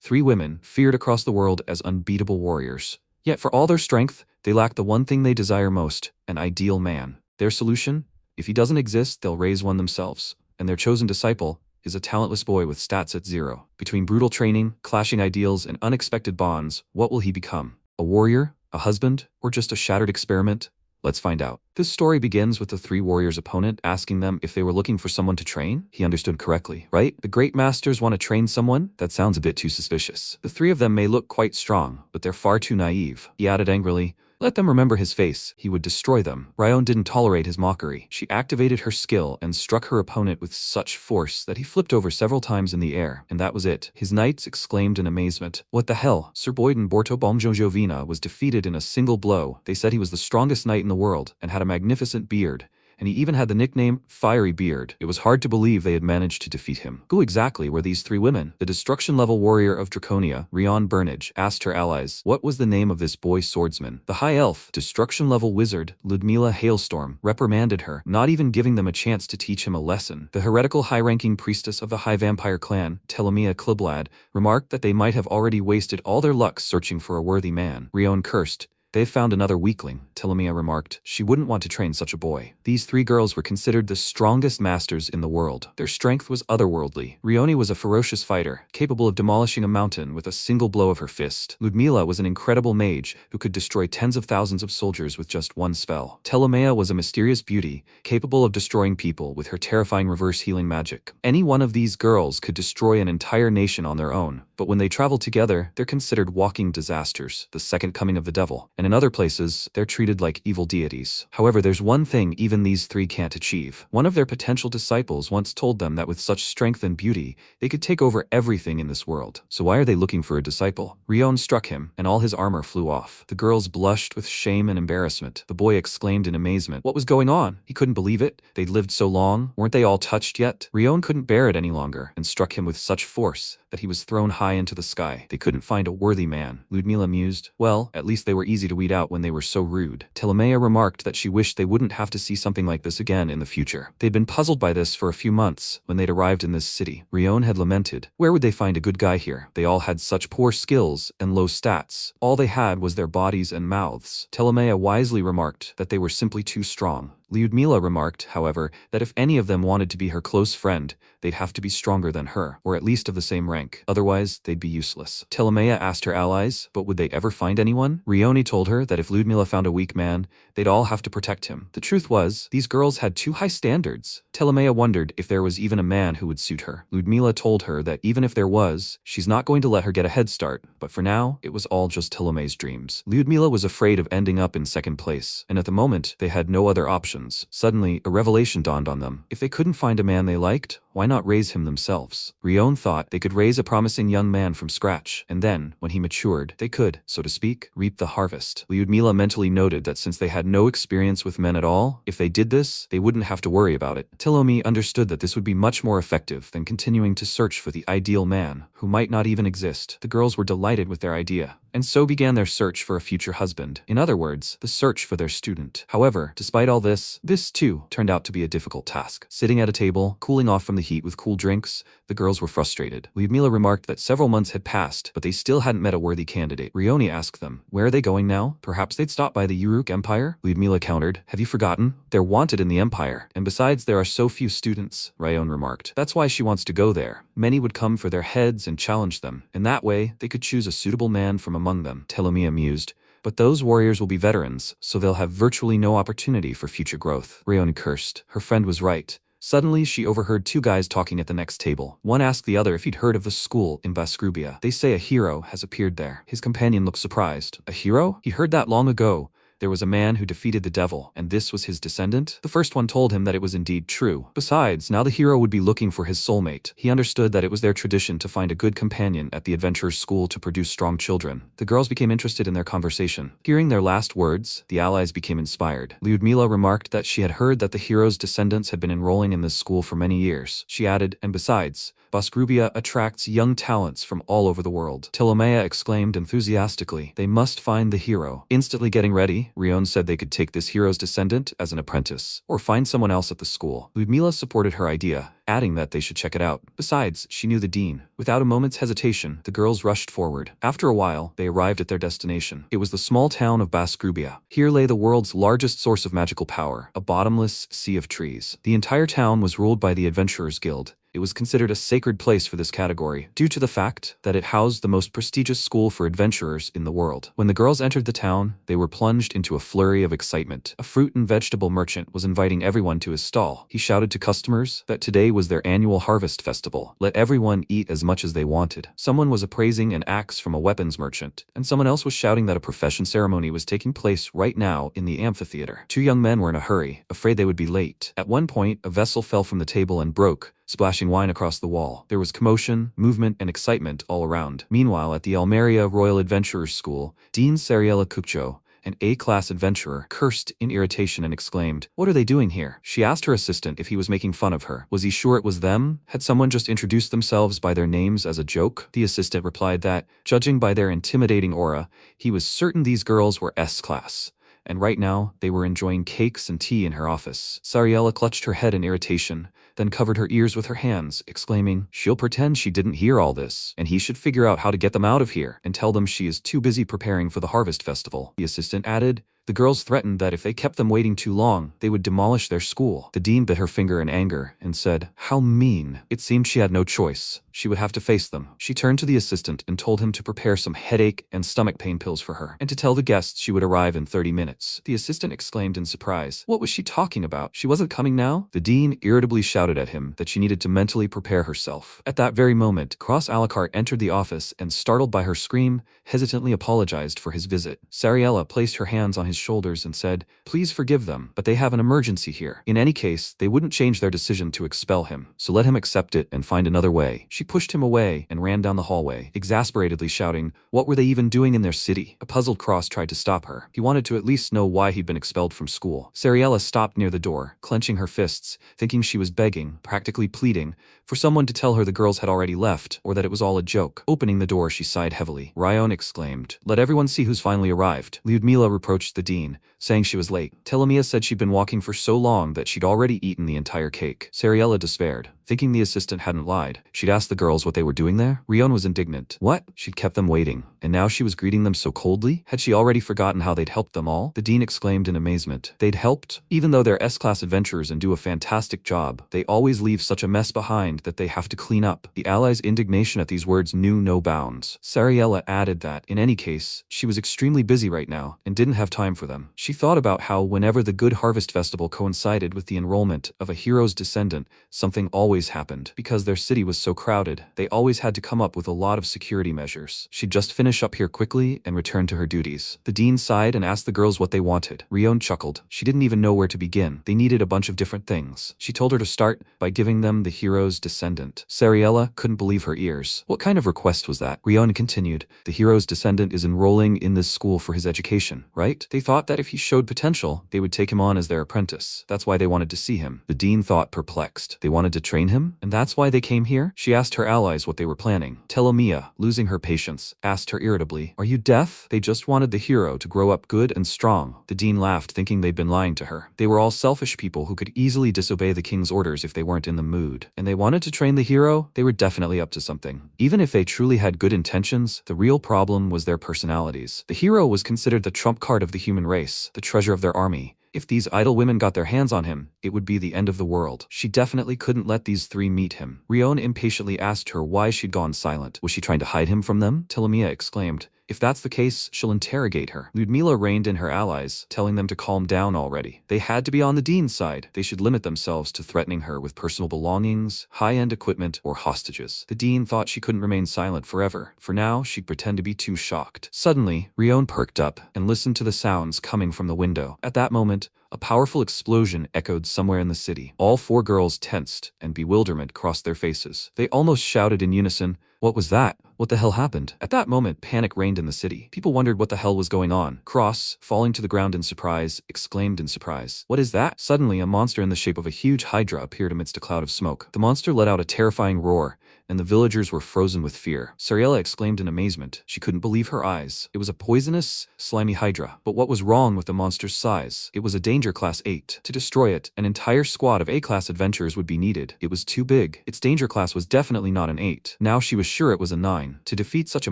3 women, feared across the world as unbeatable warriors. Yet for all their strength, they lack the one thing they desire most, an ideal man. Their solution? If he doesn't exist, they'll raise one themselves. And their chosen disciple is a talentless boy with stats at 0. Between brutal training, clashing ideals, and unexpected bonds, what will he become? A warrior? A husband? Or just a shattered experiment? Let's find out. This story begins with the 3 warriors' opponent asking them if they were looking for someone to train. He understood correctly, right? The great masters want to train someone? That sounds a bit too suspicious. The 3 of them may look quite strong, but they're far too naive. He added angrily, let them remember his face. He would destroy them. Rione didn't tolerate his mockery. She activated her skill and struck her opponent with such force that he flipped over several times in the air, and that was it. His knights exclaimed in amazement. What the hell? Sir Boyden Bortobongjovina was defeated in a single blow. They said he was the strongest knight in the world and had a magnificent beard. And he even had the nickname Fiery Beard. It was hard to believe they had managed to defeat him. Who exactly were these 3 women? The destruction-level warrior of Draconia, Rione Burnage, asked her allies, what was the name of this boy swordsman? The high elf, destruction-level wizard, Lyudmila Hailstorm, reprimanded her, not even giving them a chance to teach him a lesson. The heretical high-ranking priestess of the High Vampire clan, Telmia Kliblad, remarked that they might have already wasted all their luck searching for a worthy man. Rione cursed. They've found another weakling, Telmia remarked. She wouldn't want to train such a boy. These 3 girls were considered the strongest masters in the world. Their strength was otherworldly. Rione was a ferocious fighter, capable of demolishing a mountain with a single blow of her fist. Lyudmila was an incredible mage who could destroy tens of thousands of soldiers with just one spell. Telmia was a mysterious beauty, capable of destroying people with her terrifying reverse healing magic. Any one of these girls could destroy an entire nation on their own, but when they travel together, they're considered walking disasters, the second coming of the devil. And in other places, they're treated like evil deities. However, there's one thing even these 3 can't achieve. One of their potential disciples once told them that with such strength and beauty, they could take over everything in this world. So why are they looking for a disciple? Rione struck him, and all his armor flew off. The girls blushed with shame and embarrassment. The boy exclaimed in amazement. What was going on? He couldn't believe it. They'd lived so long. Weren't they all touched yet? Rione couldn't bear it any longer, and struck him with such force that he was thrown high into the sky. They couldn't find a worthy man. Lyudmila mused. Well, at least they were easy to weed out when they were so rude. Telmia remarked that she wished they wouldn't have to see something like this again in the future. They'd been puzzled by this for a few months when they'd arrived in this city. Rione had lamented. Where would they find a good guy here? They all had such poor skills and low stats. All they had was their bodies and mouths. Telmia wisely remarked that they were simply too strong. Lyudmila remarked, however, that if any of them wanted to be her close friend, they'd have to be stronger than her, or at least of the same rank. Otherwise, they'd be useless. Telmia asked her allies, but would they ever find anyone? Rione told her that if Lyudmila found a weak man, they'd all have to protect him. The truth was, these girls had too high standards. Telmia wondered if there was even a man who would suit her. Lyudmila told her that even if there was, she's not going to let her get a head start, but for now, it was all just Telmia's dreams. Lyudmila was afraid of ending up in second place, and at the moment, they had no other options. Suddenly, a revelation dawned on them. If they couldn't find a man they liked, why not raise him themselves? Rione thought they could raise a promising young man from scratch, and then, when he matured, they could, so to speak, reap the harvest. Lyudmila mentally noted that since they had no experience with men at all, if they did this, they wouldn't have to worry about it. Telmia understood that this would be much more effective than continuing to search for the ideal man, who might not even exist. The girls were delighted with their idea, and so began their search for a future husband. In other words, the search for their student. However, despite all this too turned out to be a difficult task. Sitting at a table, cooling off from the heat with cool drinks, the girls were frustrated. Lyudmila remarked that several months had passed, but they still hadn't met a worthy candidate. Rione asked them, where are they going now? Perhaps they'd stop by the Uruk Empire? Lyudmila countered, have you forgotten? They're wanted in the Empire, and besides there are so few students, Rione remarked. That's why she wants to go there. Many would come for their heads and challenge them, and that way, they could choose a suitable man from among them. Telmia mused. But those warriors will be veterans, so they'll have virtually no opportunity for future growth. Rione cursed. Her friend was right. Suddenly, she overheard 2 guys talking at the next table. One asked the other if he'd heard of the school in Basubia. They say a hero has appeared there. His companion looked surprised. A hero? He heard that long ago. There was a man who defeated the devil, and this was his descendant? The first one told him that it was indeed true. Besides, now the hero would be looking for his soulmate. He understood that it was their tradition to find a good companion at the adventurer's school to produce strong children. The girls became interested in their conversation. Hearing their last words, the allies became inspired. Lyudmila remarked that she had heard that the hero's descendants had been enrolling in this school for many years. She added, and besides, Basubia attracts young talents from all over the world. Telmia exclaimed enthusiastically. They must find the hero. Instantly getting ready, Rione said they could take this hero's descendant as an apprentice, or find someone else at the school. Lyudmila supported her idea, adding that they should check it out. Besides, she knew the dean. Without a moment's hesitation, the girls rushed forward. After a while, they arrived at their destination. It was the small town of Basubia. Here lay the world's largest source of magical power, a bottomless sea of trees. The entire town was ruled by the Adventurers Guild. It was considered a sacred place for this category, due to the fact that it housed the most prestigious school for adventurers in the world. When the girls entered the town, they were plunged into a flurry of excitement. A fruit and vegetable merchant was inviting everyone to his stall. He shouted to customers that today was their annual harvest festival. Let everyone eat as much as they wanted. Someone was appraising an axe from a weapons merchant, and someone else was shouting that a profession ceremony was taking place right now in the amphitheater. Two young men were in a hurry, afraid they would be late. At one point, a vessel fell from the table and broke, splashing wine across the wall. There was commotion, movement, and excitement all around. Meanwhile, at the Almeria Royal Adventurers School, Dean Sariella Cuccio, an A-class adventurer, cursed in irritation and exclaimed, "What are they doing here?" She asked her assistant if he was making fun of her. Was he sure it was them? Had someone just introduced themselves by their names as a joke? The assistant replied that, judging by their intimidating aura, he was certain these girls were S-class, and right now they were enjoying cakes and tea in her office. Sariella clutched her head in irritation, then covered her ears with her hands, exclaiming, "She'll pretend she didn't hear all this, and he should figure out how to get them out of here and tell them she is too busy preparing for the harvest festival." The assistant added, the girls threatened that if they kept them waiting too long, they would demolish their school. The dean bit her finger in anger and said, "How mean." It seemed she had no choice. She would have to face them. She turned to the assistant and told him to prepare some headache and stomach pain pills for her, and to tell the guests she would arrive in 30 minutes. The assistant exclaimed in surprise. What was she talking about? She wasn't coming now? The dean irritably shouted at him that she needed to mentally prepare herself. At that very moment, Cross Alucard entered the office and, startled by her scream, hesitantly apologized for his visit. Sariella placed her hands on his shoulders and said, "Please forgive them, but they have an emergency here. In any case, they wouldn't change their decision to expel him, so let him accept it and find another way." She pushed him away and ran down the hallway, exasperatedly shouting, "What were they even doing in their city?" A puzzled Cross tried to stop her. He wanted to at least know why he'd been expelled from school. Sariella stopped near the door, clenching her fists, thinking she was begging, practically pleading, for someone to tell her the girls had already left, or that it was all a joke. Opening the door, she sighed heavily. Rione exclaimed, "Let everyone see who's finally arrived." Lyudmila reproached the dean, saying she was late. Telmia said she'd been walking for so long that she'd already eaten the entire cake. Sariella despaired, thinking the assistant hadn't lied. She'd asked the girls what they were doing there. Rione was indignant. What? She'd kept them waiting, and now she was greeting them so coldly? Had she already forgotten how they'd helped them all? The dean exclaimed in amazement. They'd helped? Even though they're S-class adventurers and do a fantastic job, they always leave such a mess behind that they have to clean up. The allies' indignation at these words knew no bounds. Sariella added that, in any case, she was extremely busy right now and didn't have time for them. She thought about how whenever the Good Harvest Festival coincided with the enrollment of a hero's descendant, something always happened. Because their city was so crowded, they always had to come up with a lot of security measures. She'd just finish up here quickly and return to her duties. The dean sighed and asked the girls what they wanted. Rione chuckled. She didn't even know where to begin. They needed a bunch of different things. She told her to start by giving them the hero's descendant. Sariella couldn't believe her ears. What kind of request was that? Rione continued. The hero's descendant is enrolling in this school for his education, right? They thought that if he showed potential, they would take him on as their apprentice. That's why they wanted to see him. The dean thought, perplexed. They wanted to train him? And that's why they came here? She asked her allies what they were planning. Telmia, losing her patience, asked her irritably, "Are you deaf? They just wanted the hero to grow up good and strong." The dean laughed, thinking they'd been lying to her. They were all selfish people who could easily disobey the king's orders if they weren't in the mood. And they wanted to train the hero? They were definitely up to something. Even if they truly had good intentions, the real problem was their personalities. The hero was considered the trump card of the human race, the treasure of their army. If these idle women got their hands on him, it would be the end of the world. She definitely couldn't let these three meet him. Rione impatiently asked her why she'd gone silent. Was she trying to hide him from them? Telmia exclaimed, "If that's the case, she'll interrogate her." Lyudmila reined in her allies, telling them to calm down already. They had to be on the dean's side. They should limit themselves to threatening her with personal belongings, high-end equipment, or hostages. The dean thought she couldn't remain silent forever. For now, she'd pretend to be too shocked. Suddenly, Rione perked up and listened to the sounds coming from the window. At that moment, a powerful explosion echoed somewhere in the city. All four girls tensed, and bewilderment crossed their faces. They almost shouted in unison, "What was that? What the hell happened?" At that moment, panic reigned in the city. People wondered what the hell was going on. Cross, falling to the ground in surprise, exclaimed in surprise, "What is that?" Suddenly, a monster in the shape of a huge hydra appeared amidst a cloud of smoke. The monster let out a terrifying roar and the villagers were frozen with fear. Sariella exclaimed in amazement. She couldn't believe her eyes. It was a poisonous, slimy hydra. But what was wrong with the monster's size? It was a danger class 8. To destroy it, an entire squad of A-class adventurers would be needed. It was too big. Its danger class was definitely not an 8. Now she was sure it was a 9. To defeat such a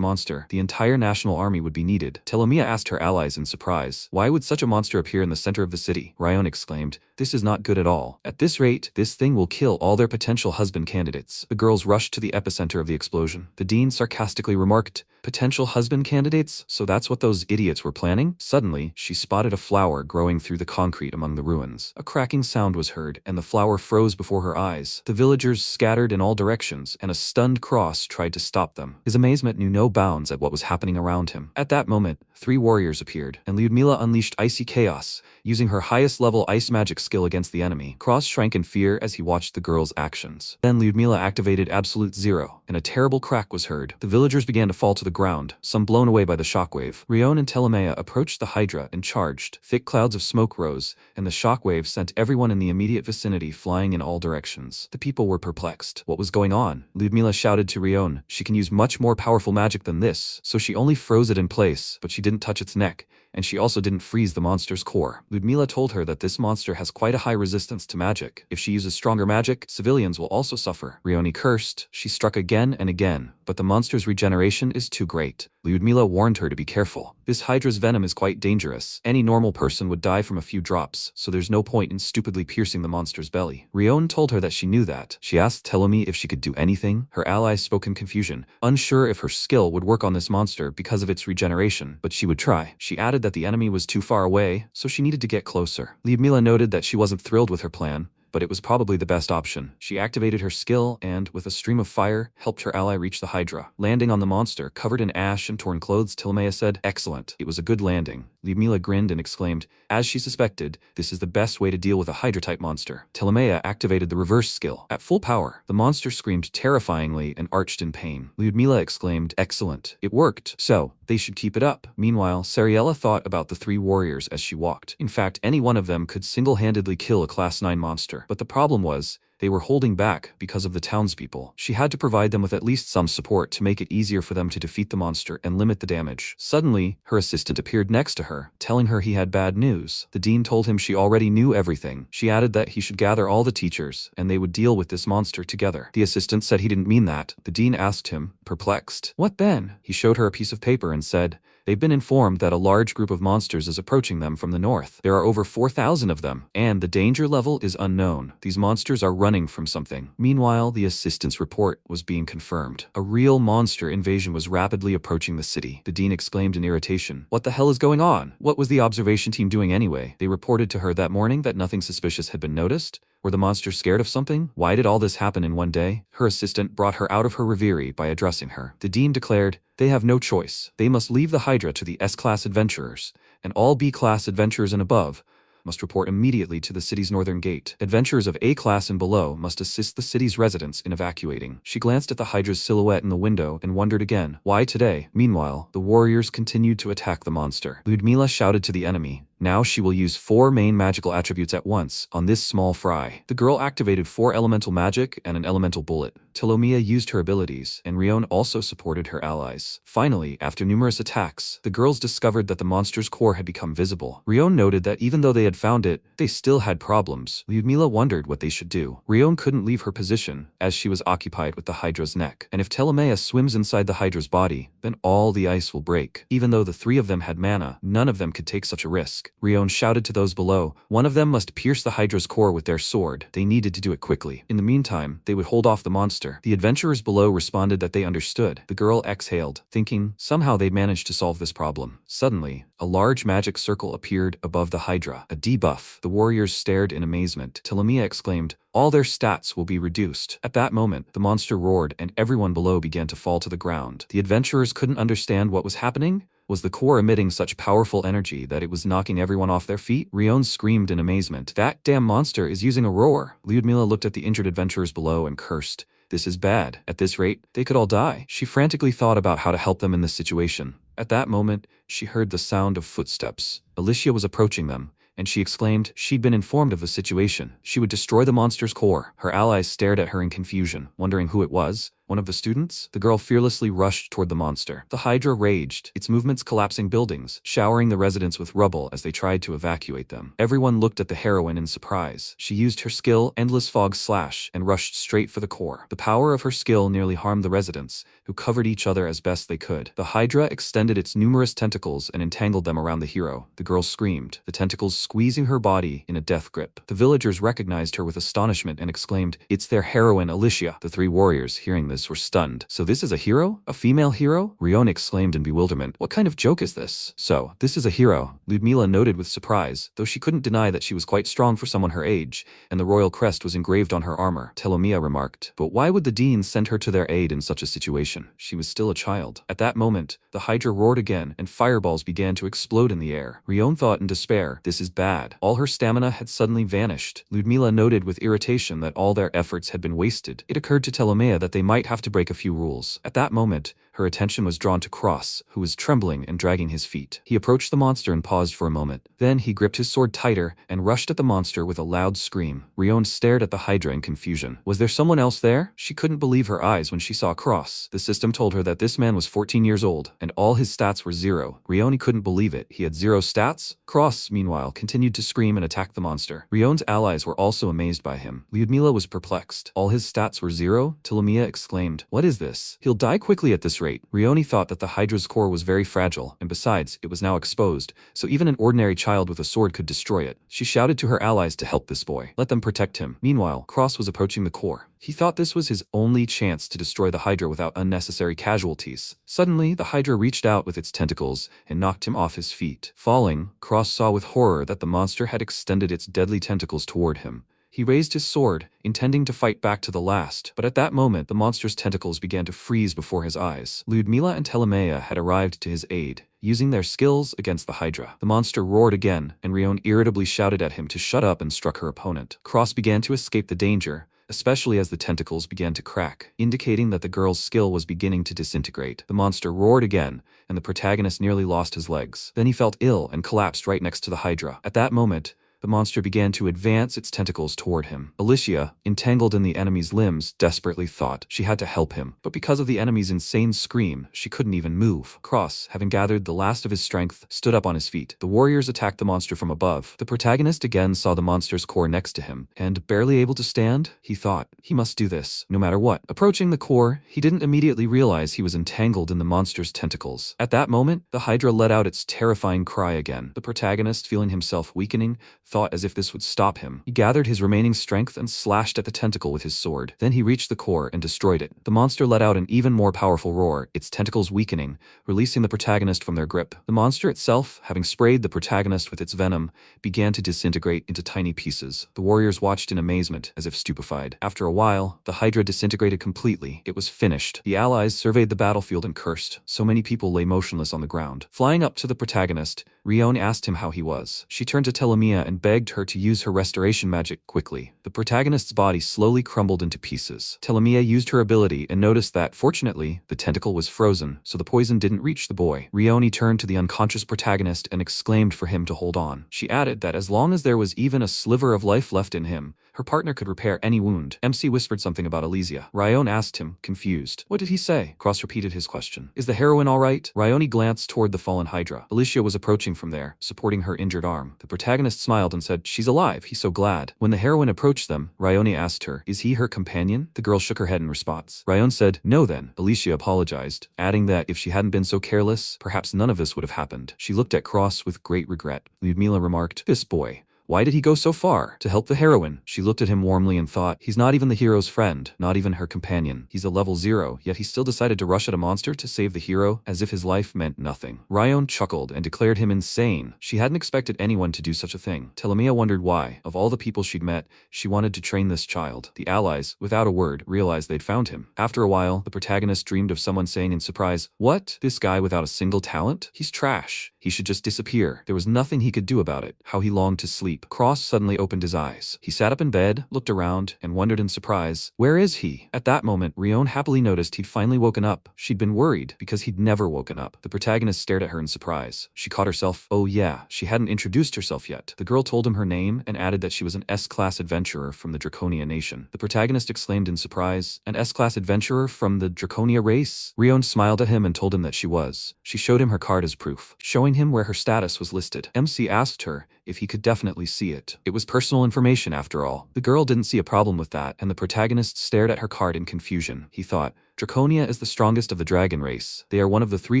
monster, the entire national army would be needed. Telmia asked her allies in surprise. Why would such a monster appear in the center of the city? Rione exclaimed. This is not good at all. At this rate, this thing will kill all their potential husband candidates. The girls rushed to the epicenter of the explosion. The dean sarcastically remarked, potential husband candidates? So that's what those idiots were planning? Suddenly, she spotted a flower growing through the concrete among the ruins. A cracking sound was heard, and the flower froze before her eyes. The villagers scattered in all directions, and a stunned Cross tried to stop them. His amazement knew no bounds at what was happening around him. At that moment, 3 warriors appeared, and Lyudmila unleashed icy chaos, using her highest level ice magic skill against the enemy. Cross shrank in fear as he watched the girl's actions. Then Lyudmila activated Absolute Zero, and a terrible crack was heard. The villagers began to fall to the ground, some blown away by the shockwave. Rione and Telmia approached the Hydra and charged. Thick clouds of smoke rose, and the shockwave sent everyone in the immediate vicinity flying in all directions. The people were perplexed. What was going on? Lyudmila shouted to Rione, she can use much more powerful magic than this, so she only froze it in place, but she didn't touch its neck. And she also didn't freeze the monster's core. Lyudmila told her that this monster has quite a high resistance to magic. If she uses stronger magic, civilians will also suffer. Rione cursed. She struck again and again, but the monster's regeneration is too great. Lyudmila warned her to be careful. This hydra's venom is quite dangerous. Any normal person would die from a few drops, so there's no point in stupidly piercing the monster's belly. Rione told her that she knew that. She asked Telmia if she could do anything. Her allies spoke in confusion, unsure if her skill would work on this monster because of its regeneration, but she would try. She added that the enemy was too far away, so she needed to get closer. Lyudmila noted that she wasn't thrilled with her plan, but it was probably the best option. She activated her skill and, with a stream of fire, helped her ally reach the Hydra. Landing on the monster, covered in ash and torn clothes, Telmia said, "Excellent. It was a good landing." Lyudmila grinned and exclaimed, as she suspected, this is the best way to deal with a Hydra-type monster. Telmia activated the reverse skill. At full power, the monster screamed terrifyingly and arched in pain. Lyudmila exclaimed, "Excellent. It worked. So, they should keep it up." Meanwhile, Sariella thought about the 3 warriors as she walked. In fact, any one of them could single-handedly kill a Class 9 monster. But the problem was, they were holding back because of the townspeople. She had to provide them with at least some support to make it easier for them to defeat the monster and limit the damage. Suddenly, her assistant appeared next to her, telling her he had bad news. The dean told him she already knew everything. She added that he should gather all the teachers, and they would deal with this monster together. The assistant said he didn't mean that. The dean asked him, perplexed, "What then?" He showed her a piece of paper and said, "They've been informed that a large group of monsters is approaching them from the north. There are over 4,000 of them, and the danger level is unknown. These monsters are running from something." Meanwhile, the assistant's report was being confirmed. A real monster invasion was rapidly approaching the city. The dean exclaimed in irritation, "What the hell is going on? What was the observation team doing anyway?" They reported to her that morning that nothing suspicious had been noticed. Were the monsters scared of something? Why did all this happen in one day? Her assistant brought her out of her reverie by addressing her. The dean declared, "They have no choice. They must leave the Hydra to the S-class adventurers, and all B-class adventurers and above must report immediately to the city's northern gate. Adventurers of A-class and below must assist the city's residents in evacuating." She glanced at the Hydra's silhouette in the window and wondered again, why today? Meanwhile, the warriors continued to attack the monster. Lyudmila shouted to the enemy, now she will use 4 main magical attributes at once on this small fry. The girl activated 4 elemental magic and an elemental bullet. Telmia used her abilities, and Rione also supported her allies. Finally, after numerous attacks, the girls discovered that the monster's core had become visible. Rione noted that even though they had found it, they still had problems. Lyudmila wondered what they should do. Rione couldn't leave her position, as she was occupied with the Hydra's neck. And if Telmia swims inside the Hydra's body, then all the ice will break. Even though the 3 of them had mana, none of them could take such a risk. Rione shouted to those below, one of them must pierce the Hydra's core with their sword. They needed to do it quickly. In the meantime, they would hold off the monster. The adventurers below responded that they understood. The girl exhaled, thinking, somehow they'd managed to solve this problem. Suddenly, a large magic circle appeared above the Hydra, a debuff. The warriors stared in amazement. Telmia exclaimed, all their stats will be reduced. At that moment, the monster roared and everyone below began to fall to the ground. The adventurers couldn't understand what was happening. Was the core emitting such powerful energy that it was knocking everyone off their feet? Rione screamed in amazement. That damn monster is using a roar. Lyudmila looked at the injured adventurers below and cursed. This is bad. At this rate, they could all die. She frantically thought about how to help them in this situation. At that moment, she heard the sound of footsteps. Alicia was approaching them, and she exclaimed she'd been informed of the situation. She would destroy the monster's core. Her allies stared at her in confusion, wondering who it was. one of the students? The girl fearlessly rushed toward the monster. The Hydra raged, its movements collapsing buildings, showering the residents with rubble as they tried to evacuate them. Everyone looked at the heroine in surprise. She used her skill, Endless Fog Slash, and rushed straight for the core. The power of her skill nearly harmed the residents, who covered each other as best they could. The Hydra extended its numerous tentacles and entangled them around the hero. The girl screamed, the tentacles squeezing her body in a death grip. The villagers recognized her with astonishment and exclaimed, "It's their heroine, Alicia." The three warriors, hearing this, were stunned. "So this is a hero? A female hero?" Rione exclaimed in bewilderment. "What kind of joke is this?" "So, this is a hero," Lyudmila noted with surprise, though she couldn't deny that she was quite strong for someone her age, and the royal crest was engraved on her armor. Telmia remarked, "But why would the deans send her to their aid in such a situation? She was still a child." At that moment, the Hydra roared again, and fireballs began to explode in the air. Rione thought in despair, "This is bad." All her stamina had suddenly vanished. Lyudmila noted with irritation that all their efforts had been wasted. It occurred to Telmia that they might have to break a few rules. At that moment, her attention was drawn to Cross, who was trembling and dragging his feet. He approached the monster and paused for a moment. Then he gripped his sword tighter and rushed at the monster with a loud scream. Rione stared at the Hydra in confusion. Was there someone else there? She couldn't believe her eyes when she saw Cross. The system told her that this man was 14 years old, and all his stats were 0. Rione couldn't believe it. He had 0 stats? Cross, meanwhile, continued to scream and attack the monster. Rione's allies were also amazed by him. Lyudmila was perplexed. All his stats were 0? Telmia exclaimed, "What is this? He'll die quickly at this rate." Rione thought that the Hydra's core was very fragile, and besides, it was now exposed, so even an ordinary child with a sword could destroy it. She shouted to her allies to help this boy. Let them protect him. Meanwhile, Cross was approaching the core. He thought this was his only chance to destroy the Hydra without unnecessary casualties. Suddenly, the Hydra reached out with its tentacles and knocked him off his feet. Falling, Cross saw with horror that the monster had extended its deadly tentacles toward him. He raised his sword, intending to fight back to the last, but at that moment the monster's tentacles began to freeze before his eyes. Lyudmila and Telmia had arrived to his aid, using their skills against the Hydra. The monster roared again, and Rione irritably shouted at him to shut up and struck her opponent. Cross began to escape the danger, especially as the tentacles began to crack, indicating that the girl's skill was beginning to disintegrate. The monster roared again, and the protagonist nearly lost his legs. Then he felt ill and collapsed right next to the Hydra. At that moment, the monster began to advance its tentacles toward him. Alicia, entangled in the enemy's limbs, desperately thought she had to help him, but because of the enemy's insane scream, she couldn't even move. Cross, having gathered the last of his strength, stood up on his feet. The warriors attacked the monster from above. The protagonist again saw the monster's core next to him, and, barely able to stand, he thought, he must do this, no matter what. Approaching the core, he didn't immediately realize he was entangled in the monster's tentacles. At that moment, the Hydra let out its terrifying cry again. The protagonist, feeling himself weakening, thought as if this would stop him. He gathered his remaining strength and slashed at the tentacle with his sword. Then he reached the core and destroyed it. The monster let out an even more powerful roar, its tentacles weakening, releasing the protagonist from their grip. The monster itself, having sprayed the protagonist with its venom, began to disintegrate into tiny pieces. The warriors watched in amazement, as if stupefied. After a while, the Hydra disintegrated completely. It was finished. The allies surveyed the battlefield and cursed. So many people lay motionless on the ground. Flying up to the protagonist, Rione asked him how he was. She turned to Telmia and begged her to use her restoration magic quickly. The protagonist's body slowly crumbled into pieces. Telmia used her ability and noticed that, fortunately, the tentacle was frozen, so the poison didn't reach the boy. Rione turned to the unconscious protagonist and exclaimed for him to hold on. She added that as long as there was even a sliver of life left in him, her partner could repair any wound. MC whispered something about Alicia. Rione asked him, confused. What did he say? Cross repeated his question. Is the heroine all right? Rione glanced toward the fallen Hydra. Alicia was approaching from there, supporting her injured arm. The protagonist smiled and said, she's alive, he's so glad. When the heroine approached them, Rione asked her, is he her companion? The girl shook her head in response. Rione said, no then. Alicia apologized, adding that if she hadn't been so careless, perhaps none of this would have happened. She looked at Cross with great regret. Lyudmila remarked, this boy. Why did he go so far? To help the heroine. She looked at him warmly and thought, he's not even the hero's friend, not even her companion. He's a level 0, yet he still decided to rush at a monster to save the hero, as if his life meant nothing. Rione chuckled and declared him insane. She hadn't expected anyone to do such a thing. Telmia wondered why, of all the people she'd met, she wanted to train this child. The allies, without a word, realized they'd found him. After a while, the protagonist dreamed of someone saying in surprise, what? This guy without a single talent? He's trash. He should just disappear. There was nothing he could do about it. How he longed to sleep. sleep. Cross suddenly opened his eyes. He sat up in bed, looked around, and wondered in surprise, where is he? At that moment, Rione happily noticed he'd finally woken up. She'd been worried because he'd never woken up. The protagonist stared at her in surprise. She caught herself. Oh yeah, she hadn't introduced herself yet. The girl told him her name and added that she was an S-class adventurer from the Draconia nation. The protagonist exclaimed in surprise, an S-class adventurer from the Draconia race? Rione smiled at him and told him that she was. She showed him her card as proof, showing him where her status was listed. MC asked her if he could definitely see it. It was personal information after all. The girl didn't see a problem with that, and the protagonist stared at her card in confusion. He thought, Draconia is the strongest of the dragon race. They are one of the 3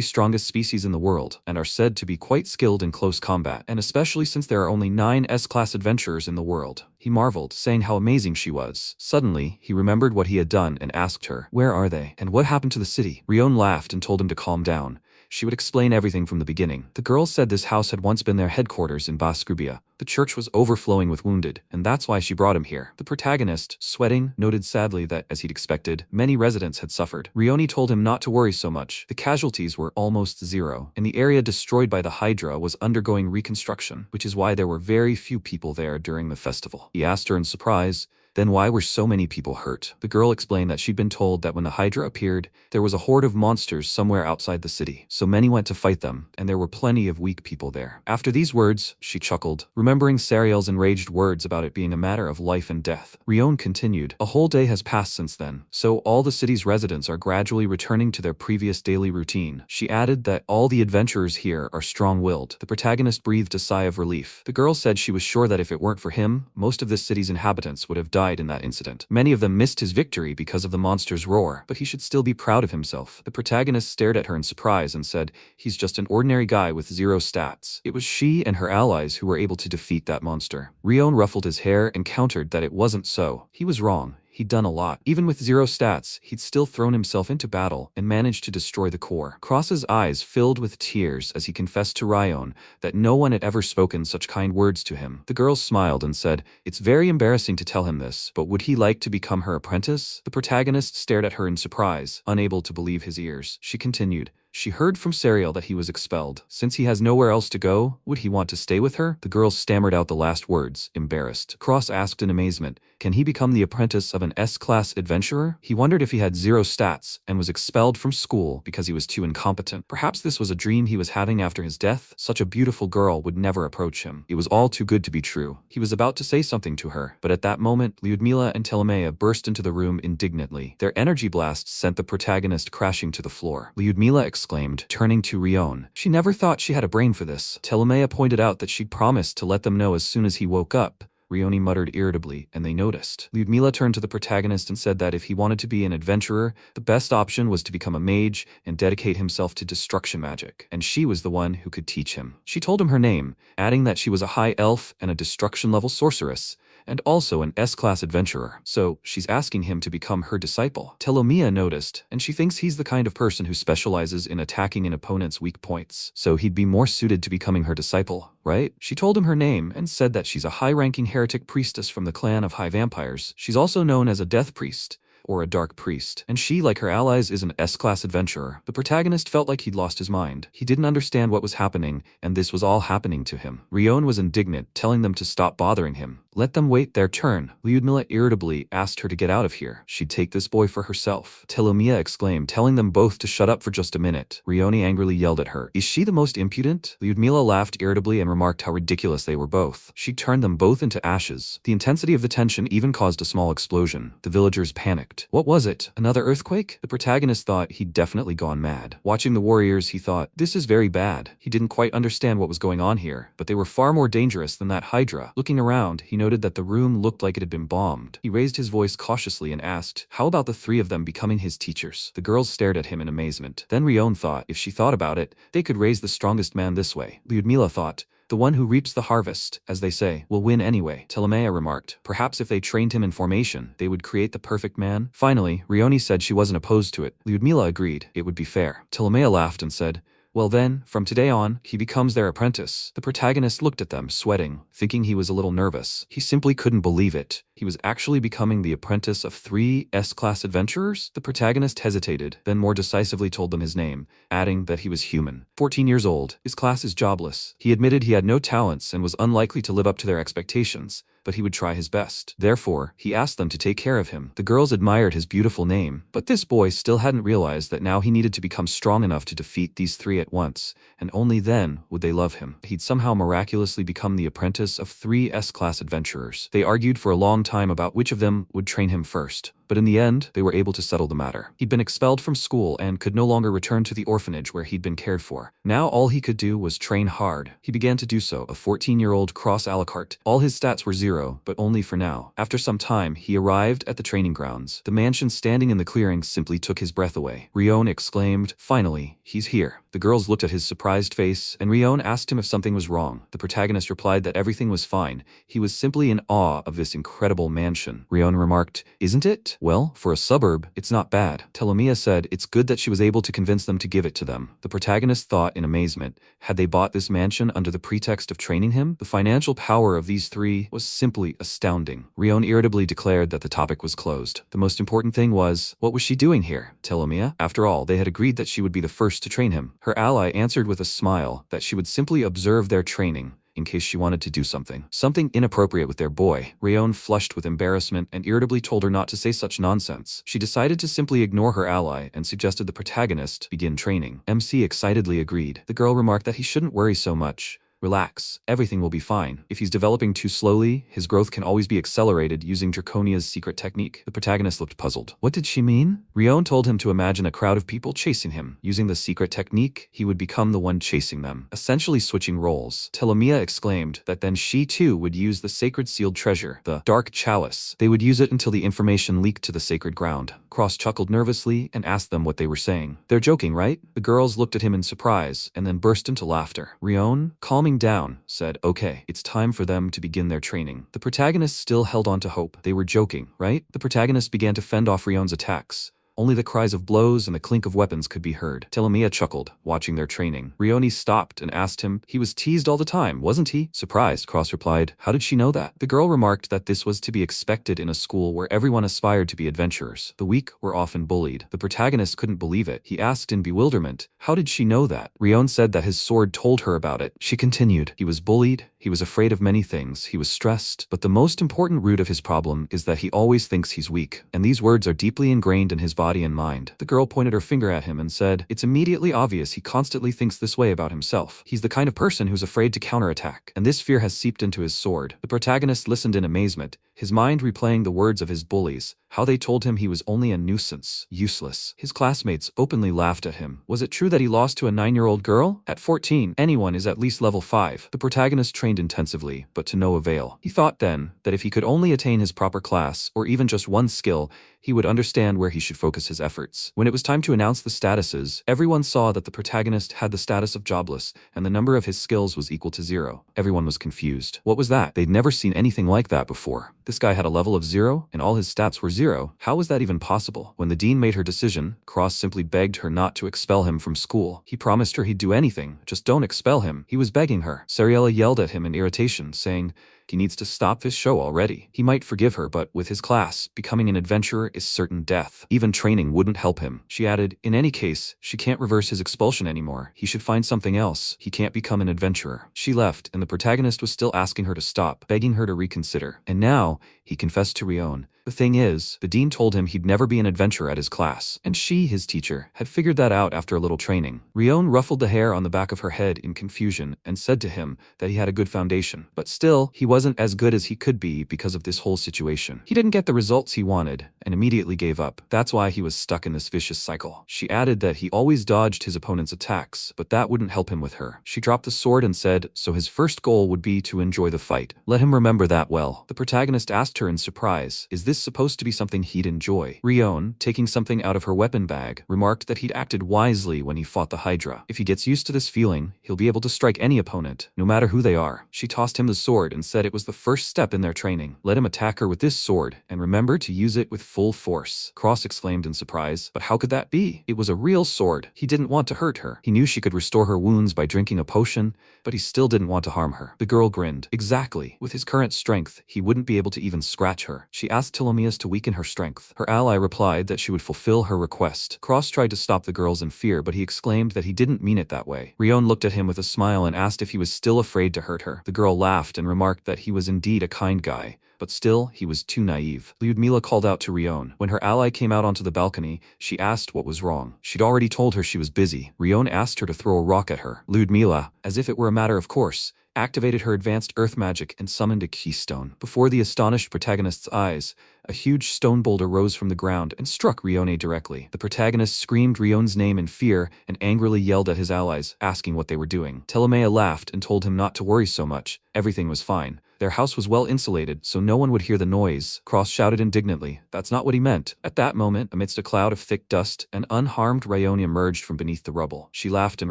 strongest species in the world, and are said to be quite skilled in close combat, and especially since there are only 9 S-class adventurers in the world. He marveled, saying how amazing she was. Suddenly, he remembered what he had done and asked her, where are they? And what happened to the city? Rione laughed and told him to calm down. She would explain everything from the beginning. The girl said this house had once been their headquarters in Basubia. The church was overflowing with wounded, and that's why she brought him here. The protagonist, sweating, noted sadly that, as he'd expected, many residents had suffered. Rione told him not to worry so much. The casualties were almost 0, and the area destroyed by the Hydra was undergoing reconstruction, which is why there were very few people there during the festival. He asked her in surprise, then why were so many people hurt? The girl explained that she'd been told that when the Hydra appeared, there was a horde of monsters somewhere outside the city, so many went to fight them, and there were plenty of weak people there. After these words, she chuckled, remembering Sariel's enraged words about it being a matter of life and death. Rione continued, a whole day has passed since then, so all the city's residents are gradually returning to their previous daily routine. She added that all the adventurers here are strong-willed. The protagonist breathed a sigh of relief. The girl said she was sure that if it weren't for him, most of this city's inhabitants would have died in that incident. Many of them missed his victory because of the monster's roar, but he should still be proud of himself. The protagonist stared at her in surprise and said, he's just an ordinary guy with 0 stats. It was she and her allies who were able to defeat that monster. Rione ruffled his hair and countered that it wasn't so. He was wrong. He'd done a lot. Even with 0 stats, he'd still thrown himself into battle and managed to destroy the core. Cross's eyes filled with tears as he confessed to Rione that no one had ever spoken such kind words to him. The girl smiled and said, it's very embarrassing to tell him this, but would he like to become her apprentice? The protagonist stared at her in surprise, unable to believe his ears. She continued, she heard from Sariel that he was expelled. Since he has nowhere else to go, would he want to stay with her? The girl stammered out the last words, embarrassed. Cross asked in amazement, can he become the apprentice of an S-class adventurer? He wondered if he had 0 stats and was expelled from school because he was too incompetent. Perhaps this was a dream he was having after his death. Such a beautiful girl would never approach him. It was all too good to be true. He was about to say something to her, but at that moment, Lyudmila and Telmia burst into the room indignantly. Their energy blasts sent the protagonist crashing to the floor. Lyudmila exclaimed, turning to Rione. She never thought she had a brain for this. Telmia pointed out that she'd promised to let them know as soon as he woke up. Rione muttered irritably, and they noticed. Lyudmila turned to the protagonist and said that if he wanted to be an adventurer, the best option was to become a mage and dedicate himself to destruction magic, and she was the one who could teach him. She told him her name, adding that she was a high elf and a destruction-level sorceress, and also an S-class adventurer, so she's asking him to become her disciple. Telmia noticed, and she thinks he's the kind of person who specializes in attacking an opponent's weak points, so he'd be more suited to becoming her disciple, right? She told him her name and said that she's a high-ranking heretic priestess from the clan of High Vampires. She's also known as a death priest, or a dark priest, and she, like her allies, is an S-class adventurer. The protagonist felt like he'd lost his mind. He didn't understand what was happening, and this was all happening to him. Rione was indignant, telling them to stop bothering him. Let them wait their turn. Lyudmila irritably asked her to get out of here. She'd take this boy for herself. Telmia exclaimed, telling them both to shut up for just a minute. Rione angrily yelled at her. Is she the most impudent? Lyudmila laughed irritably and remarked how ridiculous they were both. She turned them both into ashes. The intensity of the tension even caused a small explosion. The villagers panicked. What was it? Another earthquake? The protagonist thought he'd definitely gone mad. Watching the warriors, he thought, this is very bad. He didn't quite understand what was going on here, but they were far more dangerous than that Hydra. Looking around, he noted that the room looked like it had been bombed. He raised his voice cautiously and asked, how about the 3 of them becoming his teachers? The girls stared at him in amazement. Then Rione thought, if she thought about it, they could raise the strongest man this way. Lyudmila thought, the one who reaps the harvest, as they say, will win anyway. Telmia remarked, perhaps if they trained him in formation, they would create the perfect man. Finally, Rione said she wasn't opposed to it. Lyudmila agreed, it would be fair. Telmia laughed and said, well then, from today on, he becomes their apprentice. The protagonist looked at them, sweating, thinking he was a little nervous. He simply couldn't believe it. he was actually becoming the apprentice of 3 S-class adventurers? The protagonist hesitated, then more decisively told them his name, adding that he was human. 14 years old, his class is jobless. He admitted he had no talents and was unlikely to live up to their expectations, but he would try his best. Therefore, he asked them to take care of him. The girls admired his beautiful name, but this boy still hadn't realized that now he needed to become strong enough to defeat these 3 at once, and only then would they love him. He'd somehow miraculously become the apprentice of 3 S-class adventurers. They argued for a long time about which of them would train him first, but in the end, they were able to settle the matter. He'd been expelled from school and could no longer return to the orphanage where he'd been cared for. Now all he could do was train hard. He began to do so, a 14-year-old cross a la carte. All his stats were 0, but only for now. After some time, he arrived at the training grounds. The mansion standing in the clearing simply took his breath away. Rione exclaimed, "Finally, he's here." The girls looked at his surprised face, and Rione asked him if something was wrong. The protagonist replied that everything was fine. He was simply in awe of this incredible mansion. Rione remarked, "Isn't it? Well, for a suburb, it's not bad." Telmia said it's good that she was able to convince them to give it to them. The protagonist thought in amazement, had they bought this mansion under the pretext of training him? The financial power of these 3 was simply astounding. Rione irritably declared that the topic was closed. The most important thing was, what was she doing here? Telmia? After all, they had agreed that she would be the first to train him. Her ally answered with a smile that she would simply observe their training in case she wanted to do something inappropriate with their boy. Rione flushed with embarrassment and irritably told her not to say such nonsense. She decided to simply ignore her ally and suggested the protagonist begin training. MC excitedly agreed. The girl remarked that he shouldn't worry so much. Relax, everything will be fine. If he's developing too slowly, his growth can always be accelerated using Draconia's secret technique. The protagonist looked puzzled. What did she mean? Rione told him to imagine a crowd of people chasing him. Using the secret technique, he would become the one chasing them, essentially switching roles. Telmia exclaimed that then she too would use the sacred sealed treasure, the Dark Chalice. They would use it until the information leaked to the sacred ground. Cross chuckled nervously and asked them what they were saying. They're joking, right? The girls looked at him in surprise and then burst into laughter. Rione, calming down, said, "Okay, it's time for them to begin their training." The protagonist still held on to hope. They were joking, right? The protagonist began to fend off Rione's attacks. Only the cries of blows and the clink of weapons could be heard. Telmia chuckled, watching their training. Rione stopped and asked him, "He was teased all the time, wasn't he?" Surprised, Cross replied, "How did she know that?" The girl remarked that this was to be expected in a school where everyone aspired to be adventurers. The weak were often bullied. The protagonist couldn't believe it. He asked in bewilderment, "How did she know that?" Rione said that his sword told her about it. She continued, "He was bullied, he was afraid of many things, he was stressed, but the most important root of his problem is that he always thinks he's weak, and these words are deeply ingrained in his body and mind." The girl pointed her finger at him and said, "It's immediately obvious he constantly thinks this way about himself. He's the kind of person who's afraid to counterattack, and this fear has seeped into his sword." The protagonist listened in amazement, his mind replaying the words of his bullies, how they told him he was only a nuisance, useless. His classmates openly laughed at him. Was it true that he lost to a 9-year-old girl? At 14, anyone is at least level 5. The protagonist trained intensively, but to no avail. He thought then that if he could only attain his proper class, or even just one skill, he would understand where he should focus his efforts. When it was time to announce the statuses, everyone saw that the protagonist had the status of jobless, and the number of his skills was equal to 0. Everyone was confused. What was that? They'd never seen anything like that before. This guy had a level of 0, and all his stats were 0. How was that even possible? When the dean made her decision, Cross simply begged her not to expel him from school. He promised her he'd do anything, just don't expel him. He was begging her. Sariella yelled at him in irritation, saying, "He needs to stop this show already." He might forgive her, but with his class, becoming an adventurer is certain death. Even training wouldn't help him. She added, "In any case, she can't reverse his expulsion anymore. He should find something else. He can't become an adventurer." She left, and the protagonist was still asking her to stop, begging her to reconsider. And now, he confessed to Rione. The thing is, the dean told him he'd never be an adventurer at his class, and she, his teacher, had figured that out after a little training. Rione ruffled the hair on the back of her head in confusion and said to him that he had a good foundation, but still, he wasn't as good as he could be because of this whole situation. He didn't get the results he wanted, and immediately gave up. That's why he was stuck in this vicious cycle. She added that he always dodged his opponent's attacks, but that wouldn't help him with her. She dropped the sword and said, so his first goal would be to enjoy the fight. Let him remember that well. The protagonist asked her in surprise, is this supposed to be something he'd enjoy? Rione, taking something out of her weapon bag, remarked that he'd acted wisely when he fought the Hydra. If he gets used to this feeling, he'll be able to strike any opponent, no matter who they are. She tossed him the sword and said it was the first step in their training. Let him attack her with this sword, and remember to use it with full force. Cross exclaimed in surprise, but how could that be? It was a real sword. He didn't want to hurt her. He knew she could restore her wounds by drinking a potion, but he still didn't want to harm her. The girl grinned. Exactly. With his current strength, he wouldn't be able to even even scratch her. She asked Telmia to weaken her strength. Her ally replied that she would fulfill her request. Cross tried to stop the girls in fear, but he exclaimed that he didn't mean it that way. Rione looked at him with a smile and asked if he was still afraid to hurt her. The girl laughed and remarked that he was indeed a kind guy, but still, he was too naive. Lyudmila called out to Rione. When her ally came out onto the balcony, she asked what was wrong. She'd already told her she was busy. Rione asked her to throw a rock at her. Lyudmila, as if it were a matter of course, activated her advanced earth magic and summoned a keystone. Before the astonished protagonist's eyes, a huge stone boulder rose from the ground and struck Rione directly. The protagonist screamed Rione's name in fear and angrily yelled at his allies, asking what they were doing. Telmia laughed and told him not to worry so much. Everything was fine. Their house was well insulated, so no one would hear the noise. Cross shouted indignantly. That's not what he meant. At that moment, amidst a cloud of thick dust, an unharmed Rione emerged from beneath the rubble. She laughed and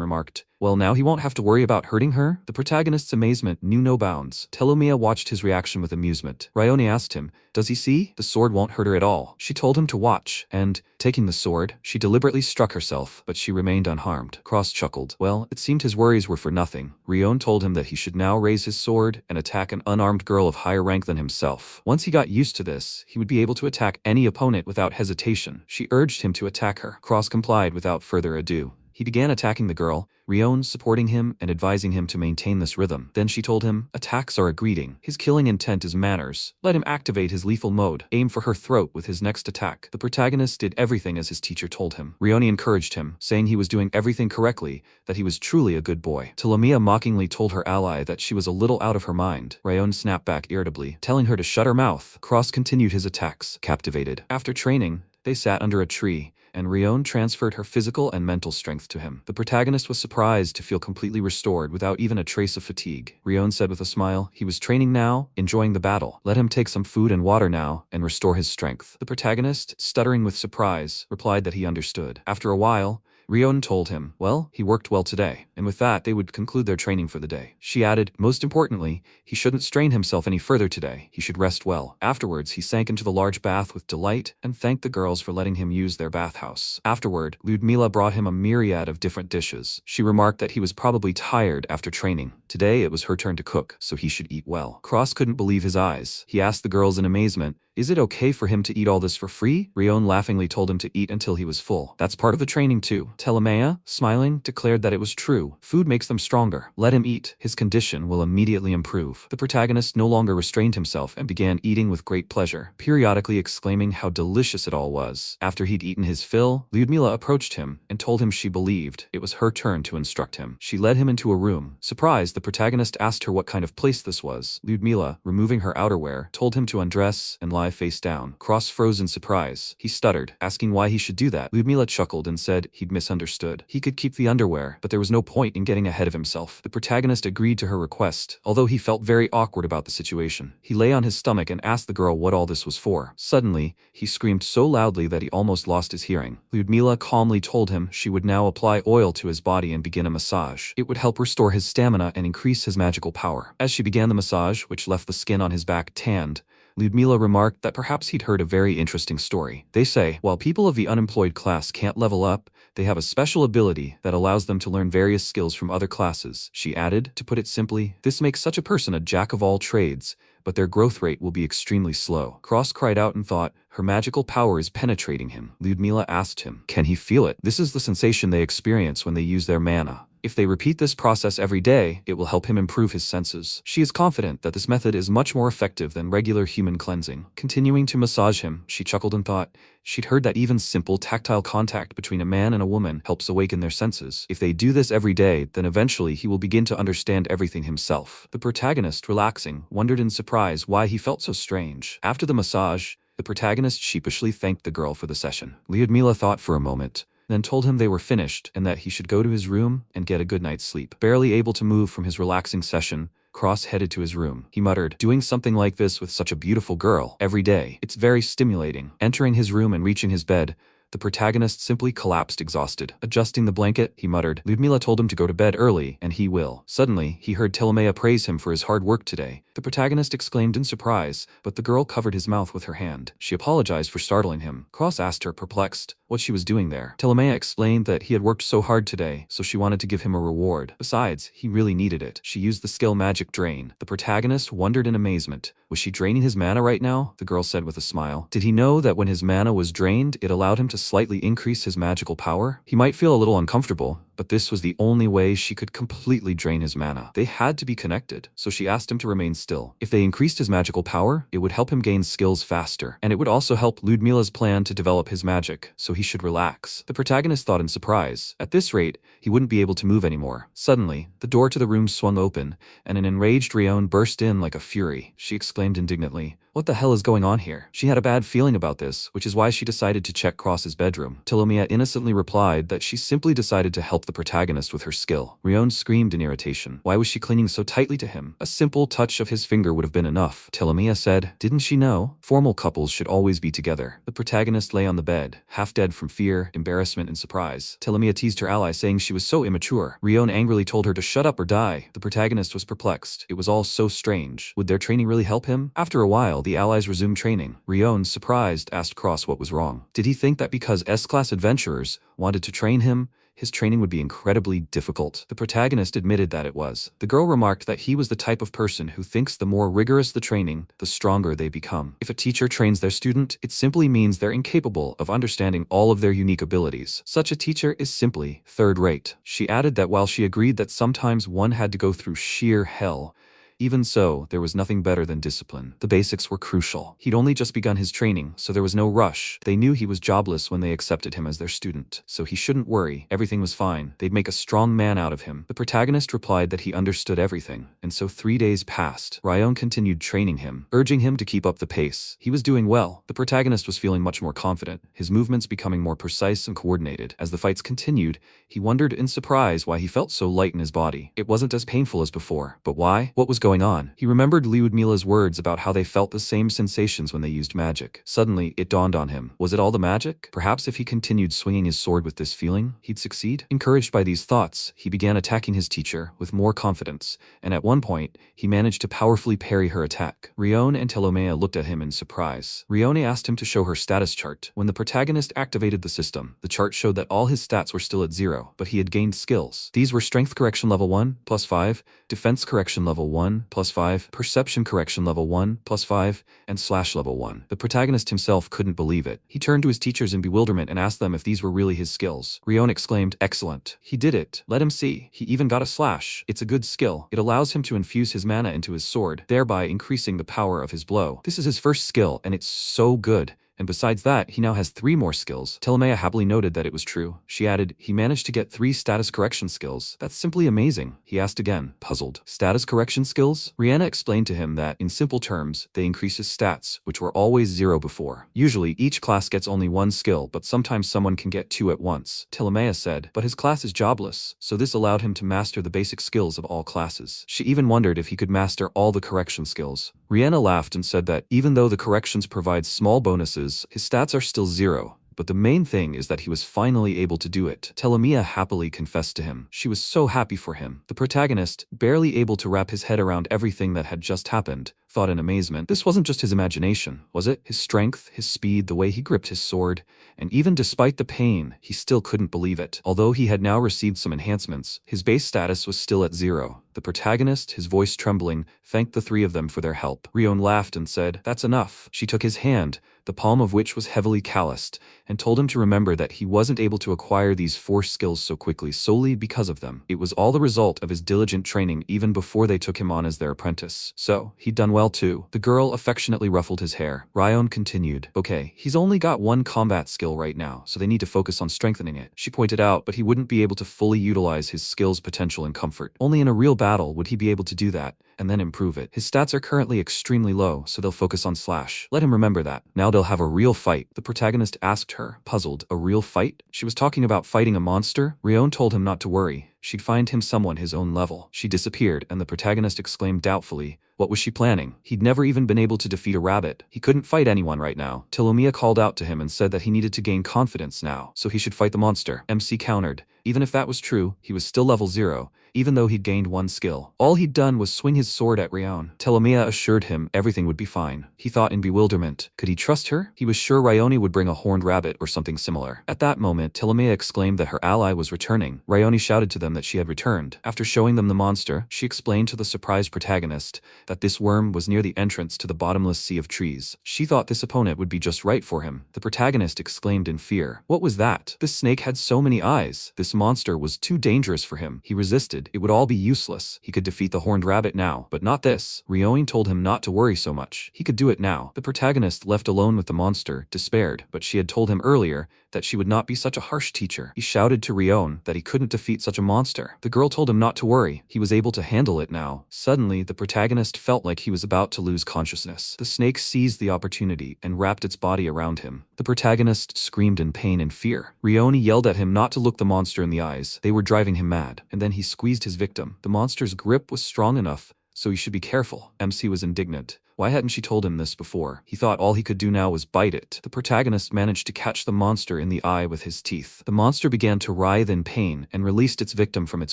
remarked, "Well, now he won't have to worry about hurting her?" The protagonist's amazement knew no bounds. Telmia watched his reaction with amusement. Rione asked him, "Does he see? The sword won't hurt her at all." She told him to watch, and, taking the sword, she deliberately struck herself, but she remained unharmed. Cross chuckled. Well, it seemed his worries were for nothing. Rione told him that he should now raise his sword and attack an unarmed girl of higher rank than himself. Once he got used to this, he would be able to attack any opponent without hesitation. She urged him to attack her. Cross complied without further ado. He began attacking the girl, Rione supporting him and advising him to maintain this rhythm. Then she told him, attacks are a greeting. His killing intent is manners. Let him activate his lethal mode. Aim for her throat with his next attack. The protagonist did everything as his teacher told him. Rione encouraged him, saying he was doing everything correctly, that he was truly a good boy. Telmia mockingly told her ally that she was a little out of her mind. Rione snapped back irritably, telling her to shut her mouth. Cross continued his attacks, captivated. After training, they sat under a tree, and Rione transferred her physical and mental strength to him. The protagonist was surprised to feel completely restored without even a trace of fatigue. Rione said with a smile, he was training now, enjoying the battle. Let him take some food and water now, and restore his strength. The protagonist, stuttering with surprise, replied that he understood. After a while, Rione told him, well, he worked well today, and with that they would conclude their training for the day. She added, most importantly, he shouldn't strain himself any further today, he should rest well. Afterwards, he sank into the large bath with delight and thanked the girls for letting him use their bathhouse. Afterward, Lyudmila brought him a myriad of different dishes. She remarked that he was probably tired after training. Today it was her turn to cook, so he should eat well. Cross couldn't believe his eyes. He asked the girls in amazement, is it okay for him to eat all this for free? Rione laughingly told him to eat until he was full. That's part of the training too. Telmia, smiling, declared that it was true. Food makes them stronger. Let him eat. His condition will immediately improve. The protagonist no longer restrained himself and began eating with great pleasure, periodically exclaiming how delicious it all was. After he'd eaten his fill, Lyudmila approached him and told him she believed it was her turn to instruct him. She led him into a room. Surprised, the protagonist asked her what kind of place this was. Lyudmila, removing her outerwear, told him to undress and lie face down. Cross froze in surprise. He stuttered, asking why he should do that. Lyudmila chuckled and said he'd misunderstood. He could keep the underwear, but there was no point in getting ahead of himself. The protagonist agreed to her request, although he felt very awkward about the situation. He lay on his stomach and asked the girl what all this was for. Suddenly, he screamed so loudly that he almost lost his hearing. Lyudmila calmly told him she would now apply oil to his body and begin a massage. It would help restore his stamina and increase his magical power. As she began the massage, which left the skin on his back tanned, Lyudmila remarked that perhaps he'd heard a very interesting story. They say, while people of the unemployed class can't level up, they have a special ability that allows them to learn various skills from other classes. She added, to put it simply, this makes such a person a jack of all trades, but their growth rate will be extremely slow. Cross cried out and thought, her magical power is penetrating him. Lyudmila asked him, can he feel it? This is the sensation they experience when they use their mana. If they repeat this process every day, it will help him improve his senses. She is confident that this method is much more effective than regular human cleansing. Continuing to massage him, she chuckled and thought, she'd heard that even simple tactile contact between a man and a woman helps awaken their senses. If they do this every day, then eventually he will begin to understand everything himself. The protagonist, relaxing, wondered in surprise why he felt so strange. After the massage, the protagonist sheepishly thanked the girl for the session. Lyudmila thought for a moment, then told him they were finished and that he should go to his room and get a good night's sleep. Barely able to move from his relaxing session, Cross headed to his room. He muttered, doing something like this with such a beautiful girl every day, it's very stimulating. Entering his room and reaching his bed, the protagonist simply collapsed exhausted. Adjusting the blanket, he muttered. Lyudmila told him to go to bed early, and he will. Suddenly, he heard Telmia praise him for his hard work today. The protagonist exclaimed in surprise, but the girl covered his mouth with her hand. She apologized for startling him. Cross asked her, perplexed, what she was doing there. Telmia explained that he had worked so hard today, so she wanted to give him a reward. Besides, he really needed it. She used the skill Magic Drain. The protagonist wondered in amazement. Was she draining his mana right now? The girl said with a smile. Did he know that when his mana was drained, it allowed him to slightly increase his magical power? He might feel a little uncomfortable, but this was the only way she could completely drain his mana. They had to be connected, so she asked him to remain still. If they increased his magical power, it would help him gain skills faster, and it would also help Lyudmila's plan to develop his magic, so he should relax. The protagonist thought in surprise. At this rate, he wouldn't be able to move anymore. Suddenly, the door to the room swung open, and an enraged Rione burst in like a fury. She exclaimed indignantly, "What the hell is going on here?" She had a bad feeling about this, which is why she decided to check Cross's bedroom. Telmia innocently replied that she simply decided to help the protagonist with her skill. Rione screamed in irritation. Why was she clinging so tightly to him? A simple touch of his finger would have been enough. Telmia said, "Didn't she know? Formal couples should always be together." The protagonist lay on the bed, half dead from fear, embarrassment, and surprise. Telmia teased her ally, saying she was so immature. Rione angrily told her to shut up or die. The protagonist was perplexed. It was all so strange. Would their training really help him? After a while, the allies resumed training. Rione, surprised, asked Cross what was wrong. Did he think that because S-class adventurers wanted to train him, his training would be incredibly difficult? The protagonist admitted that it was. The girl remarked that he was the type of person who thinks the more rigorous the training, the stronger they become. If a teacher trains their student, it simply means they're incapable of understanding all of their unique abilities. Such a teacher is simply third-rate. She added that while she agreed that sometimes one had to go through sheer hell, even so, there was nothing better than discipline. The basics were crucial. He'd only just begun his training, so there was no rush. They knew he was jobless when they accepted him as their student, so he shouldn't worry. Everything was fine. They'd make a strong man out of him. The protagonist replied that he understood everything, and so 3 days passed. Rione continued training him, urging him to keep up the pace. He was doing well. The protagonist was feeling much more confident, his movements becoming more precise and coordinated. As the fights continued, he wondered in surprise why he felt so light in his body. It wasn't as painful as before. But why? What was going on? He remembered Lyudmila's words about how they felt the same sensations when they used magic. Suddenly, it dawned on him. Was it all the magic? Perhaps if he continued swinging his sword with this feeling, he'd succeed? Encouraged by these thoughts, he began attacking his teacher with more confidence, and at one point, he managed to powerfully parry her attack. Rione and Telmia looked at him in surprise. Rione asked him to show her status chart. When the protagonist activated the system, the chart showed that all his stats were still at 0, but he had gained skills. These were Strength Correction Level 1, +5, Defense Correction Level 1, +5, Perception Correction Level 1, +5, and Slash Level 1. The protagonist himself couldn't believe it. He turned to his teachers in bewilderment and asked them if these were really his skills. Rione exclaimed, "Excellent. He did it. Let him see. He even got a slash. It's a good skill. It allows him to infuse his mana into his sword, thereby increasing the power of his blow. This is his first skill, and it's so good. And besides that, he now has 3 more skills." Telmia happily noted that it was true. She added, "He managed to get 3 status correction skills. That's simply amazing." He asked again, puzzled. "Status correction skills?" Rione explained to him that, in simple terms, they increase his stats, which were always 0 before. Usually, each class gets only 1 skill, but sometimes someone can get 2 at once. Telmia said, but his class is jobless, so this allowed him to master the basic skills of all classes. She even wondered if he could master all the correction skills. Rione laughed and said that, even though the corrections provide small bonuses, his stats are still 0. But the main thing is that he was finally able to do it. Telmia happily confessed to him. She was so happy for him. The protagonist, barely able to wrap his head around everything that had just happened, thought in amazement. This wasn't just his imagination, was it? His strength, his speed, the way he gripped his sword, and even despite the pain, he still couldn't believe it. Although he had now received some enhancements, his base status was still at 0. The protagonist, his voice trembling, thanked the 3 of them for their help. Rione laughed and said, "That's enough." She took his hand, the palm of which was heavily calloused, and told him to remember that he wasn't able to acquire these 4 skills so quickly solely because of them. It was all the result of his diligent training even before they took him on as their apprentice. So, he'd done well too. The girl affectionately ruffled his hair. Rione continued, "Okay, he's only got 1 combat skill right now, so they need to focus on strengthening it." She pointed out, but he wouldn't be able to fully utilize his skill's potential in comfort. Only in a real battle would he be able to do that, and then improve it. His stats are currently extremely low, so they'll focus on slash. Let him remember that. Now they'll have a real fight. The protagonist asked her, puzzled, a real fight? She was talking about fighting a monster? Rione told him not to worry. She'd find him someone his own level. She disappeared, and the protagonist exclaimed doubtfully, what was she planning? He'd never even been able to defeat a rabbit. He couldn't fight anyone right now. Telmia called out to him and said that he needed to gain confidence now, so he should fight the monster. MC countered. Even if that was true, he was still level 0, even though he'd gained one skill. All he'd done was swing his sword at Rione. Telmia assured him everything would be fine. He thought in bewilderment. Could he trust her? He was sure Rione would bring a horned rabbit or something similar. At that moment, Telmia exclaimed that her ally was returning. Rione shouted to them that she had returned. After showing them the monster, she explained to the surprised protagonist that this worm was near the entrance to the bottomless sea of trees. She thought this opponent would be just right for him. The protagonist exclaimed in fear. What was that? This snake had so many eyes. This monster was too dangerous for him. He resisted. It would all be useless. He could defeat the horned rabbit now, but not this. Rione told him not to worry so much. He could do it now. The protagonist, left alone with the monster, despaired, but she had told him earlier that she would not be such a harsh teacher. He shouted to Rione that he couldn't defeat such a monster. The girl told him not to worry. He was able to handle it now. Suddenly, the protagonist felt like he was about to lose consciousness. The snake seized the opportunity and wrapped its body around him. The protagonist screamed in pain and fear. Rione yelled at him not to look the monster in the eyes. They were driving him mad. And then he squeezed his victim. The monster's grip was strong enough, so he should be careful. MC was indignant. Why hadn't she told him this before? He thought all he could do now was bite it. The protagonist managed to catch the monster in the eye with his teeth. The monster began to writhe in pain and released its victim from its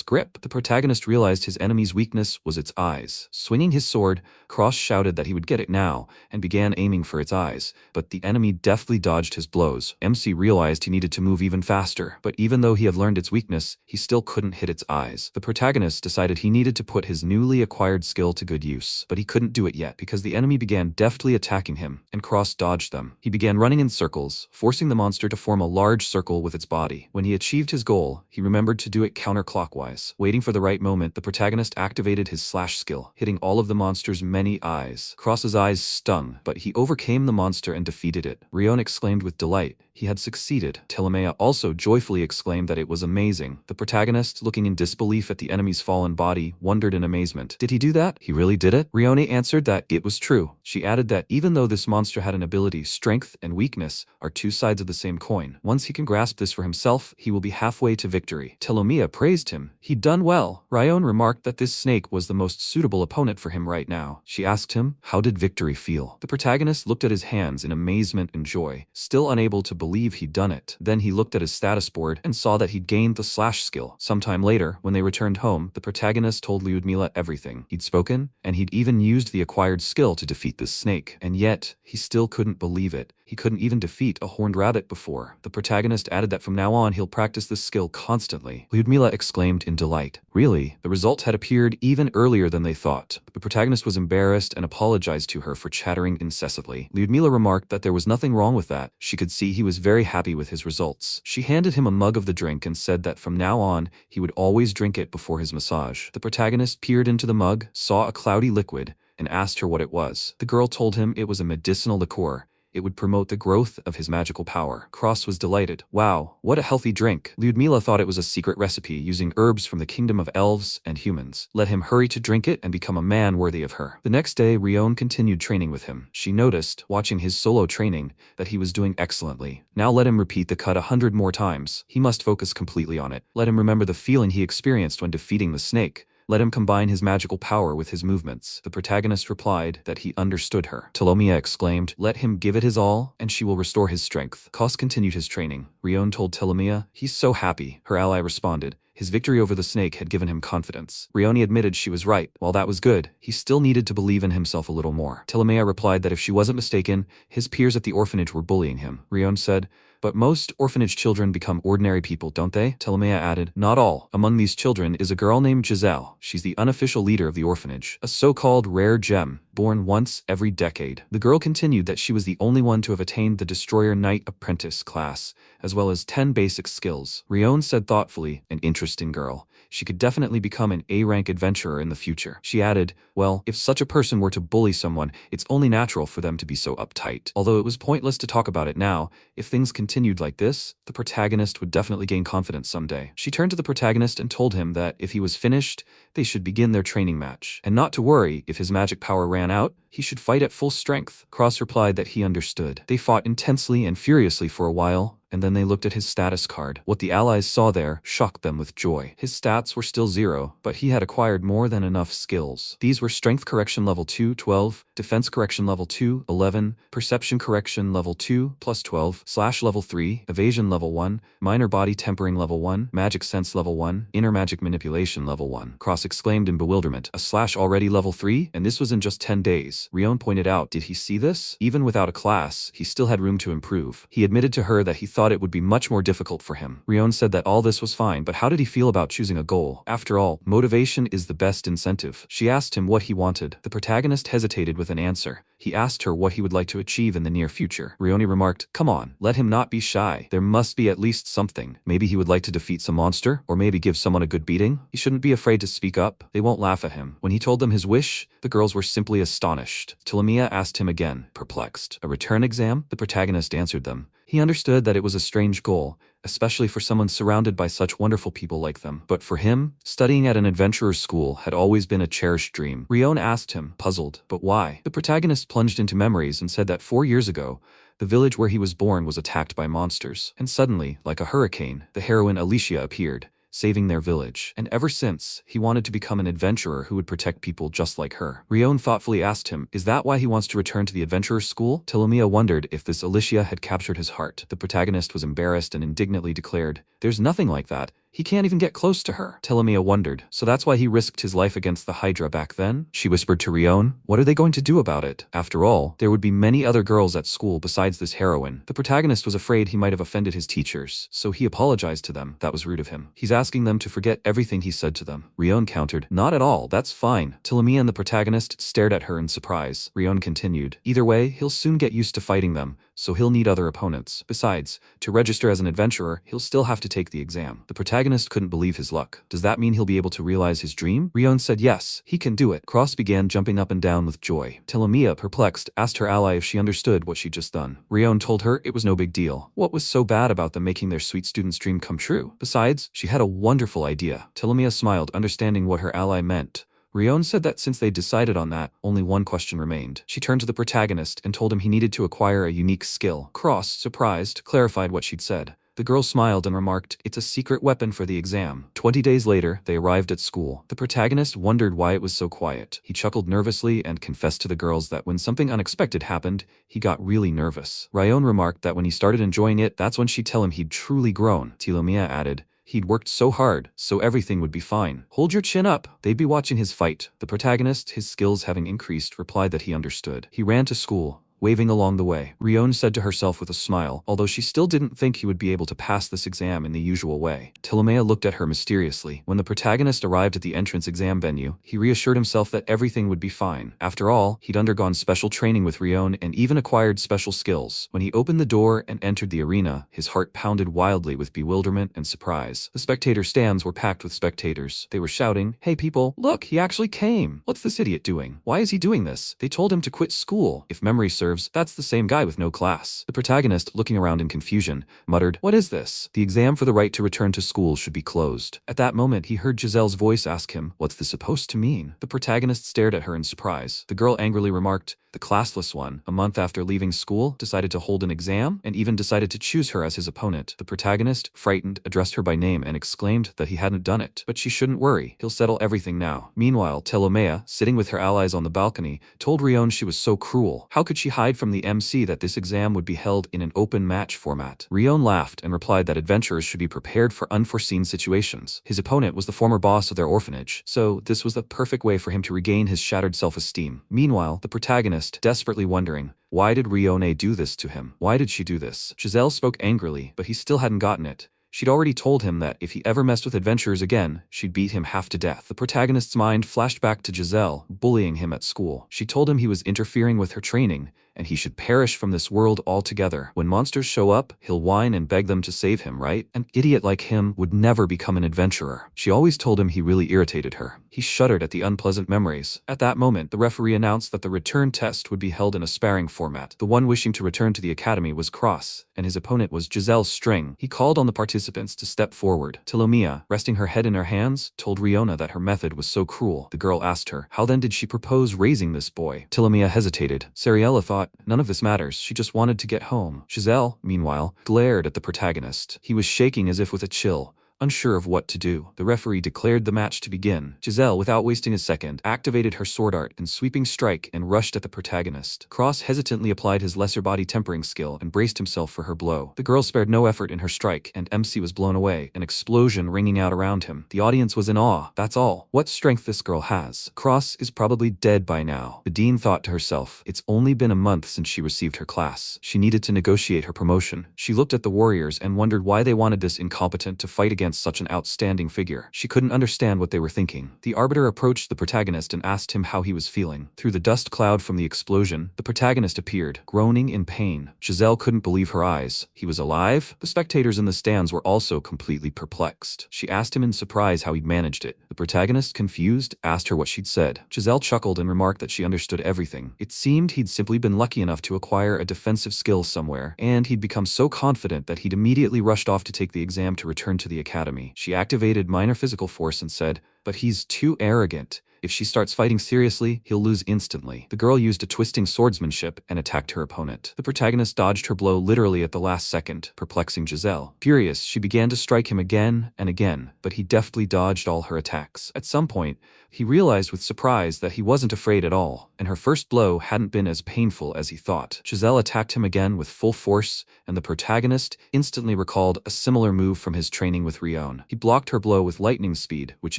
grip. The protagonist realized his enemy's weakness was its eyes. Swinging his sword, Cross shouted that he would get it now and began aiming for its eyes, but the enemy deftly dodged his blows. MC realized he needed to move even faster, but even though he had learned its weakness, he still couldn't hit its eyes. The protagonist decided he needed to put his newly acquired skill to good use, but he couldn't do it yet because the enemy began deftly attacking him, and Cross dodged them. He began running in circles, forcing the monster to form a large circle with its body. When he achieved his goal, he remembered to do it counterclockwise. Waiting for the right moment, the protagonist activated his slash skill, hitting all of the monster's many eyes. Cross's eyes stung, but he overcame the monster and defeated it. Rione exclaimed with delight. He had succeeded. Telmia also joyfully exclaimed that it was amazing. The protagonist, looking in disbelief at the enemy's fallen body, wondered in amazement. Did he do that? He really did it? Rione answered that it was true. She added that even though this monster had an ability, strength and weakness are two sides of the same coin. Once he can grasp this for himself, he will be halfway to victory. Telmia praised him. He'd done well. Rione remarked that this snake was the most suitable opponent for him right now. She asked him, how did victory feel? The protagonist looked at his hands in amazement and joy, still unable to believe he'd done it. Then he looked at his status board and saw that he'd gained the slash skill. Sometime later, when they returned home, the protagonist told Lyudmila everything. He'd spoken, and he'd even used the acquired skill to defeat this snake. And yet, he still couldn't believe it. He couldn't even defeat a horned rabbit before. The protagonist added that from now on he'll practice this skill constantly. Lyudmila exclaimed in delight. Really? The results had appeared even earlier than they thought. The protagonist was embarrassed and apologized to her for chattering incessantly. Lyudmila remarked that there was nothing wrong with that. She could see he was very happy with his results. She handed him a mug of the drink and said that from now on he would always drink it before his massage. The protagonist peered into the mug, saw a cloudy liquid, and asked her what it was. The girl told him it was a medicinal liqueur. It would promote the growth of his magical power. Cross was delighted. Wow, what a healthy drink. Lyudmila thought it was a secret recipe using herbs from the kingdom of elves and humans. Let him hurry to drink it and become a man worthy of her. The next day, Rione continued training with him. She noticed, watching his solo training, that he was doing excellently. Now let him repeat the cut 100 more times. He must focus completely on it. Let him remember the feeling he experienced when defeating the snake. Let him combine his magical power with his movements. The protagonist replied that he understood her. Telmia exclaimed, let him give it his all, and she will restore his strength. Kos continued his training. Rione told Telmia, he's so happy. Her ally responded. His victory over the snake had given him confidence. Rione admitted she was right. While that was good, he still needed to believe in himself a little more. Telmia replied that if she wasn't mistaken, his peers at the orphanage were bullying him. Rione said, but most orphanage children become ordinary people, don't they? Telmia added, not all. Among these children is a girl named Jiselle. She's the unofficial leader of the orphanage, a so-called rare gem, born once every decade. The girl continued that she was the only one to have attained the Destroyer Knight Apprentice class, as well as 10 basic skills. Rione said thoughtfully, an interesting girl. She could definitely become an A-rank adventurer in the future. She added, well, if such a person were to bully someone, it's only natural for them to be so uptight. Although it was pointless to talk about it now, if things continued like this, the protagonist would definitely gain confidence someday. She turned to the protagonist and told him that if he was finished, they should begin their training match. And not to worry, if his magic power ran out, he should fight at full strength. Cross replied that he understood. They fought intensely and furiously for a while, and then they looked at his status card. What the allies saw there shocked them with joy. His stats were still 0, but he had acquired more than enough skills. These were Strength Correction level 2, 12, Defense Correction level 2, 11, Perception Correction level 2, plus 12, Slash level 3, Evasion level 1, Minor Body Tempering level 1, Magic Sense level 1, Inner Magic Manipulation level 1. Cross exclaimed in bewilderment. A Slash already level 3? And this was in just 10 days. Rione pointed out, did he see this? Even without a class, he still had room to improve. He admitted to her that he thought it would be much more difficult for him. Rione said that all this was fine, but how did he feel about choosing a goal? After all, motivation is the best incentive. She asked him what he wanted. The protagonist hesitated with an answer. He asked her what he would like to achieve in the near future. Rione remarked, come on, let him not be shy. There must be at least something. Maybe he would like to defeat some monster, or maybe give someone a good beating. He shouldn't be afraid to speak up. They won't laugh at him. When he told them his wish, the girls were simply astonished. Telmia asked him again, perplexed. A return exam? The protagonist answered them. He understood that it was a strange goal, especially for someone surrounded by such wonderful people like them. But for him, studying at an adventurer's school had always been a cherished dream. Rione asked him, puzzled, but why? The protagonist plunged into memories and said that 4 years ago, the village where he was born was attacked by monsters. And suddenly, like a hurricane, the heroine Alicia appeared, saving their village. And ever since, he wanted to become an adventurer who would protect people just like her. Rione thoughtfully asked him, is that why he wants to return to the adventurer's school? Telmia wondered if this Alicia had captured his heart. The protagonist was embarrassed and indignantly declared, there's nothing like that. He can't even get close to her. Telmia wondered, so that's why he risked his life against the Hydra back then? She whispered to Rione, what are they going to do about it? After all, there would be many other girls at school besides this heroine. The protagonist was afraid he might have offended his teachers, so he apologized to them. That was rude of him. He's asking them to forget everything he said to them. Rione countered, not at all, that's fine. Telmia and the protagonist stared at her in surprise. Rione continued, either way, he'll soon get used to fighting them, so he'll need other opponents. Besides, to register as an adventurer, he'll still have to take the exam. The protagonist couldn't believe his luck. Does that mean he'll be able to realize his dream? Rione said yes, he can do it. Cross began jumping up and down with joy. Telmia, perplexed, asked her ally if she understood what she'd just done. Rione told her it was no big deal. What was so bad about them making their sweet student's dream come true? Besides, she had a wonderful idea. Telmia smiled, understanding what her ally meant. Rione said that since they decided on that, only one question remained. She turned to the protagonist and told him he needed to acquire a unique skill. Cross, surprised, clarified what she'd said. The girl smiled and remarked, it's a secret weapon for the exam. 20 days later, they arrived at school. The protagonist wondered why it was so quiet. He chuckled nervously and confessed to the girls that when something unexpected happened, he got really nervous. Rione remarked that when he started enjoying it, that's when she'd tell him he'd truly grown. Telmia added, he'd worked so hard, so everything would be fine. Hold your chin up. They'd be watching his fight. The protagonist, his skills having increased, replied that he understood. He ran to school, waving along the way. Rione said to herself with a smile, although she still didn't think he would be able to pass this exam in the usual way. Telmia looked at her mysteriously. When the protagonist arrived at the entrance exam venue, he reassured himself that everything would be fine. After all, he'd undergone special training with Rione and even acquired special skills. When he opened the door and entered the arena, his heart pounded wildly with bewilderment and surprise. The spectator stands were packed with spectators. They were shouting, hey people, look, he actually came. What's this idiot doing? Why is he doing this? They told him to quit school. If memory serves, that's the same guy with no class. The protagonist, looking around in confusion, muttered, what is this? The exam for the right to return to school should be closed. At that moment, he heard Jiselle's voice ask him, what's this supposed to mean? The protagonist stared at her in surprise. The girl angrily remarked, the classless one, a month after leaving school, decided to hold an exam and even decided to choose her as his opponent. The protagonist, frightened, addressed her by name and exclaimed that he hadn't done it. But she shouldn't worry. He'll settle everything now. Meanwhile, Telmia, sitting with her allies on the balcony, told Rione she was so cruel. How could she hide from the MC that this exam would be held in an open match format? Rione laughed and replied that adventurers should be prepared for unforeseen situations. His opponent was the former boss of their orphanage, so this was the perfect way for him to regain his shattered self-esteem. Meanwhile, the protagonist, desperately wondering, why did Rione do this to him? Why did she do this? Jiselle spoke angrily, but he still hadn't gotten it. She'd already told him that if he ever messed with adventurers again, she'd beat him half to death. The protagonist's mind flashed back to Jiselle, bullying him at school. She told him he was interfering with her training, and he should perish from this world altogether. When monsters show up, he'll whine and beg them to save him, right? An idiot like him would never become an adventurer. She always told him he really irritated her. He shuddered at the unpleasant memories. At that moment, the referee announced that the return test would be held in a sparring format. The one wishing to return to the academy was Cross, and his opponent was Giselle String. He called on the participants to step forward. Telmia, resting her head in her hands, told Rione that her method was so cruel. The girl asked her, how then did she propose raising this boy? Telmia hesitated. Sariella thought, thought, none of this matters, she just wanted to get home. Jiselle, meanwhile, glared at the protagonist. He was shaking as if with a chill, unsure of what to do. The referee declared the match to begin. Jiselle, without wasting a second, activated her sword art and sweeping strike and rushed at the protagonist. Cross hesitantly applied his lesser body tempering skill and braced himself for her blow. The girl spared no effort in her strike, and MC was blown away, an explosion ringing out around him. The audience was in awe. That's all. What strength this girl has. Cross is probably dead by now. The dean thought to herself, it's only been a month since she received her class. She needed to negotiate her promotion. She looked at the warriors and wondered why they wanted this incompetent to fight against such an outstanding figure. She couldn't understand what they were thinking. The arbiter approached the protagonist and asked him how he was feeling. Through the dust cloud from the explosion, the protagonist appeared, groaning in pain. Jiselle couldn't believe her eyes. He was alive? The spectators in the stands were also completely perplexed. She asked him in surprise how he'd managed it. The protagonist, confused, asked her what she'd said. Jiselle chuckled and remarked that she understood everything. It seemed he'd simply been lucky enough to acquire a defensive skill somewhere, and he'd become so confident that he'd immediately rushed off to take the exam to return to the academy. She activated minor physical force and said, but he's too arrogant. If she starts fighting seriously, he'll lose instantly. The girl used a twisting swordsmanship and attacked her opponent. The protagonist dodged her blow literally at the last second, perplexing Jiselle. Furious, she began to strike him again and again, but he deftly dodged all her attacks. At some point, he realized with surprise that he wasn't afraid at all, and her first blow hadn't been as painful as he thought. Jiselle attacked him again with full force, and the protagonist instantly recalled a similar move from his training with Rione. He blocked her blow with lightning speed, which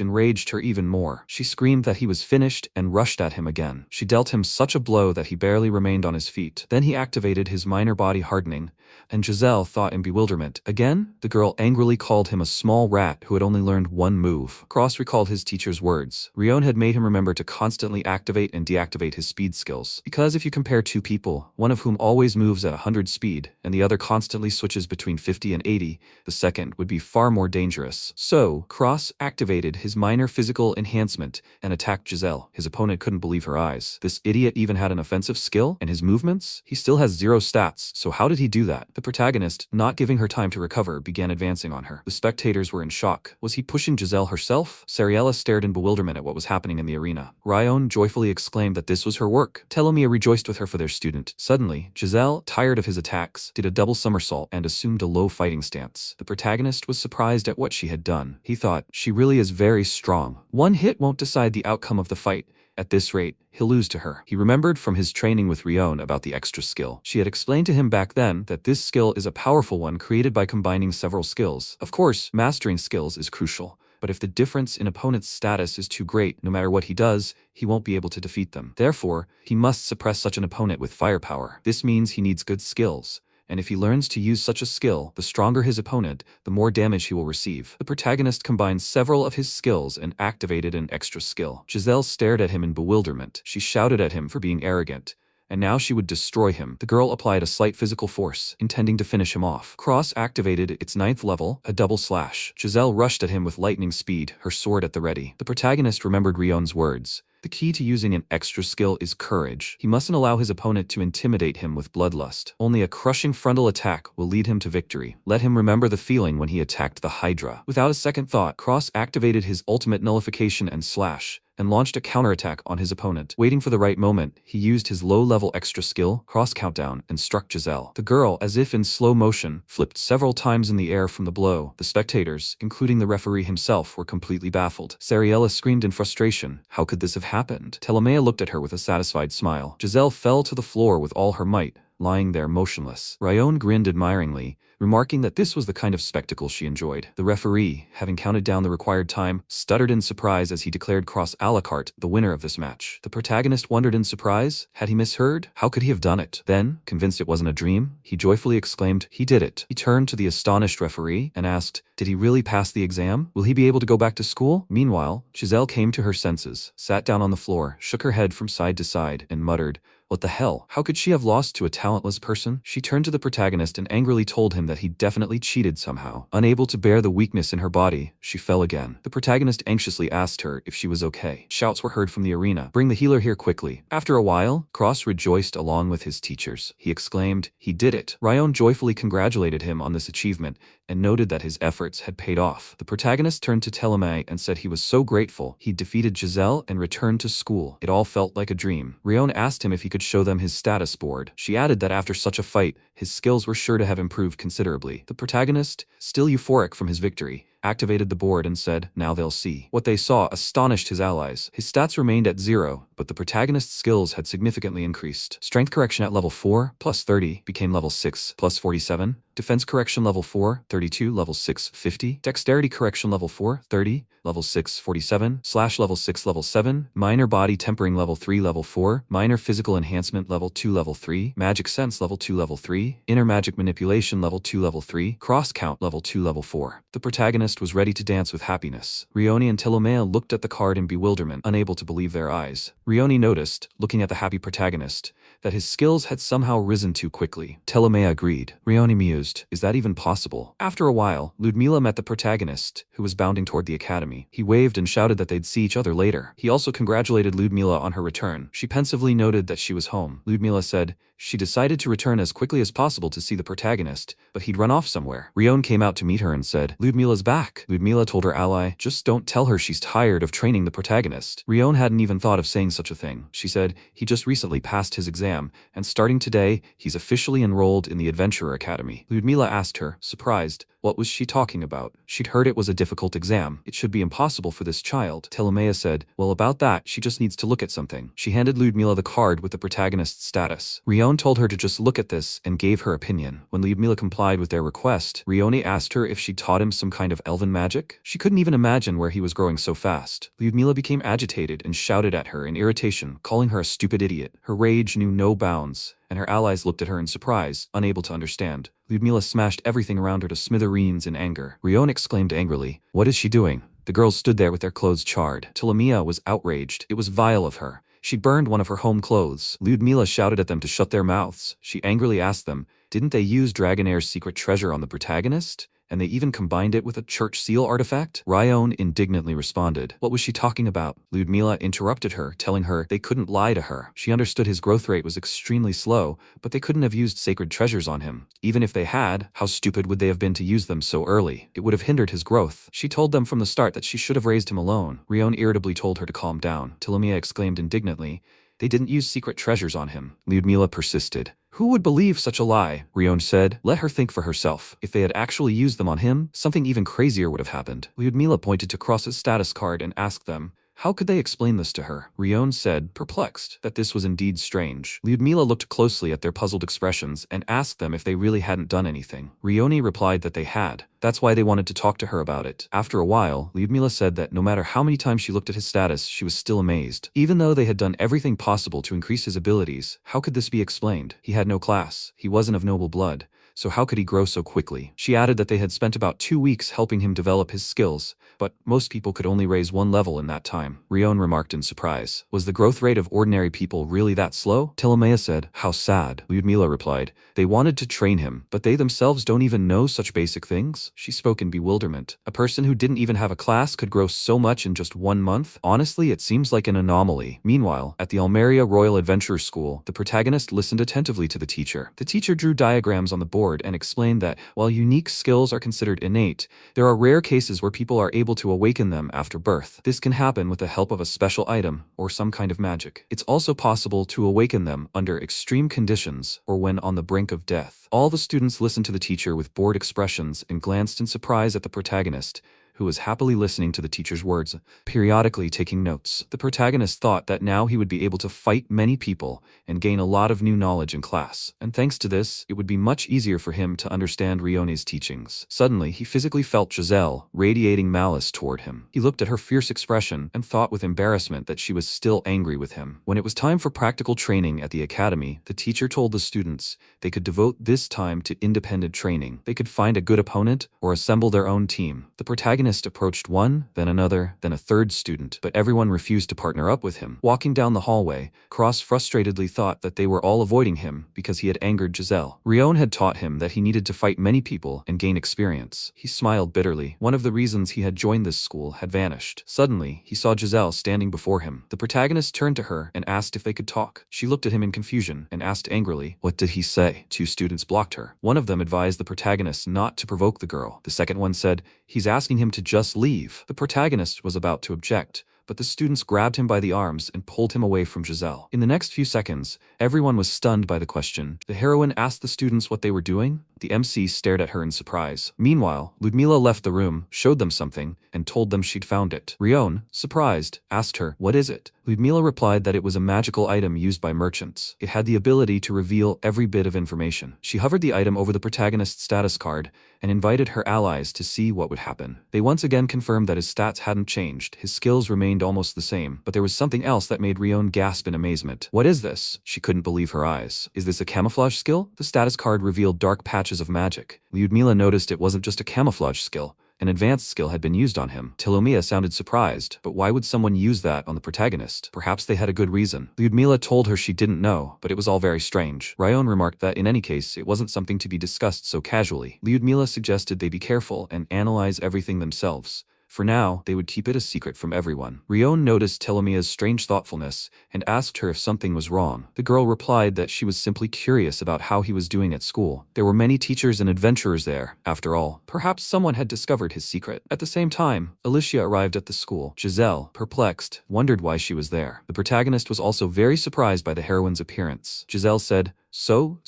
enraged her even more. She screamed that he was finished and rushed at him again. She dealt him such a blow that he barely remained on his feet. Then he activated his minor body hardening, and Jiselle thought in bewilderment. Again, the girl angrily called him a small rat who had only learned one move. Cross recalled his teacher's words. Rione had made him remember to constantly activate and deactivate his speed skills. Because if you compare two people, one of whom always moves at 100 speed, and the other constantly switches between 50 and 80, the second would be far more dangerous. So, Cross activated his minor physical enhancement and attacked Jiselle. His opponent couldn't believe her eyes. This idiot even had an offensive skill, and his movements? He still has 0 stats, so how did he do that? The protagonist, not giving her time to recover, began advancing on her. The spectators were in shock. Was he pushing Jiselle herself? Sariella stared in bewilderment at what was happening in the arena. Rione joyfully exclaimed that this was her work. Telmia rejoiced with her for their student. Suddenly, Jiselle, tired of his attacks, did a double somersault and assumed a low fighting stance. The protagonist was surprised at what she had done. He thought, she really is very strong. One hit won't decide the outcome of the fight. At this rate, he'll lose to her. He remembered from his training with Rione about the extra skill. She had explained to him back then that this skill is a powerful one created by combining several skills. Of course, mastering skills is crucial, but if the difference in opponent's status is too great, no matter what he does, he won't be able to defeat them. Therefore, he must suppress such an opponent with firepower. This means he needs good skills. And if he learns to use such a skill, the stronger his opponent, the more damage he will receive. The protagonist combined several of his skills and activated an extra skill. Jiselle stared at him in bewilderment. She shouted at him for being arrogant, and now she would destroy him. The girl applied a slight physical force, intending to finish him off. Cross activated its 9th level, a double slash. Giselle rushed at him with lightning speed, her sword at the ready. The protagonist remembered Rione's words. The key to using an extra skill is courage. He mustn't allow his opponent to intimidate him with bloodlust. Only a crushing frontal attack will lead him to victory. Let him remember the feeling when he attacked the Hydra. Without a second thought, Cross activated his ultimate nullification and slash, and launched a counterattack on his opponent. Waiting for the right moment, he used his low-level extra skill, Cross Countdown, and struck Jiselle. The girl, as if in slow motion, flipped several times in the air from the blow. The spectators, including the referee himself, were completely baffled. Sariella screamed in frustration. How could this have happened? Telmia looked at her with a satisfied smile. Jiselle fell to the floor with all her might, lying there motionless. Rione grinned admiringly, remarking that this was the kind of spectacle she enjoyed. The referee, having counted down the required time, stuttered in surprise as he declared Cross a la carte the winner of this match. The protagonist wondered in surprise. Had he misheard? How could he have done it? Then, convinced it wasn't a dream, he joyfully exclaimed, he did it. He turned to the astonished referee and asked, did he really pass the exam? Will he be able to go back to school? Meanwhile, Jiselle came to her senses, sat down on the floor, shook her head from side to side, and muttered, what the hell? How could she have lost to a talentless person? She turned to the protagonist and angrily told him that he definitely cheated somehow. Unable to bear the weakness in her body, she fell again. The protagonist anxiously asked her if she was okay. Shouts were heard from the arena. Bring the healer here quickly. After a while, Cross rejoiced along with his teachers. He exclaimed, he did it. Rione joyfully congratulated him on this achievement and noted that his efforts had paid off. The protagonist turned to Telmia and said he was so grateful he'd defeated Jiselle and returned to school. It all felt like a dream. Rione asked him if he could show them his status board. She added that after such a fight, his skills were sure to have improved considerably. The protagonist, still euphoric from his victory, activated the board and said, "Now they'll see." What they saw astonished his allies. His stats remained at 0, but the protagonist's skills had significantly increased. Strength correction at level 4, plus 30, became level 6, plus 47. Defense correction level 4, 32, level 6, 50. Dexterity correction level 4, 30, level 6, 47. Slash level 6, level 7. Minor body tempering level 3, level 4. Minor physical enhancement level 2, level 3. Magic sense level 2, level 3. Inner magic manipulation level 2, level 3. Cross count level 2, level 4. The protagonist was ready to dance with happiness. Rione and Telmia looked at the card in bewilderment, unable to believe their eyes. Rione noticed, looking at the happy protagonist, that his skills had somehow risen too quickly. Telmia agreed. Rione mused, "Is that even possible?" After a while, Lyudmila met the protagonist, who was bounding toward the academy. He waved and shouted that they'd see each other later. He also congratulated Lyudmila on her return. She pensively noted that she was home. Lyudmila said she decided to return as quickly as possible to see the protagonist, but he'd run off somewhere. Rione came out to meet her and said, "Lyudmila's back." Lyudmila told her ally, "Just don't tell her she's tired of training the protagonist." Rione hadn't even thought of saying such a thing. She said, "He just recently passed his exam, and starting today, he's officially enrolled in the Adventurer Academy." Lyudmila asked her, surprised, what was she talking about? She'd heard it was a difficult exam. It should be impossible for this child. Telmia said, "Well, about that, she just needs to look at something." She handed Lyudmila the card with the protagonist's status. Rione told her to just look at this and gave her opinion. When Lyudmila complied with their request, Rione asked her if she taught him some kind of elven magic. She couldn't even imagine where he was growing so fast. Lyudmila became agitated and shouted at her in irritation, calling her a stupid idiot. Her rage knew no bounds, and her allies looked at her in surprise, unable to understand. Lyudmila smashed everything around her to smithereens in anger. Rione exclaimed angrily, "What is she doing?" The girls stood there with their clothes charred. Telmia was outraged. It was vile of her. She'd burned one of her home clothes. Lyudmila shouted at them to shut their mouths. She angrily asked them, didn't they use Dragonair's secret treasure on the protagonist? And they even combined it with a church seal artifact? Rione indignantly responded. What was she talking about? Lyudmila interrupted her, telling her they couldn't lie to her. She understood his growth rate was extremely slow, but they couldn't have used sacred treasures on him. Even if they had, how stupid would they have been to use them so early? It would have hindered his growth. She told them from the start that she should have raised him alone. Rione irritably told her to calm down. Telmia exclaimed indignantly, "They didn't use secret treasures on him." Lyudmila persisted. "Who would believe such a lie?" Rione said. "Let her think for herself. If they had actually used them on him, something even crazier would have happened." Lyudmila pointed to Cross's status card and asked them, how could they explain this to her? Rione said, perplexed, that this was indeed strange. Lyudmila looked closely at their puzzled expressions and asked them if they really hadn't done anything. Rione replied that they had. That's why they wanted to talk to her about it. After a while, Lyudmila said that no matter how many times she looked at his status, she was still amazed. Even though they had done everything possible to increase his abilities, how could this be explained? He had no class. He wasn't of noble blood. So how could he grow so quickly? She added that they had spent about 2 weeks helping him develop his skills, but most people could only raise 1 level in that time. Rione remarked in surprise. Was the growth rate of ordinary people really that slow? Telmia said, how sad. Lyudmila replied, they wanted to train him, but they themselves don't even know such basic things? She spoke in bewilderment. A person who didn't even have a class could grow so much in just 1 month? Honestly, it seems like an anomaly. Meanwhile, at the Almeria Royal Adventurer School, the protagonist listened attentively to the teacher. The teacher drew diagrams on the board and explained that, while unique skills are considered innate, there are rare cases where people are able to awaken them after birth. This can happen with the help of a special item or some kind of magic. It's also possible to awaken them under extreme conditions or when on the brink of death. All the students listened to the teacher with bored expressions and glanced in surprise at the protagonist, who was happily listening to the teacher's words, periodically taking notes. The protagonist thought that now he would be able to fight many people and gain a lot of new knowledge in class, and thanks to this, it would be much easier for him to understand Rione's teachings. Suddenly, he physically felt Jiselle radiating malice toward him. He looked at her fierce expression and thought with embarrassment that she was still angry with him. When it was time for practical training at the academy, the teacher told the students they could devote this time to independent training. They could find a good opponent or assemble their own team. The protagonist protagonist approached one, then another, then a third student, but everyone refused to partner up with him. Walking down the hallway, Cross frustratedly thought that they were all avoiding him because he had angered Jiselle. Rione had taught him that he needed to fight many people and gain experience. He smiled bitterly. One of the reasons he had joined this school had vanished. Suddenly, he saw Jiselle standing before him. The protagonist turned to her and asked if they could talk. She looked at him in confusion and asked angrily, "What did he say?" Two students blocked her. One of them advised the protagonist not to provoke the girl. The second one said, "He's asking him to just leave." The protagonist was about to object, but the students grabbed him by the arms and pulled him away from Jiselle. In the next few seconds, everyone was stunned by the question. The heroine asked the students what they were doing. The MC stared at her in surprise. Meanwhile, Lyudmila left the room, showed them something, and told them she'd found it. Rione, surprised, asked her, "What is it?" Lyudmila replied that it was a magical item used by merchants. It had the ability to reveal every bit of information. She hovered the item over the protagonist's status card and invited her allies to see what would happen. They once again confirmed that his stats hadn't changed. His skills remained almost the same, but there was something else that made Rione gasp in amazement. "What is this?" She couldn't believe her eyes. "Is this a camouflage skill?" The status card revealed dark patches of magic. Lyudmila noticed it wasn't just a camouflage skill. An advanced skill had been used on him. Telmia sounded surprised, but why would someone use that on the protagonist? Perhaps they had a good reason. Lyudmila told her she didn't know, but it was all very strange. Rione remarked that in any case, it wasn't something to be discussed so casually. Lyudmila suggested they be careful and analyze everything themselves. For now, they would keep it a secret from everyone. Rione noticed Telmia's strange thoughtfulness and asked her if something was wrong. The girl replied that she was simply curious about how he was doing at school. There were many teachers and adventurers there, after all. Perhaps someone had discovered his secret. At the same time, Alicia arrived at the school. Jiselle, perplexed, wondered why she was there. The protagonist was also very surprised by the heroine's appearance. Jiselle said, So,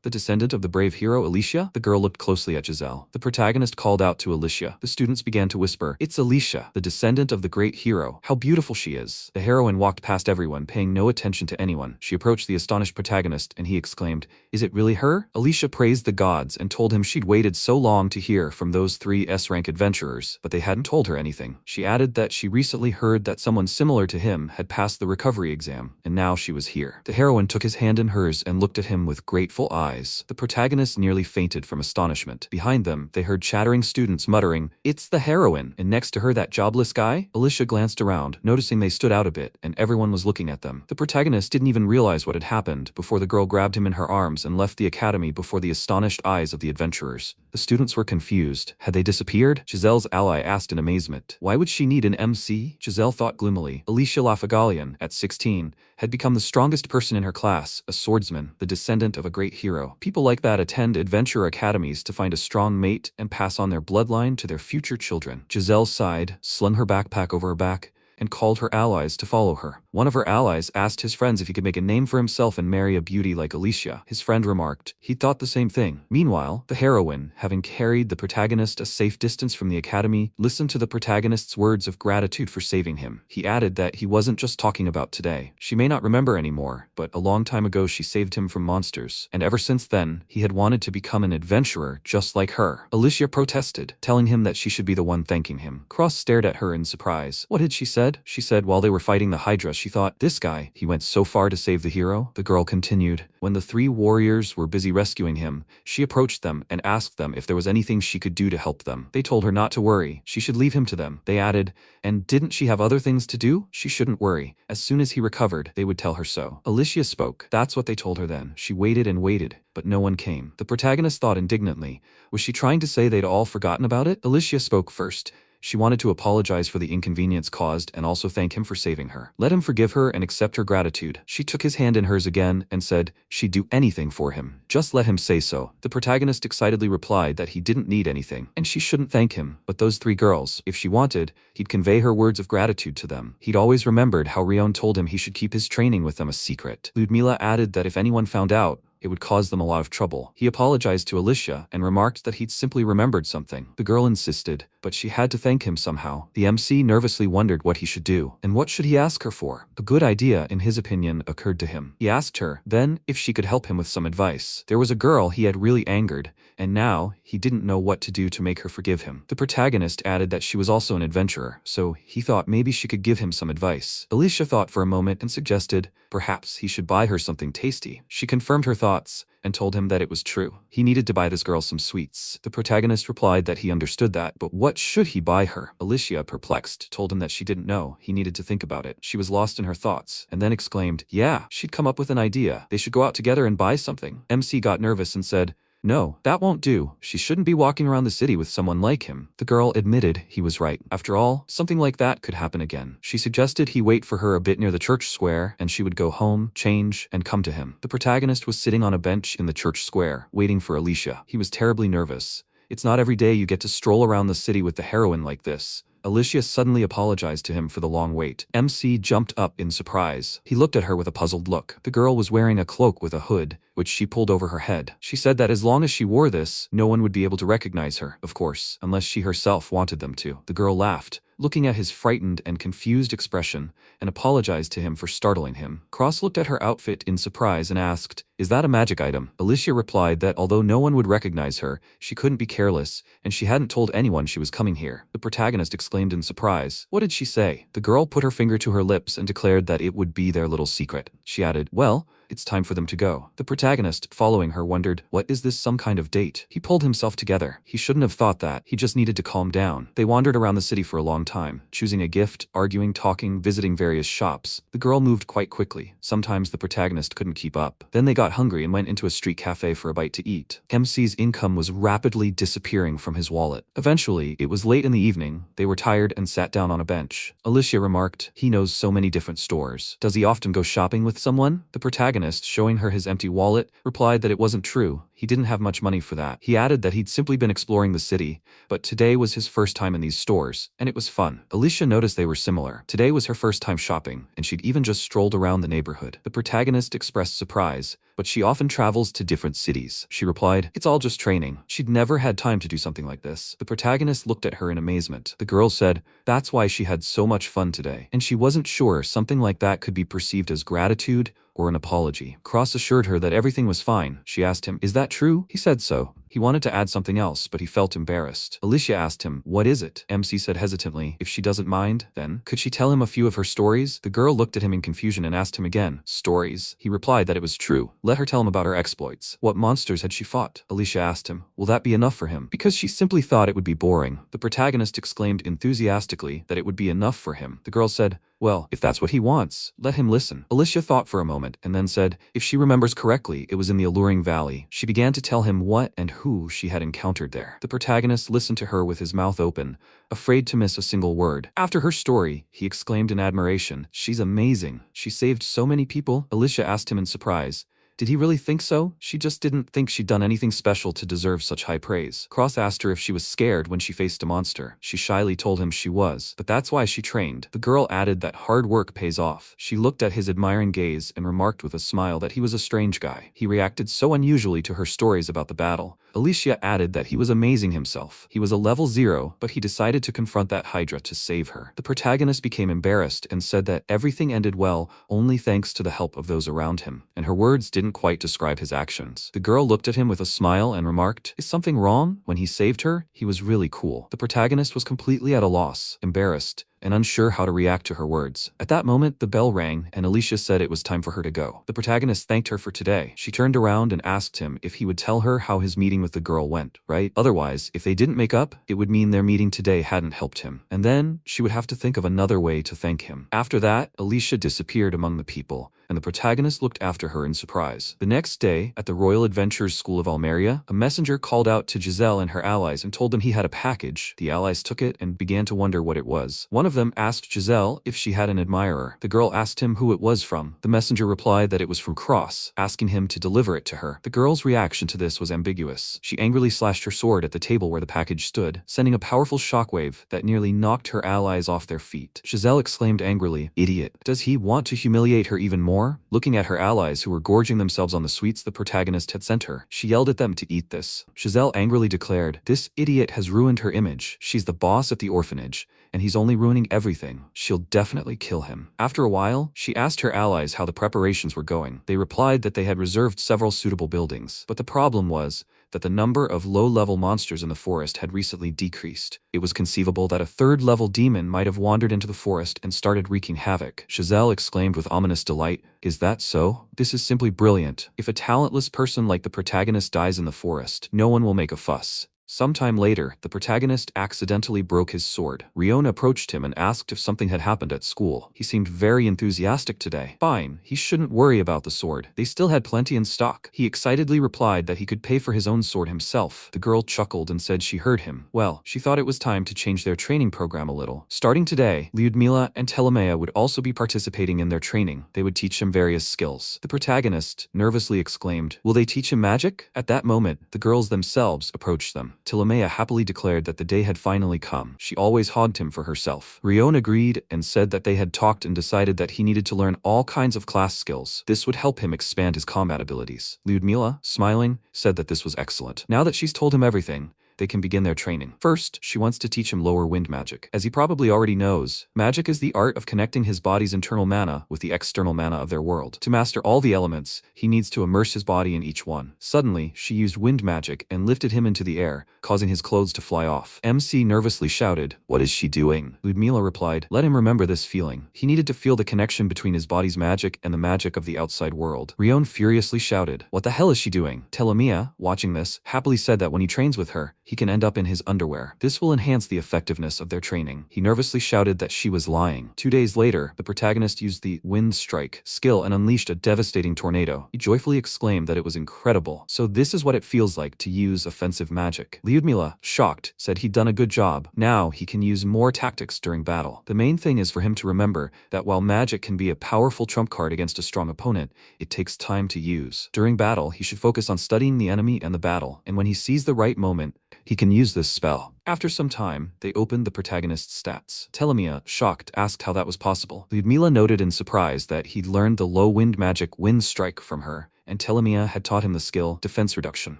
the descendant of the brave hero Alicia?" The girl looked closely at Jiselle. The protagonist called out to Alicia. The students began to whisper, "It's Alicia, the descendant of the great hero. How beautiful she is." The heroine walked past everyone, paying no attention to anyone. She approached the astonished protagonist and he exclaimed, "Is it really her?" Alicia praised the gods and told him she'd waited so long to hear from those three S-rank adventurers, but they hadn't told her anything. She added that she recently heard that someone similar to him had passed the recovery exam, and now she was here. The heroine took his hand in hers and looked at him with grateful eyes. The protagonist nearly fainted from astonishment. Behind them, they heard chattering students muttering, "It's the heroine!" And next to her that jobless guy? Alicia glanced around, noticing they stood out a bit, and everyone was looking at them. The protagonist didn't even realize what had happened before the girl grabbed him in her arms and left the academy before the astonished eyes of the adventurers. The students were confused. Had they disappeared? Giselle's ally asked in amazement. Why would she need an MC? Jiselle thought gloomily. Alicia Lafagalian, at 16, had become the strongest person in her class, a swordsman, the descendant of a great hero. People like that attend adventure academies to find a strong mate and pass on their bloodline to their future children. Jiselle sighed, slung her backpack over her back, and called her allies to follow her. One of her allies asked his friends if he could make a name for himself and marry a beauty like Alicia. His friend remarked he thought the same thing. Meanwhile, the heroine, having carried the protagonist a safe distance from the academy, listened to the protagonist's words of gratitude for saving him. He added that he wasn't just talking about today. She may not remember anymore, but a long time ago she saved him from monsters, and ever since then, he had wanted to become an adventurer just like her. Alicia protested, telling him that she should be the one thanking him. Cross stared at her in surprise. What had she said? She said while they were fighting the Hydra, she thought, "This guy, he went so far to save the hero?" The girl continued. When the three warriors were busy rescuing him, she approached them and asked them if there was anything she could do to help them. They told her not to worry. She should leave him to them. They added, "And didn't she have other things to do? She shouldn't worry. As soon as he recovered, they would tell her so." Alicia spoke. That's what they told her then. She waited and waited, but no one came. The protagonist thought indignantly. Was she trying to say they'd all forgotten about it? Alicia spoke first. She wanted to apologize for the inconvenience caused and also thank him for saving her. Let him forgive her and accept her gratitude. She took his hand in hers again and said she'd do anything for him. Just let him say so. The protagonist excitedly replied that he didn't need anything, and she shouldn't thank him. But those three girls, if she wanted, he'd convey her words of gratitude to them. He'd always remembered how Rione told him he should keep his training with them a secret. Lyudmila added that if anyone found out, it would cause them a lot of trouble. He apologized to Alicia and remarked that he'd simply remembered something. The girl insisted, but she had to thank him somehow. The MC nervously wondered what he should do, and what should he ask her for? A good idea, in his opinion, occurred to him. He asked her, then, if she could help him with some advice. There was a girl he had really angered, and now he didn't know what to do to make her forgive him. The protagonist added that she was also an adventurer, so he thought maybe she could give him some advice. Alicia thought for a moment and suggested perhaps he should buy her something tasty. She confirmed her thoughts and told him that it was true. He needed to buy this girl some sweets. The protagonist replied that he understood that, but what should he buy her? Alicia, perplexed, told him that she didn't know. He needed to think about it. She was lost in her thoughts, and then exclaimed, yeah, she'd come up with an idea. They should go out together and buy something. MC got nervous and said, no, that won't do. She shouldn't be walking around the city with someone like him. The girl admitted he was right. After all, something like that could happen again. She suggested he wait for her a bit near the church square, and she would go home, change, and come to him. The protagonist was sitting on a bench in the church square, waiting for Alicia. He was terribly nervous. It's not every day you get to stroll around the city with the heroine like this. Alicia suddenly apologized to him for the long wait. MC jumped up in surprise. He looked at her with a puzzled look. The girl was wearing a cloak with a hood, which she pulled over her head. She said that as long as she wore this, no one would be able to recognize her, of course, unless she herself wanted them to. The girl laughed, looking at his frightened and confused expression, and apologized to him for startling him. Cross looked at her outfit in surprise and asked, is that a magic item? Alicia replied that although no one would recognize her, she couldn't be careless, and she hadn't told anyone she was coming here. The protagonist exclaimed in surprise. What did she say? The girl put her finger to her lips and declared that it would be their little secret. She added, well, it's time for them to go. The protagonist, following her, wondered, what is this, some kind of date? He pulled himself together. He shouldn't have thought that. He just needed to calm down. They wandered around the city for a long time, choosing a gift, arguing, talking, visiting various shops. The girl moved quite quickly. Sometimes the protagonist couldn't keep up. Then they got hungry and went into a street cafe for a bite to eat. MC's income was rapidly disappearing from his wallet. Eventually, it was late in the evening. They were tired and sat down on a bench. Alicia remarked, he knows so many different stores. Does he often go shopping with someone? The protagonist, showing her his empty wallet, replied that it wasn't true. He didn't have much money for that. He added that he'd simply been exploring the city, but today was his first time in these stores, and it was fun. Alicia noticed they were similar. Today was her first time shopping, and she'd even just strolled around the neighborhood. The protagonist expressed surprise, but she often travels to different cities. She replied, it's all just training. She'd never had time to do something like this. The protagonist looked at her in amazement. The girl said, that's why she had so much fun today, and she wasn't sure something like that could be perceived as gratitude or an apology. Cross assured her that everything was fine. She asked him, is that true? He said so. He wanted to add something else, but he felt embarrassed. Alicia asked him, what is it? MC said hesitantly, if she doesn't mind, then could she tell him a few of her stories? The girl looked at him in confusion and asked him again, stories? He replied that it was true. Let her tell him about her exploits. What monsters had she fought? Alicia asked him, will that be enough for him? Because she simply thought it would be boring. The protagonist exclaimed enthusiastically that it would be enough for him. The girl said, well, if that's what he wants, let him listen. Alicia thought for a moment and then said, if she remembers correctly, it was in the Alluring Valley. She began to tell him what and who she had encountered there. The protagonist listened to her with his mouth open, afraid to miss a single word. After her story, he exclaimed in admiration, she's amazing. She saved so many people. Alicia asked him in surprise, did he really think so? She just didn't think she'd done anything special to deserve such high praise. Cross asked her if she was scared when she faced a monster. She shyly told him she was, but that's why she trained. The girl added that hard work pays off. She looked at his admiring gaze and remarked with a smile that he was a strange guy. He reacted so unusually to her stories about the battle. Alicia added that he was amazing himself. He was a level 0, but he decided to confront that Hydra to save her. The protagonist became embarrassed and said that everything ended well only thanks to the help of those around him, and her words didn't quite describe his actions. The girl looked at him with a smile and remarked, is something wrong? When he saved her, he was really cool. The protagonist was completely at a loss, embarrassed, and unsure how to react to her words. At that moment, the bell rang, and Alicia said it was time for her to go. The protagonist thanked her for today. She turned around and asked him if he would tell her how his meeting with the girl went, right? Otherwise, if they didn't make up, it would mean their meeting today hadn't helped him. And then, she would have to think of another way to thank him. After that, Alicia disappeared among the people, and the protagonist looked after her in surprise. The next day, at the Royal Adventures School of Almeria, a messenger called out to Jiselle and her allies and told them he had a package. The allies took it and began to wonder what it was. One of them asked Jiselle if she had an admirer. The girl asked him who it was from. The messenger replied that it was from Cross, asking him to deliver it to her. The girl's reaction to this was ambiguous. She angrily slashed her sword at the table where the package stood, sending a powerful shockwave that nearly knocked her allies off their feet. Jiselle exclaimed angrily, idiot. Does he want to humiliate her even more? Looking at her allies who were gorging themselves on the sweets the protagonist had sent her, she yelled at them to eat this. Jiselle angrily declared, this idiot has ruined her image. She's the boss at the orphanage, and he's only ruining everything. She'll definitely kill him. After a while, she asked her allies how the preparations were going. They replied that they had reserved several suitable buildings, but the problem was, that the number of low-level monsters in the forest had recently decreased. It was conceivable that a third-level demon might have wandered into the forest and started wreaking havoc. Jiselle exclaimed with ominous delight, "Is that so? This is simply brilliant. If a talentless person like the protagonist dies in the forest, no one will make a fuss." Sometime later, the protagonist accidentally broke his sword. Rione approached him and asked if something had happened at school. He seemed very enthusiastic today. Fine, he shouldn't worry about the sword. They still had plenty in stock. He excitedly replied that he could pay for his own sword himself. The girl chuckled and said she heard him. Well, she thought it was time to change their training program a little. Starting today, Lyudmila and Telmia would also be participating in their training. They would teach him various skills. The protagonist nervously exclaimed, "Will they teach him magic?" At that moment, the girls themselves approached them. Telmia happily declared that the day had finally come. She always hogged him for herself. Rione agreed and said that they had talked and decided that he needed to learn all kinds of class skills. This would help him expand his combat abilities. Lyudmila, smiling, said that this was excellent. Now that she's told him everything, they can begin their training. First, she wants to teach him lower wind magic. As he probably already knows, magic is the art of connecting his body's internal mana with the external mana of their world. To master all the elements, he needs to immerse his body in each one. Suddenly, she used wind magic and lifted him into the air, causing his clothes to fly off. MC nervously shouted, "What is she doing?" Lyudmila replied, "Let him remember this feeling." He needed to feel the connection between his body's magic and the magic of the outside world. Rione furiously shouted, "What the hell is she doing?" Telmia, watching this, happily said that when he trains with her, he can end up in his underwear. This will enhance the effectiveness of their training. He nervously shouted that she was lying. 2 days later, the protagonist used the Wind Strike skill and unleashed a devastating tornado. He joyfully exclaimed that it was incredible. So this is what it feels like to use offensive magic. Lyudmila, shocked, said he'd done a good job. Now he can use more tactics during battle. The main thing is for him to remember that while magic can be a powerful trump card against a strong opponent, it takes time to use. During battle, he should focus on studying the enemy and the battle, and when he sees the right moment, he can use this spell. After some time, they opened the protagonist's stats. Telmia, shocked, asked how that was possible. Lyudmila noted in surprise that he'd learned the low wind magic Wind Strike from her, and Telmia had taught him the skill Defense Reduction.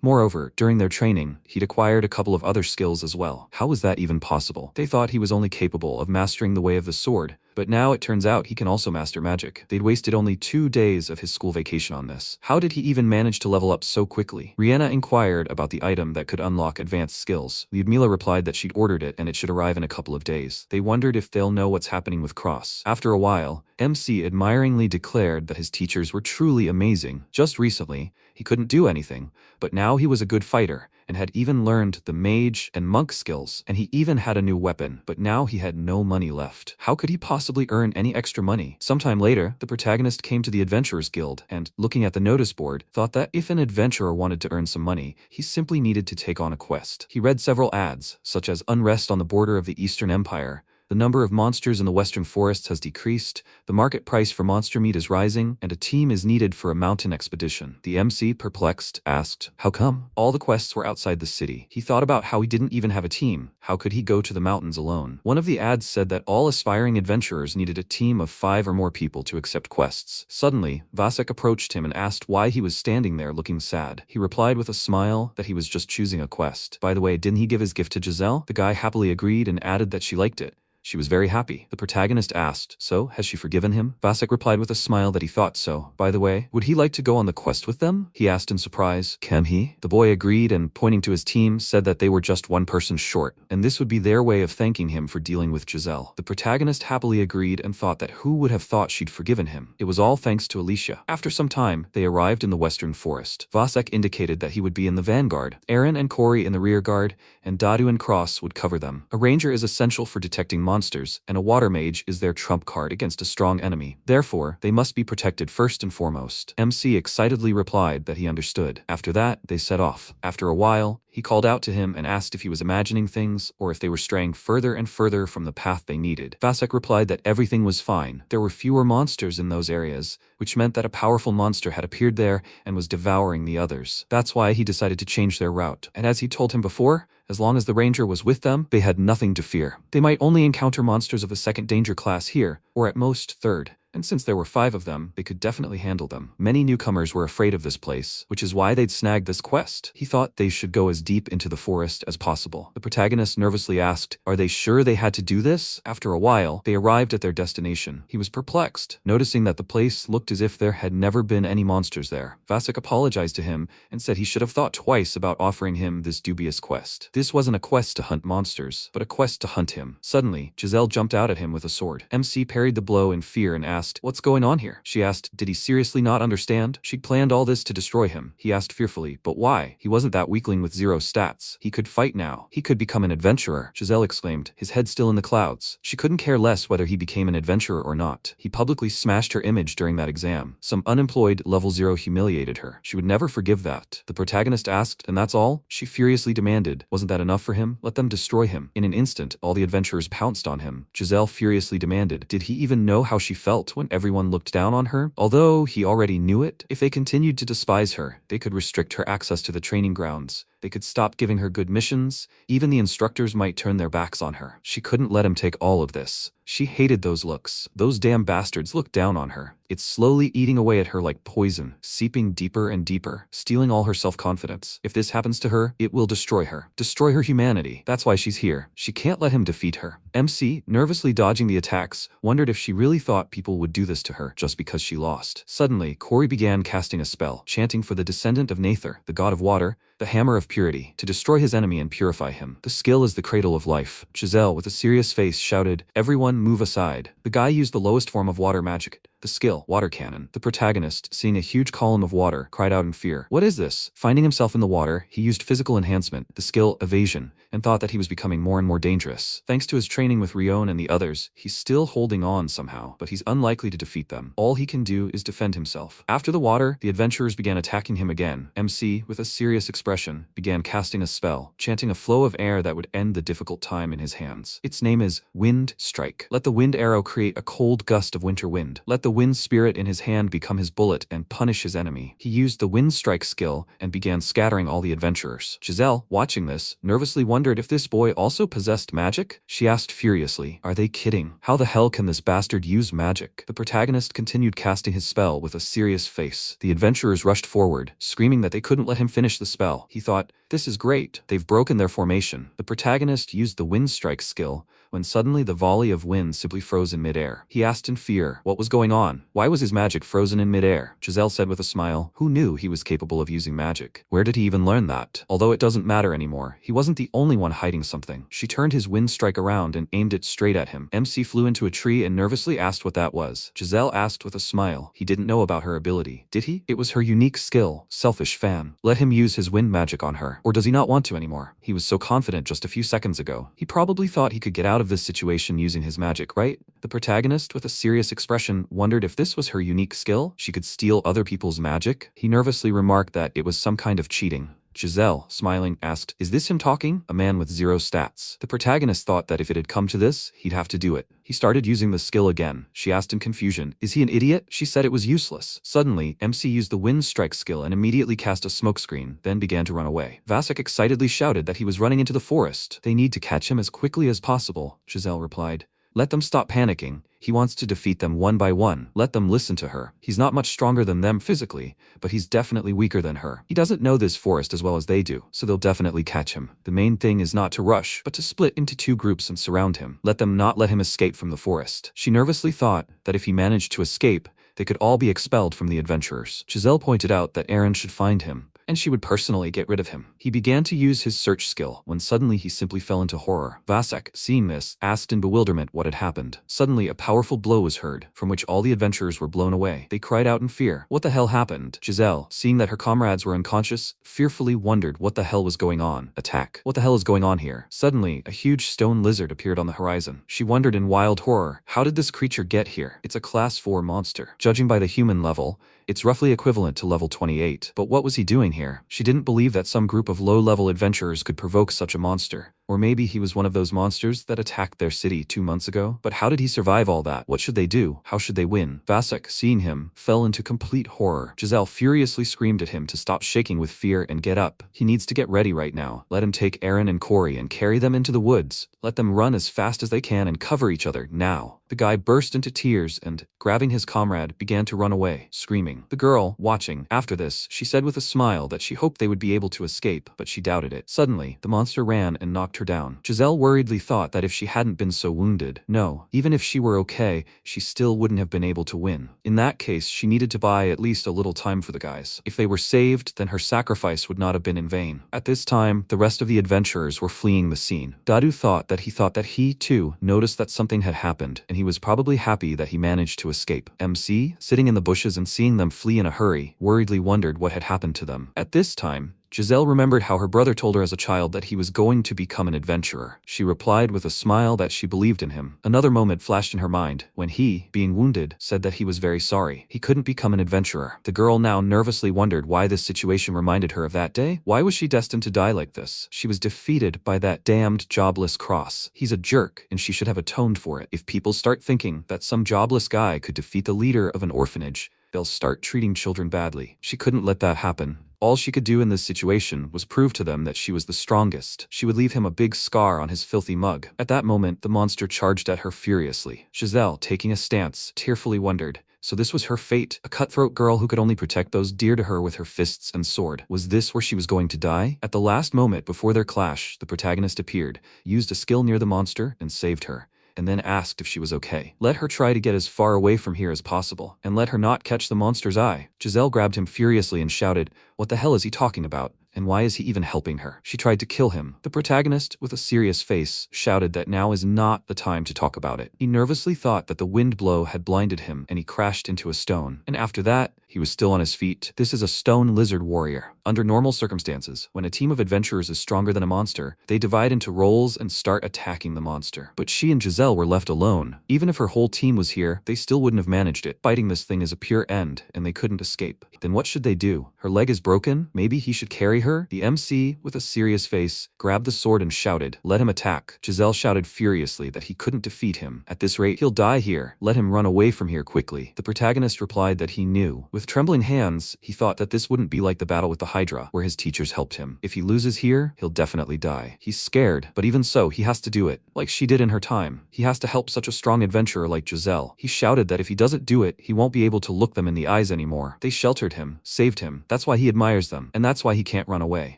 Moreover, during their training, he'd acquired a couple of other skills as well. How was that even possible? They thought he was only capable of mastering the way of the sword, but now it turns out he can also master magic. They'd wasted only 2 days of his school vacation on this. How did he even manage to level up so quickly? Rione inquired about the item that could unlock advanced skills. Lyudmila replied that she'd ordered it and it should arrive in a couple of days. They wondered if they'll know what's happening with Cross. After a while, MC admiringly declared that his teachers were truly amazing. Just recently, he couldn't do anything, but now he was a good fighter and had even learned the mage and monk skills, and he even had a new weapon, but now he had no money left. How could he possibly earn any extra money? Sometime later, the protagonist came to the Adventurers Guild and, looking at the notice board, thought that if an adventurer wanted to earn some money, he simply needed to take on a quest. He read several ads, such as unrest on the border of the Eastern Empire, the number of monsters in the western forests has decreased, the market price for monster meat is rising, and a team is needed for a mountain expedition. The MC, perplexed, asked, "How come?" All the quests were outside the city. He thought about how he didn't even have a team. How could he go to the mountains alone? One of the ads said that all aspiring adventurers needed a team of 5 or more people to accept quests. Suddenly, Vasek approached him and asked why he was standing there looking sad. He replied with a smile that he was just choosing a quest. By the way, didn't he give his gift to Jiselle? The guy happily agreed and added that she liked it. She was very happy. The protagonist asked, "So, has she forgiven him?" Vasek replied with a smile that he thought so. By the way, would he like to go on the quest with them? He asked in surprise. Can he? The boy agreed and, pointing to his team, said that they were just 1 person short, and this would be their way of thanking him for dealing with Jiselle. The protagonist happily agreed and thought that who would have thought she'd forgiven him? It was all thanks to Alicia. After some time, they arrived in the western forest. Vasek indicated that he would be in the vanguard, Aaron and Corey in the rear guard, and Dadu and Cross would cover them. A ranger is essential for detecting monsters, and a water mage is their trump card against a strong enemy. Therefore, they must be protected first and foremost. MC excitedly replied that he understood. After that, they set off. After a while, he called out to him and asked if he was imagining things or if they were straying further and further from the path they needed. Vasek replied that everything was fine. There were fewer monsters in those areas, which meant that a powerful monster had appeared there and was devouring the others. That's why he decided to change their route. And as he told him before, as long as the ranger was with them, they had nothing to fear. They might only encounter monsters of a 2nd danger class here, or at most 3rd. and since there were 5 of them, they could definitely handle them. Many newcomers were afraid of this place, which is why they'd snagged this quest. He thought they should go as deep into the forest as possible. The protagonist nervously asked, are they sure they had to do this? After a while, they arrived at their destination. He was perplexed, noticing that the place looked as if there had never been any monsters there. Vasek apologized to him and said he should have thought twice about offering him this dubious quest. This wasn't a quest to hunt monsters, but a quest to hunt him. Suddenly, Jiselle jumped out at him with a sword. MC parried the blow in fear and asked, what's going on here? She asked, did he seriously not understand? She'd planned all this to destroy him. He asked fearfully, but why? He wasn't that weakling with 0 stats. He could fight now. He could become an adventurer. Jiselle exclaimed, his head still in the clouds. She couldn't care less whether he became an adventurer or not. He publicly smashed her image during that exam. Some unemployed level 0 humiliated her. She would never forgive that. The protagonist asked, and that's all? She furiously demanded, wasn't that enough for him? Let them destroy him. In an instant, all the adventurers pounced on him. Jiselle furiously demanded, did he even know how she felt when everyone looked down on her? Although he already knew it, if they continued to despise her, they could restrict her access to the training grounds. They could stop giving her good missions. Even the instructors might turn their backs on her. She couldn't let him take all of this. She hated those looks. Those damn bastards looked down on her. It's slowly eating away at her like poison, seeping deeper and deeper, stealing all her self-confidence. If this happens to her, it will destroy her. Destroy her humanity. That's why she's here. She can't let him defeat her. MC, nervously dodging the attacks, wondered if she really thought people would do this to her just because she lost. Suddenly, Corey began casting a spell, chanting for the descendant of Nather, the god of water, the hammer of purity, to destroy his enemy and purify him. The skill is the cradle of life. Jiselle, with a serious face, shouted, everyone move aside. The guy used the lowest form of water magic. The skill, water cannon. The protagonist, seeing a huge column of water, cried out in fear. What is this? Finding himself in the water, he used physical enhancement, the skill evasion, and thought that he was becoming more and more dangerous. Thanks to his training with Rione and the others, he's still holding on somehow, but he's unlikely to defeat them. All he can do is defend himself. After the water, the adventurers began attacking him again. MC, with a serious expression, began casting a spell, chanting a flow of air that would end the difficult time in his hands. Its name is Wind Strike. Let the wind arrow create a cold gust of winter wind. Let the wind spirit in his hand become his bullet and punish his enemy. He used the Wind Strike skill and began scattering all the adventurers. Jiselle, watching this, nervously wondered if this boy also possessed magic. She asked furiously, are they kidding? How the hell can this bastard use magic? The protagonist continued casting his spell with a serious face. The adventurers rushed forward, screaming that they couldn't let him finish the spell. He thought, this is great. They've broken their formation. The protagonist used the Wind Strike skill when suddenly the volley of wind simply froze in midair. He asked in fear, what was going on? Why was his magic frozen in midair? Jiselle said with a smile, who knew he was capable of using magic? Where did he even learn that? Although it doesn't matter anymore, he wasn't the only one hiding something. She turned his Wind Strike around and aimed it straight at him. MC flew into a tree and nervously asked what that was. Jiselle asked with a smile. He didn't know about her ability. Did he? It was her unique skill. Selfish fan. Let him use his wind magic on her. Or does he not want to anymore? He was so confident just a few seconds ago. He probably thought he could get out of this situation using his magic, right? The protagonist, with a serious expression, wondered if this was her unique skill. She could steal other people's magic. He nervously remarked that it was some kind of cheating. Jiselle, smiling, asked, is this him talking? A man with 0 stats. The protagonist thought that if it had come to this, he'd have to do it. He started using the skill again. She asked in confusion, is he an idiot? She said it was useless. Suddenly, MC used the Wind Strike skill and immediately cast a smokescreen, then began to run away. Vasek excitedly shouted that he was running into the forest. They need to catch him as quickly as possible, Jiselle replied. Let them stop panicking. He wants to defeat them one by one. Let them listen to her. He's not much stronger than them physically, but he's definitely weaker than her. He doesn't know this forest as well as they do, so they'll definitely catch him. The main thing is not to rush, but to split into 2 groups and surround him. Let them not let him escape from the forest. She nervously thought that if he managed to escape, they could all be expelled from the adventurers. Jiselle pointed out that Aaron should find him, and she would personally get rid of him. He began to use his search skill when suddenly he simply fell into horror. Vasek, seeing this, asked in bewilderment what had happened. Suddenly a powerful blow was heard, from which all the adventurers were blown away. They cried out in fear. What the hell happened? Jiselle, seeing that her comrades were unconscious, fearfully wondered what the hell was going on. Attack. What the hell is going on here? Suddenly, a huge stone lizard appeared on the horizon. She wondered in wild horror, how did this creature get here? It's a class 4 monster. Judging by the human level, it's roughly equivalent to level 28. But what was he doing here? She didn't believe that some group of low-level adventurers could provoke such a monster. Or maybe he was one of those monsters that attacked their city 2 months ago? But how did he survive all that? What should they do? How should they win? Vasek, seeing him, fell into complete horror. Jiselle furiously screamed at him to stop shaking with fear and get up. He needs to get ready right now. Let him take Aaron and Corey and carry them into the woods. Let them run as fast as they can and cover each other now. The guy burst into tears and, grabbing his comrade, began to run away, screaming. The girl, watching, after this, she said with a smile that she hoped they would be able to escape, but she doubted it. Suddenly, the monster ran and knocked her down. Jiselle worriedly thought that if she hadn't been so wounded, no, even if she were okay, she still wouldn't have been able to win. In that case, she needed to buy at least a little time for the guys. If they were saved, then her sacrifice would not have been in vain. At this time, the rest of the adventurers were fleeing the scene. Dadu thought that he too noticed that something had happened, and he was probably happy that he managed to escape. MC, sitting in the bushes and seeing them flee in a hurry, worriedly wondered what had happened to them. At this time, Jiselle remembered how her brother told her as a child that he was going to become an adventurer. She replied with a smile that she believed in him. Another moment flashed in her mind, when he, being wounded, said that he was very sorry. He couldn't become an adventurer. The girl now nervously wondered why this situation reminded her of that day. Why was she destined to die like this? She was defeated by that damned jobless Cross. He's a jerk, and she should have atoned for it. If people start thinking that some jobless guy could defeat the leader of an orphanage, they'll start treating children badly. She couldn't let that happen. All she could do in this situation was prove to them that she was the strongest. She would leave him a big scar on his filthy mug. At that moment, the monster charged at her furiously. Giselle, taking a stance, tearfully wondered, so this was her fate, a cutthroat girl who could only protect those dear to her with her fists and sword. Was this where she was going to die? At the last moment before their clash, the protagonist appeared, used a skill near the monster, and saved her, and then asked if she was okay. Let her try to get as far away from here as possible, and let her not catch the monster's eye. Giselle grabbed him furiously and shouted, "What the hell is he talking about? And why is he even helping her?" She tried to kill him. The protagonist, with a serious face, shouted that now is not the time to talk about it. He nervously thought that the wind blow had blinded him, and he crashed into a stone. And after that, he was still on his feet. This is a stone lizard warrior. Under normal circumstances, when a team of adventurers is stronger than a monster, they divide into roles and start attacking the monster. But she and Giselle were left alone. Even if her whole team was here, they still wouldn't have managed it. Fighting this thing is a pure end, and they couldn't escape. Then what should they do? Her leg is broken? Maybe he should carry her? The MC, with a serious face, grabbed the sword and shouted, "Let him attack." Giselle shouted furiously that he couldn't defeat him. At this rate, he'll die here. Let him run away from here quickly. The protagonist replied that he knew. With trembling hands, he thought that this wouldn't be like the battle with the Hydra, where his teachers helped him. If he loses here, he'll definitely die. He's scared, but even so, he has to do it, like she did in her time. He has to help such a strong adventurer like Giselle. He shouted that if he doesn't do it, he won't be able to look them in the eyes anymore. They sheltered him, saved him. That's why he admires them, and that's why he can't run away.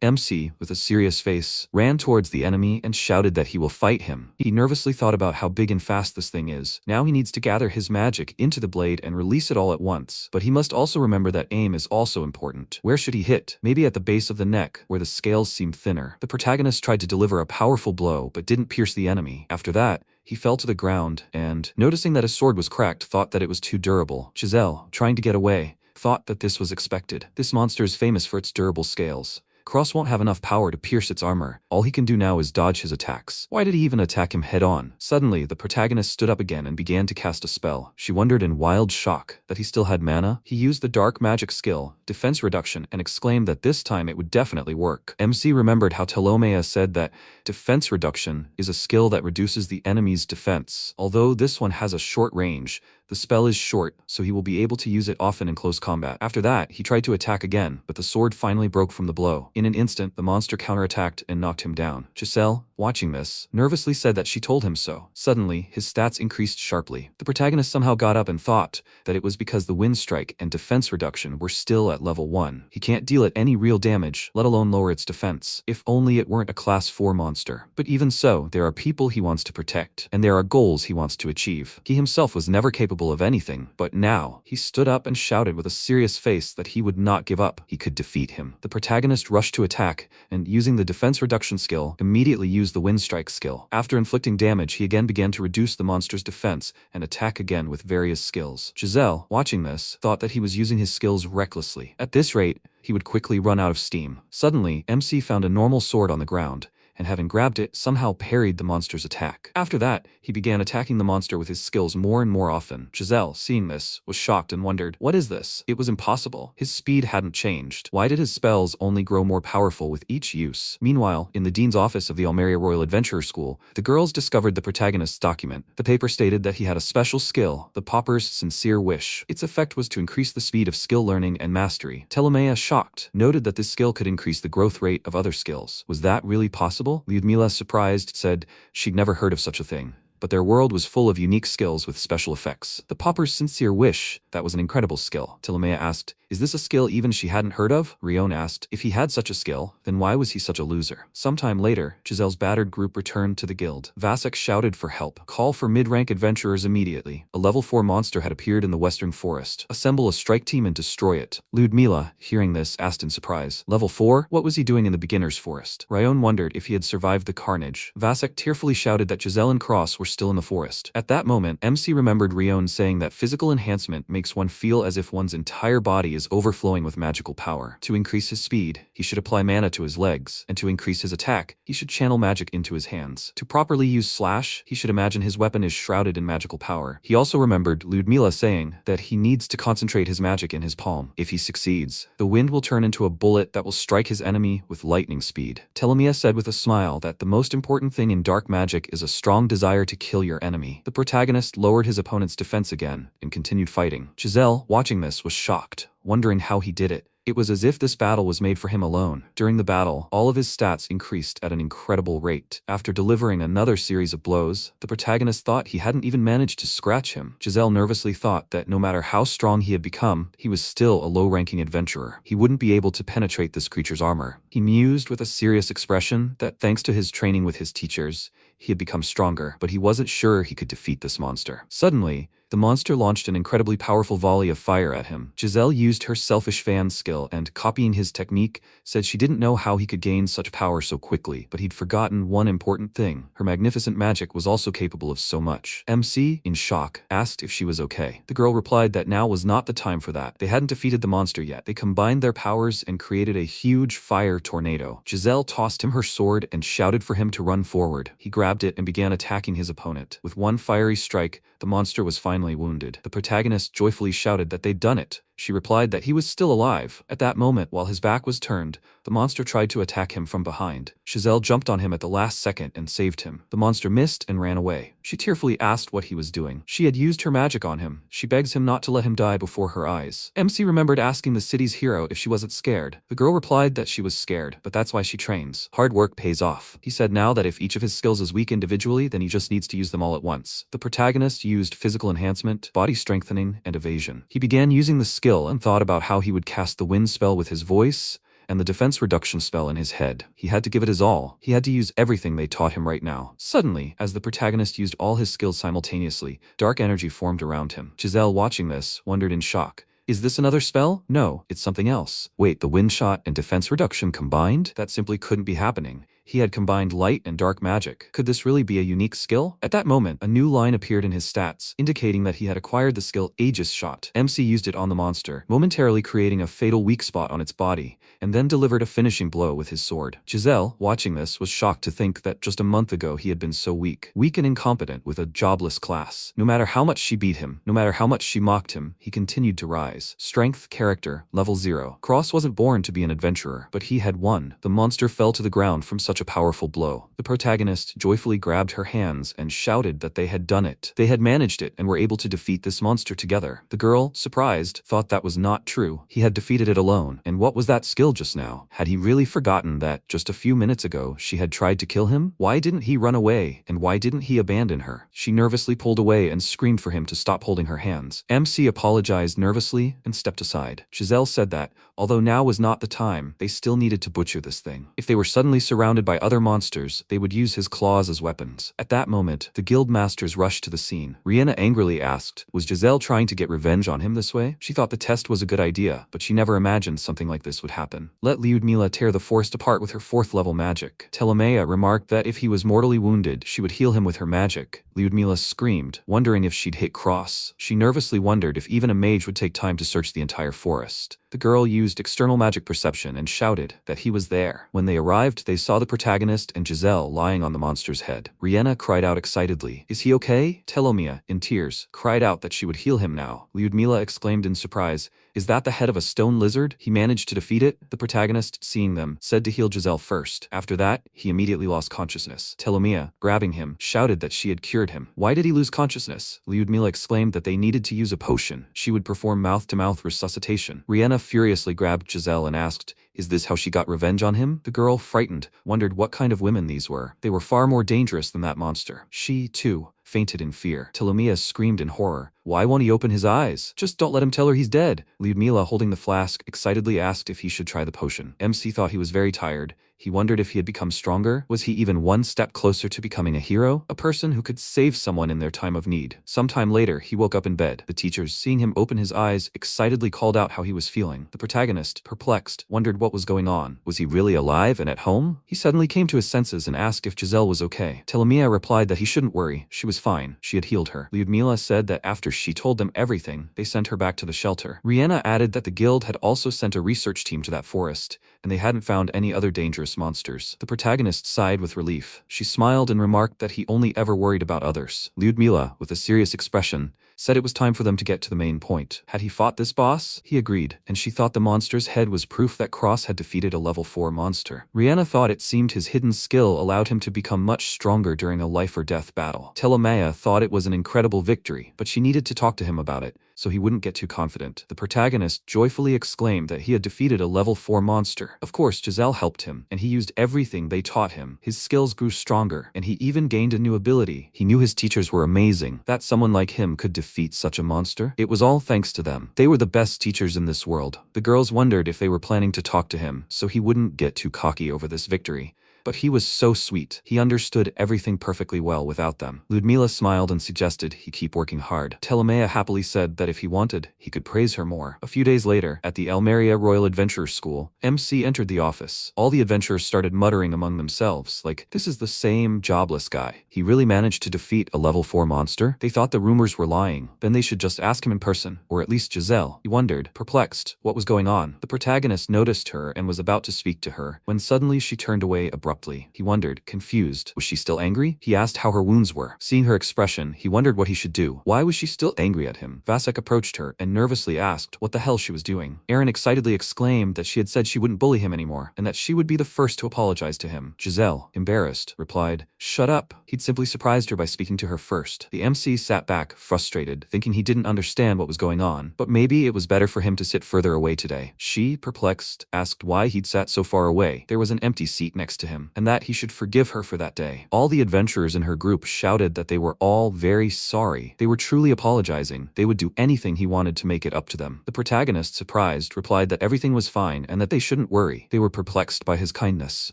MC, with a serious face, ran towards the enemy and shouted that he will fight him. He nervously thought about how big and fast this thing is. Now he needs to gather his magic into the blade and release it all at once. But he must also remember that aim is also important. Where should he hit? Maybe at the base of the neck, where the scales seem thinner. The protagonist tried to deliver a powerful blow, but didn't pierce the enemy. After that, he fell to the ground and, noticing that his sword was cracked, thought that it was too durable. Giselle, trying to get away, thought that this was expected. This monster is famous for its durable scales. Cross won't have enough power to pierce its armor. All he can do now is dodge his attacks. Why did he even attack him head-on? Suddenly, the protagonist stood up again and began to cast a spell. She wondered in wild shock that he still had mana. He used the dark magic skill, defense reduction, and exclaimed that this time it would definitely work. MC remembered how Telmia said that defense reduction is a skill that reduces the enemy's defense. Although this one has a short range, the spell is short, so he will be able to use it often in close combat. After that, he tried to attack again, but the sword finally broke from the blow. In an instant, the monster counterattacked and knocked him down. Giselle, watching this, nervously said that she told him so. Suddenly, his stats increased sharply. The protagonist somehow got up and thought that it was because the wind strike and defense reduction were still at level 1. He can't deal it any real damage, let alone lower its defense. If only it weren't a class 4 monster. But even so, there are people he wants to protect, and there are goals he wants to achieve. He himself was never capable of anything, but now, he stood up and shouted with a serious face that he would not give up. He could defeat him. The protagonist rushed to attack, and using the defense reduction skill, immediately used the wind strike skill. After inflicting damage, he again began to reduce the monster's defense and attack again with various skills. Giselle, watching this, thought that he was using his skills recklessly. At this rate, he would quickly run out of steam. Suddenly, MC found a normal sword on the ground, and having grabbed it, somehow parried the monster's attack. After that, he began attacking the monster with his skills more and more often. Giselle, seeing this, was shocked and wondered, what is this? It was impossible. His speed hadn't changed. Why did his spells only grow more powerful with each use? Meanwhile, in the dean's office of the Almeria Royal Adventurer School, the girls discovered the protagonist's document. The paper stated that he had a special skill, the Pauper's Sincere Wish. Its effect was to increase the speed of skill learning and mastery. Telmia, shocked, noted that this skill could increase the growth rate of other skills. Was that really possible? Lyudmila, surprised, said she'd never heard of such a thing. But their world was full of unique skills with special effects. The Pauper's Sincere Wish, that was an incredible skill. Telmia asked, is this a skill even she hadn't heard of? Rione asked, if he had such a skill, then why was he such a loser? Sometime later, Giselle's battered group returned to the guild. Vasek shouted for help. Call for mid-rank adventurers immediately. A level 4 monster had appeared in the western forest. Assemble a strike team and destroy it. Lyudmila, hearing this, asked in surprise, level 4? What was he doing in the beginner's forest? Rione wondered if he had survived the carnage. Vasek tearfully shouted that Giselle and Cross were still in the forest. At that moment, MC remembered Rione saying that physical enhancement makes one feel as if one's entire body is overflowing with magical power. To increase his speed, he should apply mana to his legs, and to increase his attack, he should channel magic into his hands. To properly use Slash, he should imagine his weapon is shrouded in magical power. He also remembered Lyudmila saying that he needs to concentrate his magic in his palm. If he succeeds, the wind will turn into a bullet that will strike his enemy with lightning speed. Telmia said with a smile that the most important thing in dark magic is a strong desire to kill your enemy. The protagonist lowered his opponent's defense again and continued fighting. Giselle, watching this, was shocked, wondering how he did it. It was as if this battle was made for him alone. During the battle, all of his stats increased at an incredible rate. After delivering another series of blows, the protagonist thought he hadn't even managed to scratch him. Giselle nervously thought that no matter how strong he had become, he was still a low-ranking adventurer. He wouldn't be able to penetrate this creature's armor. He mused with a serious expression that thanks to his training with his teachers, he had become stronger, but he wasn't sure he could defeat this monster. Suddenly, the monster launched an incredibly powerful volley of fire at him. Giselle used her selfish fan skill and, copying his technique, said she didn't know how he could gain such power so quickly, but he'd forgotten one important thing. Her magnificent magic was also capable of so much. MC, in shock, asked if she was okay. The girl replied that now was not the time for that. They hadn't defeated the monster yet. They combined their powers and created a huge fire tornado. Giselle tossed him her sword and shouted for him to run forward. He grabbed it and began attacking his opponent. With one fiery strike, the monster was finally wounded. The protagonist joyfully shouted that they'd done it. She replied that he was still alive. At that moment, while his back was turned, the monster tried to attack him from behind. Giselle jumped on him at the last second and saved him. The monster missed and ran away. She tearfully asked what he was doing. She had used her magic on him. She begs him not to let him die before her eyes. MC remembered asking the city's hero if she wasn't scared. The girl replied that she was scared, but that's why she trains. Hard work pays off. He said now that if each of his skills is weak individually, then he just needs to use them all at once. The protagonist used physical enhancement, body strengthening, and evasion. He began using the skill and thought about how he would cast the wind spell with his voice and the defense reduction spell in his head. He had to give it his all. He had to use everything they taught him right now. Suddenly, as the protagonist used all his skills simultaneously, dark energy formed around him. Giselle, watching this, wondered in shock. Is this another spell? No, it's something else. Wait, the wind shot and defense reduction combined? That simply couldn't be happening. He had combined light and dark magic. Could this really be a unique skill? At that moment, a new line appeared in his stats, indicating that he had acquired the skill Aegis Shot. MC used it on the monster, momentarily creating a fatal weak spot on its body, and then delivered a finishing blow with his sword. Giselle, watching this, was shocked to think that just a month ago he had been so weak and incompetent with a jobless class. No matter how much she beat him, no matter how much she mocked him, he continued to rise. Strength, character, level 0. Cross wasn't born to be an adventurer, but he had won. The monster fell to the ground from such a powerful blow. The protagonist joyfully grabbed her hands and shouted that they had done it. They had managed it and were able to defeat this monster together. The girl, surprised, thought that was not true. He had defeated it alone. And what was that skill just now? Had he really forgotten that just a few minutes ago she had tried to kill him? Why didn't he run away? And why didn't he abandon her? She nervously pulled away and screamed for him to stop holding her hands. MC apologized nervously and stepped aside. Giselle said that, although now was not the time, they still needed to butcher this thing. If they were suddenly surrounded by other monsters, they would use his claws as weapons. At that moment, the guild masters rushed to the scene. Rione angrily asked, was Giselle trying to get revenge on him this way? She thought the test was a good idea, but she never imagined something like this would happen. Let Lyudmila tear the forest apart with her 4th level magic. Telmia remarked that if he was mortally wounded, she would heal him with her magic. Lyudmila screamed, wondering if she'd hit Cross. She nervously wondered if even a mage would take time to search the entire forest. The girl used external magic perception and shouted that he was there. When they arrived, they saw the protagonist and Jiselle lying on the monster's head. Rione cried out excitedly, "Is he okay?" Telmia, in tears, cried out that she would heal him now. Lyudmila exclaimed in surprise, "Is that the head of a stone lizard? He managed to defeat it?" The protagonist, seeing them, said to heal Jiselle first. After that, he immediately lost consciousness. Telmia, grabbing him, shouted that she had cured him. Why did he lose consciousness? Lyudmila exclaimed that they needed to use a potion. She would perform mouth-to-mouth resuscitation. Rione furiously grabbed Jiselle and asked, "Is this how she got revenge on him?" The girl, frightened, wondered what kind of women these were. They were far more dangerous than that monster. She, too, fainted in fear. Telmia screamed in horror. "Why won't he open his eyes? Just don't let him tell her he's dead." Lyudmila, holding the flask, excitedly asked if he should try the potion. MC thought he was very tired. He wondered if he had become stronger. Was he even one step closer to becoming a hero? A person who could save someone in their time of need. Sometime later, he woke up in bed. The teachers, seeing him open his eyes, excitedly called out how he was feeling. The protagonist, perplexed, wondered what was going on. Was he really alive and at home? He suddenly came to his senses and asked if Jiselle was okay. Telmia replied that he shouldn't worry. She was fine. She had healed her. Lyudmila said that after she told them everything, they sent her back to the shelter. Rione added that the guild had also sent a research team to that forest, and they hadn't found any other dangerous monsters. The protagonist sighed with relief. She smiled and remarked that he only ever worried about others. Lyudmila, with a serious expression, said it was time for them to get to the main point. Had he fought this boss? He agreed, and she thought the monster's head was proof that Cross had defeated a level 4 monster. Rione thought it seemed his hidden skill allowed him to become much stronger during a life-or-death battle. Telmia thought it was an incredible victory, but she needed to talk to him about it, so he wouldn't get too confident. The protagonist joyfully exclaimed that he had defeated a level 4 monster. Of course, Jiselle helped him, and he used everything they taught him. His skills grew stronger, and he even gained a new ability. He knew his teachers were amazing, that someone like him could defeat such a monster. It was all thanks to them. They were the best teachers in this world. The girls wondered if they were planning to talk to him, so he wouldn't get too cocky over this victory. But he was so sweet. He understood everything perfectly well without them. Lyudmila smiled and suggested he keep working hard. Telmia happily said that if he wanted, he could praise her more. A few days later, at the Almeria Royal Adventurers School, MC entered the office. All the adventurers started muttering among themselves, like, "This is the same jobless guy. He really managed to defeat a level 4 monster?" They thought the rumors were lying. Then they should just ask him in person, or at least Jiselle. He wondered, perplexed, what was going on. The protagonist noticed her and was about to speak to her, when suddenly she turned away abruptly. He wondered, confused. Was she still angry? He asked how her wounds were. Seeing her expression, he wondered what he should do. Why was she still angry at him? Vasek approached her and nervously asked what the hell she was doing. Erin excitedly exclaimed that she had said she wouldn't bully him anymore, and that she would be the first to apologize to him. Jiselle, embarrassed, replied, "Shut up." He'd simply surprised her by speaking to her first. The MC sat back, frustrated, thinking he didn't understand what was going on, but maybe it was better for him to sit further away today. She, perplexed, asked why he'd sat so far away. There was an empty seat next to him, and that he should forgive her for that day. All the adventurers in her group shouted that they were all very sorry. They were truly apologizing. They would do anything he wanted to make it up to them. The protagonist, surprised, replied that everything was fine and that they shouldn't worry. They were perplexed by his kindness.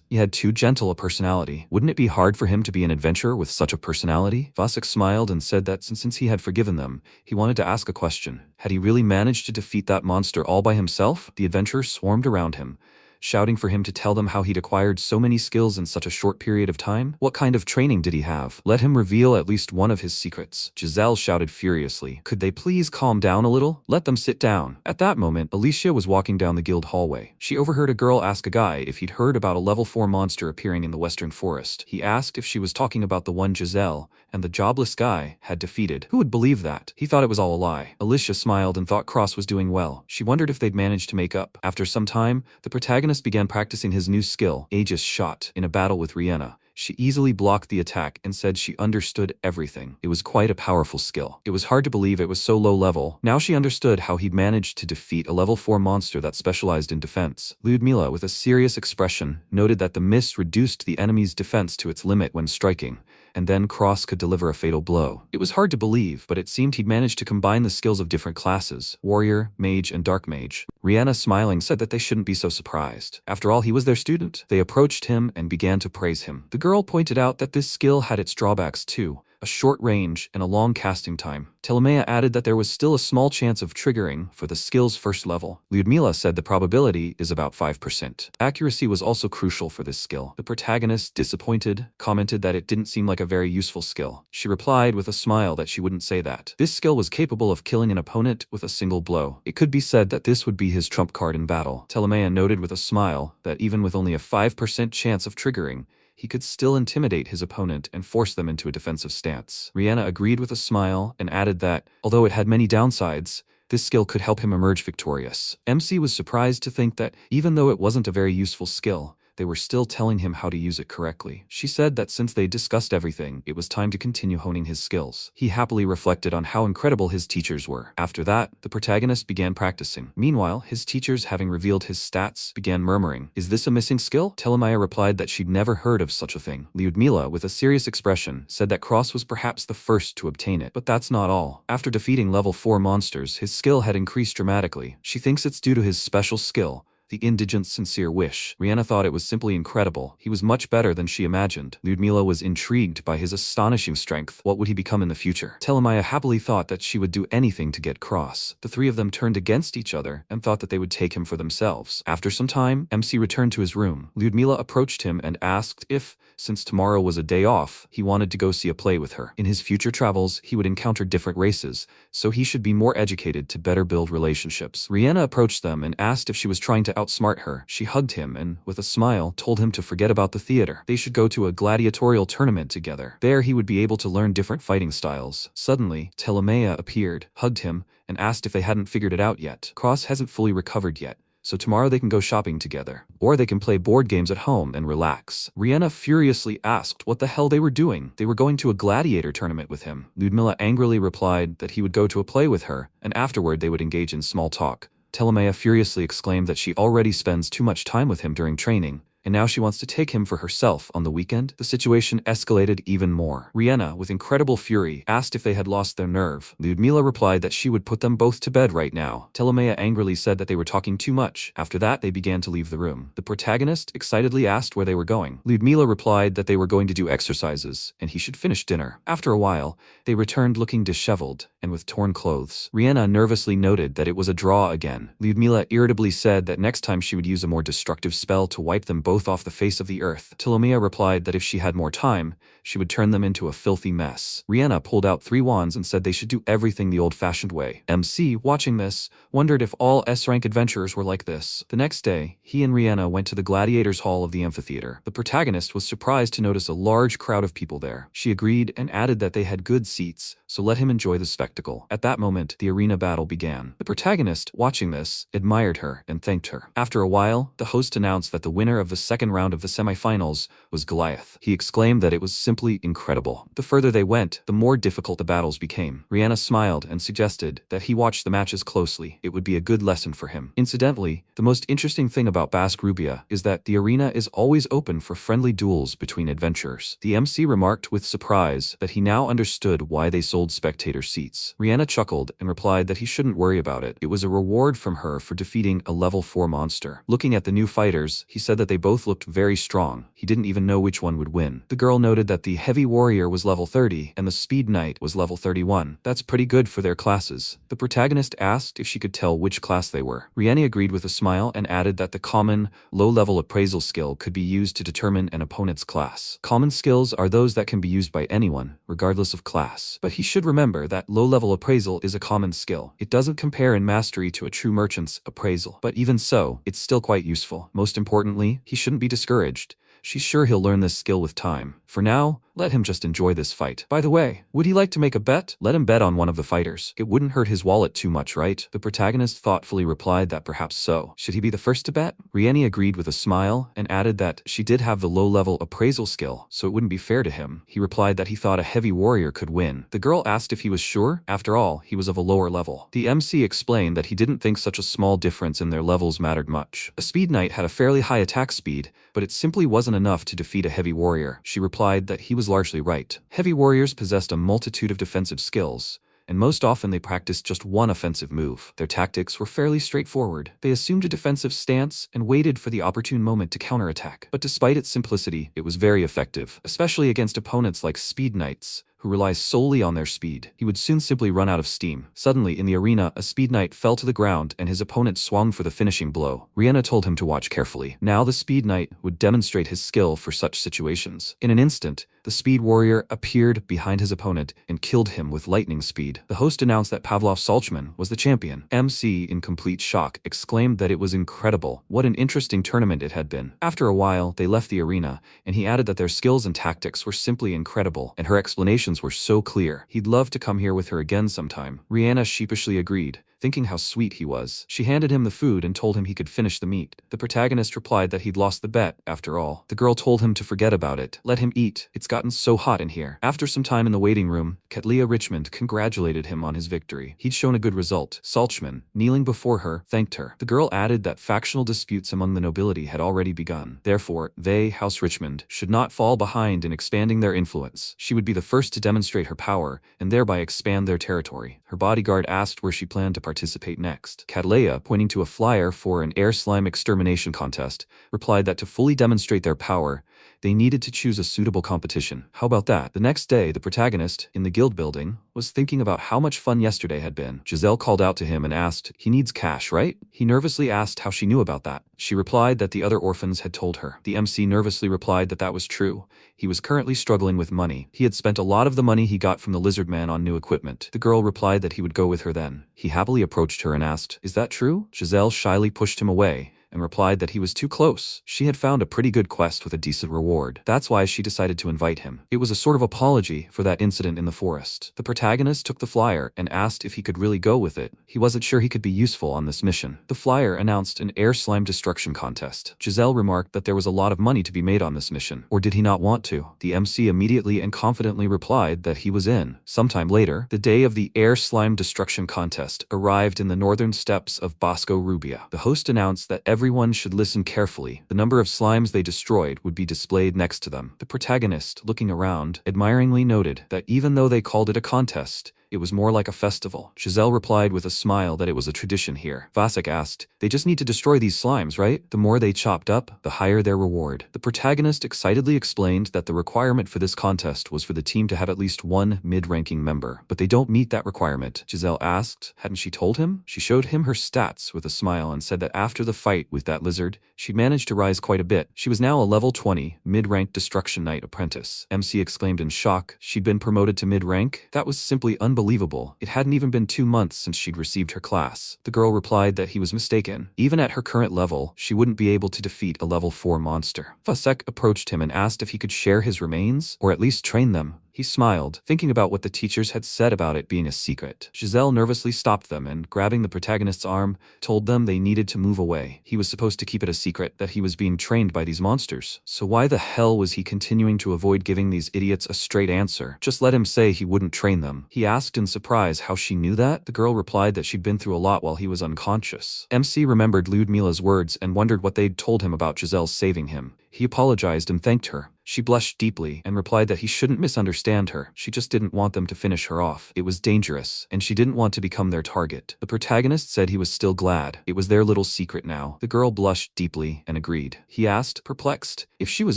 He had too gentle a personality. Wouldn't it be hard for him to be an adventurer with such a personality? Vasek smiled and said that since he had forgiven them, he wanted to ask a question. Had he really managed to defeat that monster all by himself? The adventurers swarmed around him, shouting for him to tell them how he'd acquired so many skills in such a short period of time. What kind of training did he have? Let him reveal at least one of his secrets. Jiselle shouted furiously, "Could they please calm down a little? Let them sit down." At that moment, Alicia was walking down the guild hallway. She overheard a girl ask a guy if he'd heard about a level 4 monster appearing in the western forest. He asked if she was talking about the one Jiselle and the jobless guy had defeated. Who would believe that? He thought it was all a lie. Alicia smiled and thought Cross was doing well. She wondered if they'd managed to make up. After some time, the protagonist began practicing his new skill, Aegis shot, in a battle with Rione. She easily blocked the attack and said she understood everything. It was quite a powerful skill. It was hard to believe it was so low level. Now she understood how he'd managed to defeat a level 4 monster that specialized in defense. Lyudmila, with a serious expression, noted that the mist reduced the enemy's defense to its limit when striking, and then Cross could deliver a fatal blow. It was hard to believe, but it seemed he'd managed to combine the skills of different classes, warrior, mage, and dark mage. Rione, smiling, said that they shouldn't be so surprised. After all, he was their student. They approached him and began to praise him. The girl pointed out that this skill had its drawbacks too, a short range, and a long casting time. Telmia added that there was still a small chance of triggering for the skill's first level. Lyudmila said the probability is about 5%. Accuracy was also crucial for this skill. The protagonist, disappointed, commented that it didn't seem like a very useful skill. She replied with a smile that she wouldn't say that. This skill was capable of killing an opponent with a single blow. It could be said that this would be his trump card in battle. Telmia noted with a smile that even with only a 5% chance of triggering, he could still intimidate his opponent and force them into a defensive stance. Rione agreed with a smile and added that, although it had many downsides, this skill could help him emerge victorious. MC was surprised to think that, even though it wasn't a very useful skill, they were still telling him how to use it correctly. She said that since they discussed everything, it was time to continue honing his skills. He happily reflected on how incredible his teachers were. After that, the protagonist began practicing. Meanwhile, his teachers, having revealed his stats, began murmuring, "Is this a missing skill?" Telmia replied that she'd never heard of such a thing. Lyudmila, with a serious expression, said that Cross was perhaps the first to obtain it. But that's not all. After defeating level 4 monsters, his skill had increased dramatically. She thinks it's due to his special skill, the indigent's sincere wish. Rione thought it was simply incredible. He was much better than she imagined. Lyudmila was intrigued by his astonishing strength. What would he become in the future? Telmia happily thought that she would do anything to get Cross. The three of them turned against each other and thought that they would take him for themselves. After some time, MC returned to his room. Lyudmila approached him and asked if, since tomorrow was a day off, he wanted to go see a play with her. In his future travels, he would encounter different races, so he should be more educated to better build relationships. Rione approached them and asked if she was trying to outsmart her. She hugged him and, with a smile, told him to forget about the theater. They should go to a gladiatorial tournament together. There he would be able to learn different fighting styles. Suddenly, Telmia appeared, hugged him, and asked if they hadn't figured it out yet. Cross hasn't fully recovered yet, so tomorrow they can go shopping together. Or they can play board games at home and relax. Rione furiously asked what the hell they were doing. They were going to a gladiator tournament with him. Lyudmila angrily replied that he would go to a play with her, and afterward they would engage in small talk. Telmia furiously exclaimed that she already spends too much time with him during training, and now she wants to take him for herself on the weekend. The situation escalated even more. Rione, with incredible fury, asked if they had lost their nerve. Lyudmila replied that she would put them both to bed right now. Telmia angrily said that they were talking too much. After that, they began to leave the room. The protagonist excitedly asked where they were going. Lyudmila replied that they were going to do exercises, and he should finish dinner. After a while, they returned looking disheveled and with torn clothes. Rione nervously noted that it was a draw again. Lyudmila irritably said that next time she would use a more destructive spell to wipe them both off the face of the earth. Telmia replied that if she had more time, she would turn them into a filthy mess. Rione pulled out 3 wands and said they should do everything the old-fashioned way. MC, watching this, wondered if all S-rank adventurers were like this. The next day, he and Rione went to the gladiators' hall of the amphitheater. The protagonist was surprised to notice a large crowd of people there. She agreed and added that they had good seats, so let him enjoy the spectacle. At that moment, the arena battle began. The protagonist, watching this, admired her and thanked her. After a while, the host announced that the winner of the second round of the semifinals was Goliath. He exclaimed that it was simply incredible. The further they went, the more difficult the battles became. Rione smiled and suggested that he watch the matches closely. It would be a good lesson for him. Incidentally, the most interesting thing about Basubia is that the arena is always open for friendly duels between adventurers. The MC remarked with surprise that he now understood why they sold spectator seats. Rione chuckled and replied that he shouldn't worry about it. It was a reward from her for defeating a level 4 monster. Looking at the new fighters, he said that they both looked very strong. He didn't even know which one would win. The girl noted that the heavy warrior was level 30 and the speed knight was level 31. That's pretty good for their classes. The protagonist asked if she could tell which class they were. Rione agreed with a smile and added that the common, low-level appraisal skill could be used to determine an opponent's class. Common skills are those that can be used by anyone, regardless of class. But he should remember that low-level appraisal is a common skill. It doesn't compare in mastery to a true merchant's appraisal. But even so, it's still quite useful. Most importantly, he shouldn't be discouraged. She's sure he'll learn this skill with time. For now, let him just enjoy this fight. By the way, would he like to make a bet? Let him bet on one of the fighters. It wouldn't hurt his wallet too much, right? The protagonist thoughtfully replied that perhaps so. Should he be the first to bet? Rione agreed with a smile and added that she did have the low-level appraisal skill, so it wouldn't be fair to him. He replied that he thought a heavy warrior could win. The girl asked if he was sure. After all, he was of a lower level. The MC explained that he didn't think such a small difference in their levels mattered much. A speed knight had a fairly high attack speed, but it simply wasn't enough to defeat a heavy warrior. She replied that he was largely right. Heavy warriors possessed a multitude of defensive skills, and most often they practiced just one offensive move. Their tactics were fairly straightforward. They assumed a defensive stance and waited for the opportune moment to counterattack. But despite its simplicity, it was very effective, especially against opponents like speed knights, who relies solely on their speed. He would soon simply run out of steam. Suddenly, in the arena, a speed knight fell to the ground and his opponent swung for the finishing blow. Rione told him to watch carefully. Now the speed knight would demonstrate his skill for such situations. In an instant, the speed warrior appeared behind his opponent and killed him with lightning speed. The host announced that Pavlov Salchman was the champion. MC, in complete shock, exclaimed that it was incredible. What an interesting tournament it had been. After a while, they left the arena, and he added that their skills and tactics were simply incredible, and her explanations were so clear. He'd love to come here with her again sometime. Rihanna sheepishly agreed, thinking how sweet he was. She handed him the food and told him he could finish the meat. The protagonist replied that he'd lost the bet, after all. The girl told him to forget about it. Let him eat. It's gotten so hot in here. After some time in the waiting room, Richmond congratulated him on his victory. He'd shown a good result. Salchman, kneeling before her, thanked her. The girl added that factional disputes among the nobility had already begun. Therefore, they, House Richmond, should not fall behind in expanding their influence. She would be the first to demonstrate her power, and thereby expand their territory. Her bodyguard asked where she planned to participate next. Cata, pointing to a flyer for an air slime extermination contest, replied that to fully demonstrate their power, they needed to choose a suitable competition. How about that? The next day, the protagonist, in the guild building, was thinking about how much fun yesterday had been. Jiselle called out to him and asked, "He needs cash, right?" He nervously asked how she knew about that. She replied that the other orphans had told her. The MC nervously replied that that was true. He was currently struggling with money. He had spent a lot of the money he got from the lizard man on new equipment. The girl replied that he would go with her then. He happily approached her and asked, "Is that true?" Jiselle shyly pushed him away and replied that he was too close. She had found a pretty good quest with a decent reward. That's why she decided to invite him. It was a sort of apology for that incident in the forest. The protagonist took the flyer and asked if he could really go with it. He wasn't sure he could be useful on this mission. The flyer announced an air slime destruction contest. Jiselle remarked that there was a lot of money to be made on this mission. Or did he not want to? The MC immediately and confidently replied that he was in. Sometime later, the day of the air slime destruction contest arrived in the northern steppes of Basubia. The host announced that everyone should listen carefully. The number of slimes they destroyed would be displayed next to them. The protagonist, looking around, admiringly noted that even though they called it a contest, it was more like a festival. Jiselle replied with a smile that it was a tradition here. Vasek asked, "They just need to destroy these slimes, right? The more they chopped up, the higher their reward." The protagonist excitedly explained that the requirement for this contest was for the team to have at least one mid-ranking member. But they don't meet that requirement. Jiselle asked, hadn't she told him? She showed him her stats with a smile and said that after the fight with that lizard, she'd managed to rise quite a bit. She was now a level 20, mid-ranked Destruction Knight apprentice. MC exclaimed in shock. She'd been promoted to mid-rank? That was simply unbelievable. It hadn't even been 2 months since she'd received her class. The girl replied that he was mistaken. Even at her current level, she wouldn't be able to defeat a level 4 monster. Vasek approached him and asked if he could share his remains, or at least train them. He smiled, thinking about what the teachers had said about it being a secret. Jiselle nervously stopped them and, grabbing the protagonist's arm, told them they needed to move away. He was supposed to keep it a secret that he was being trained by these monsters. So why the hell was he continuing to avoid giving these idiots a straight answer? Just let him say he wouldn't train them. He asked in surprise how she knew that. The girl replied that she'd been through a lot while he was unconscious. MC remembered Lyudmila's words and wondered what they'd told him about Jiselle saving him. He apologized and thanked her. She blushed deeply and replied that he shouldn't misunderstand her. She just didn't want them to finish her off. It was dangerous, and she didn't want to become their target. The protagonist said he was still glad. It was their little secret now. The girl blushed deeply and agreed. He asked, perplexed, if she was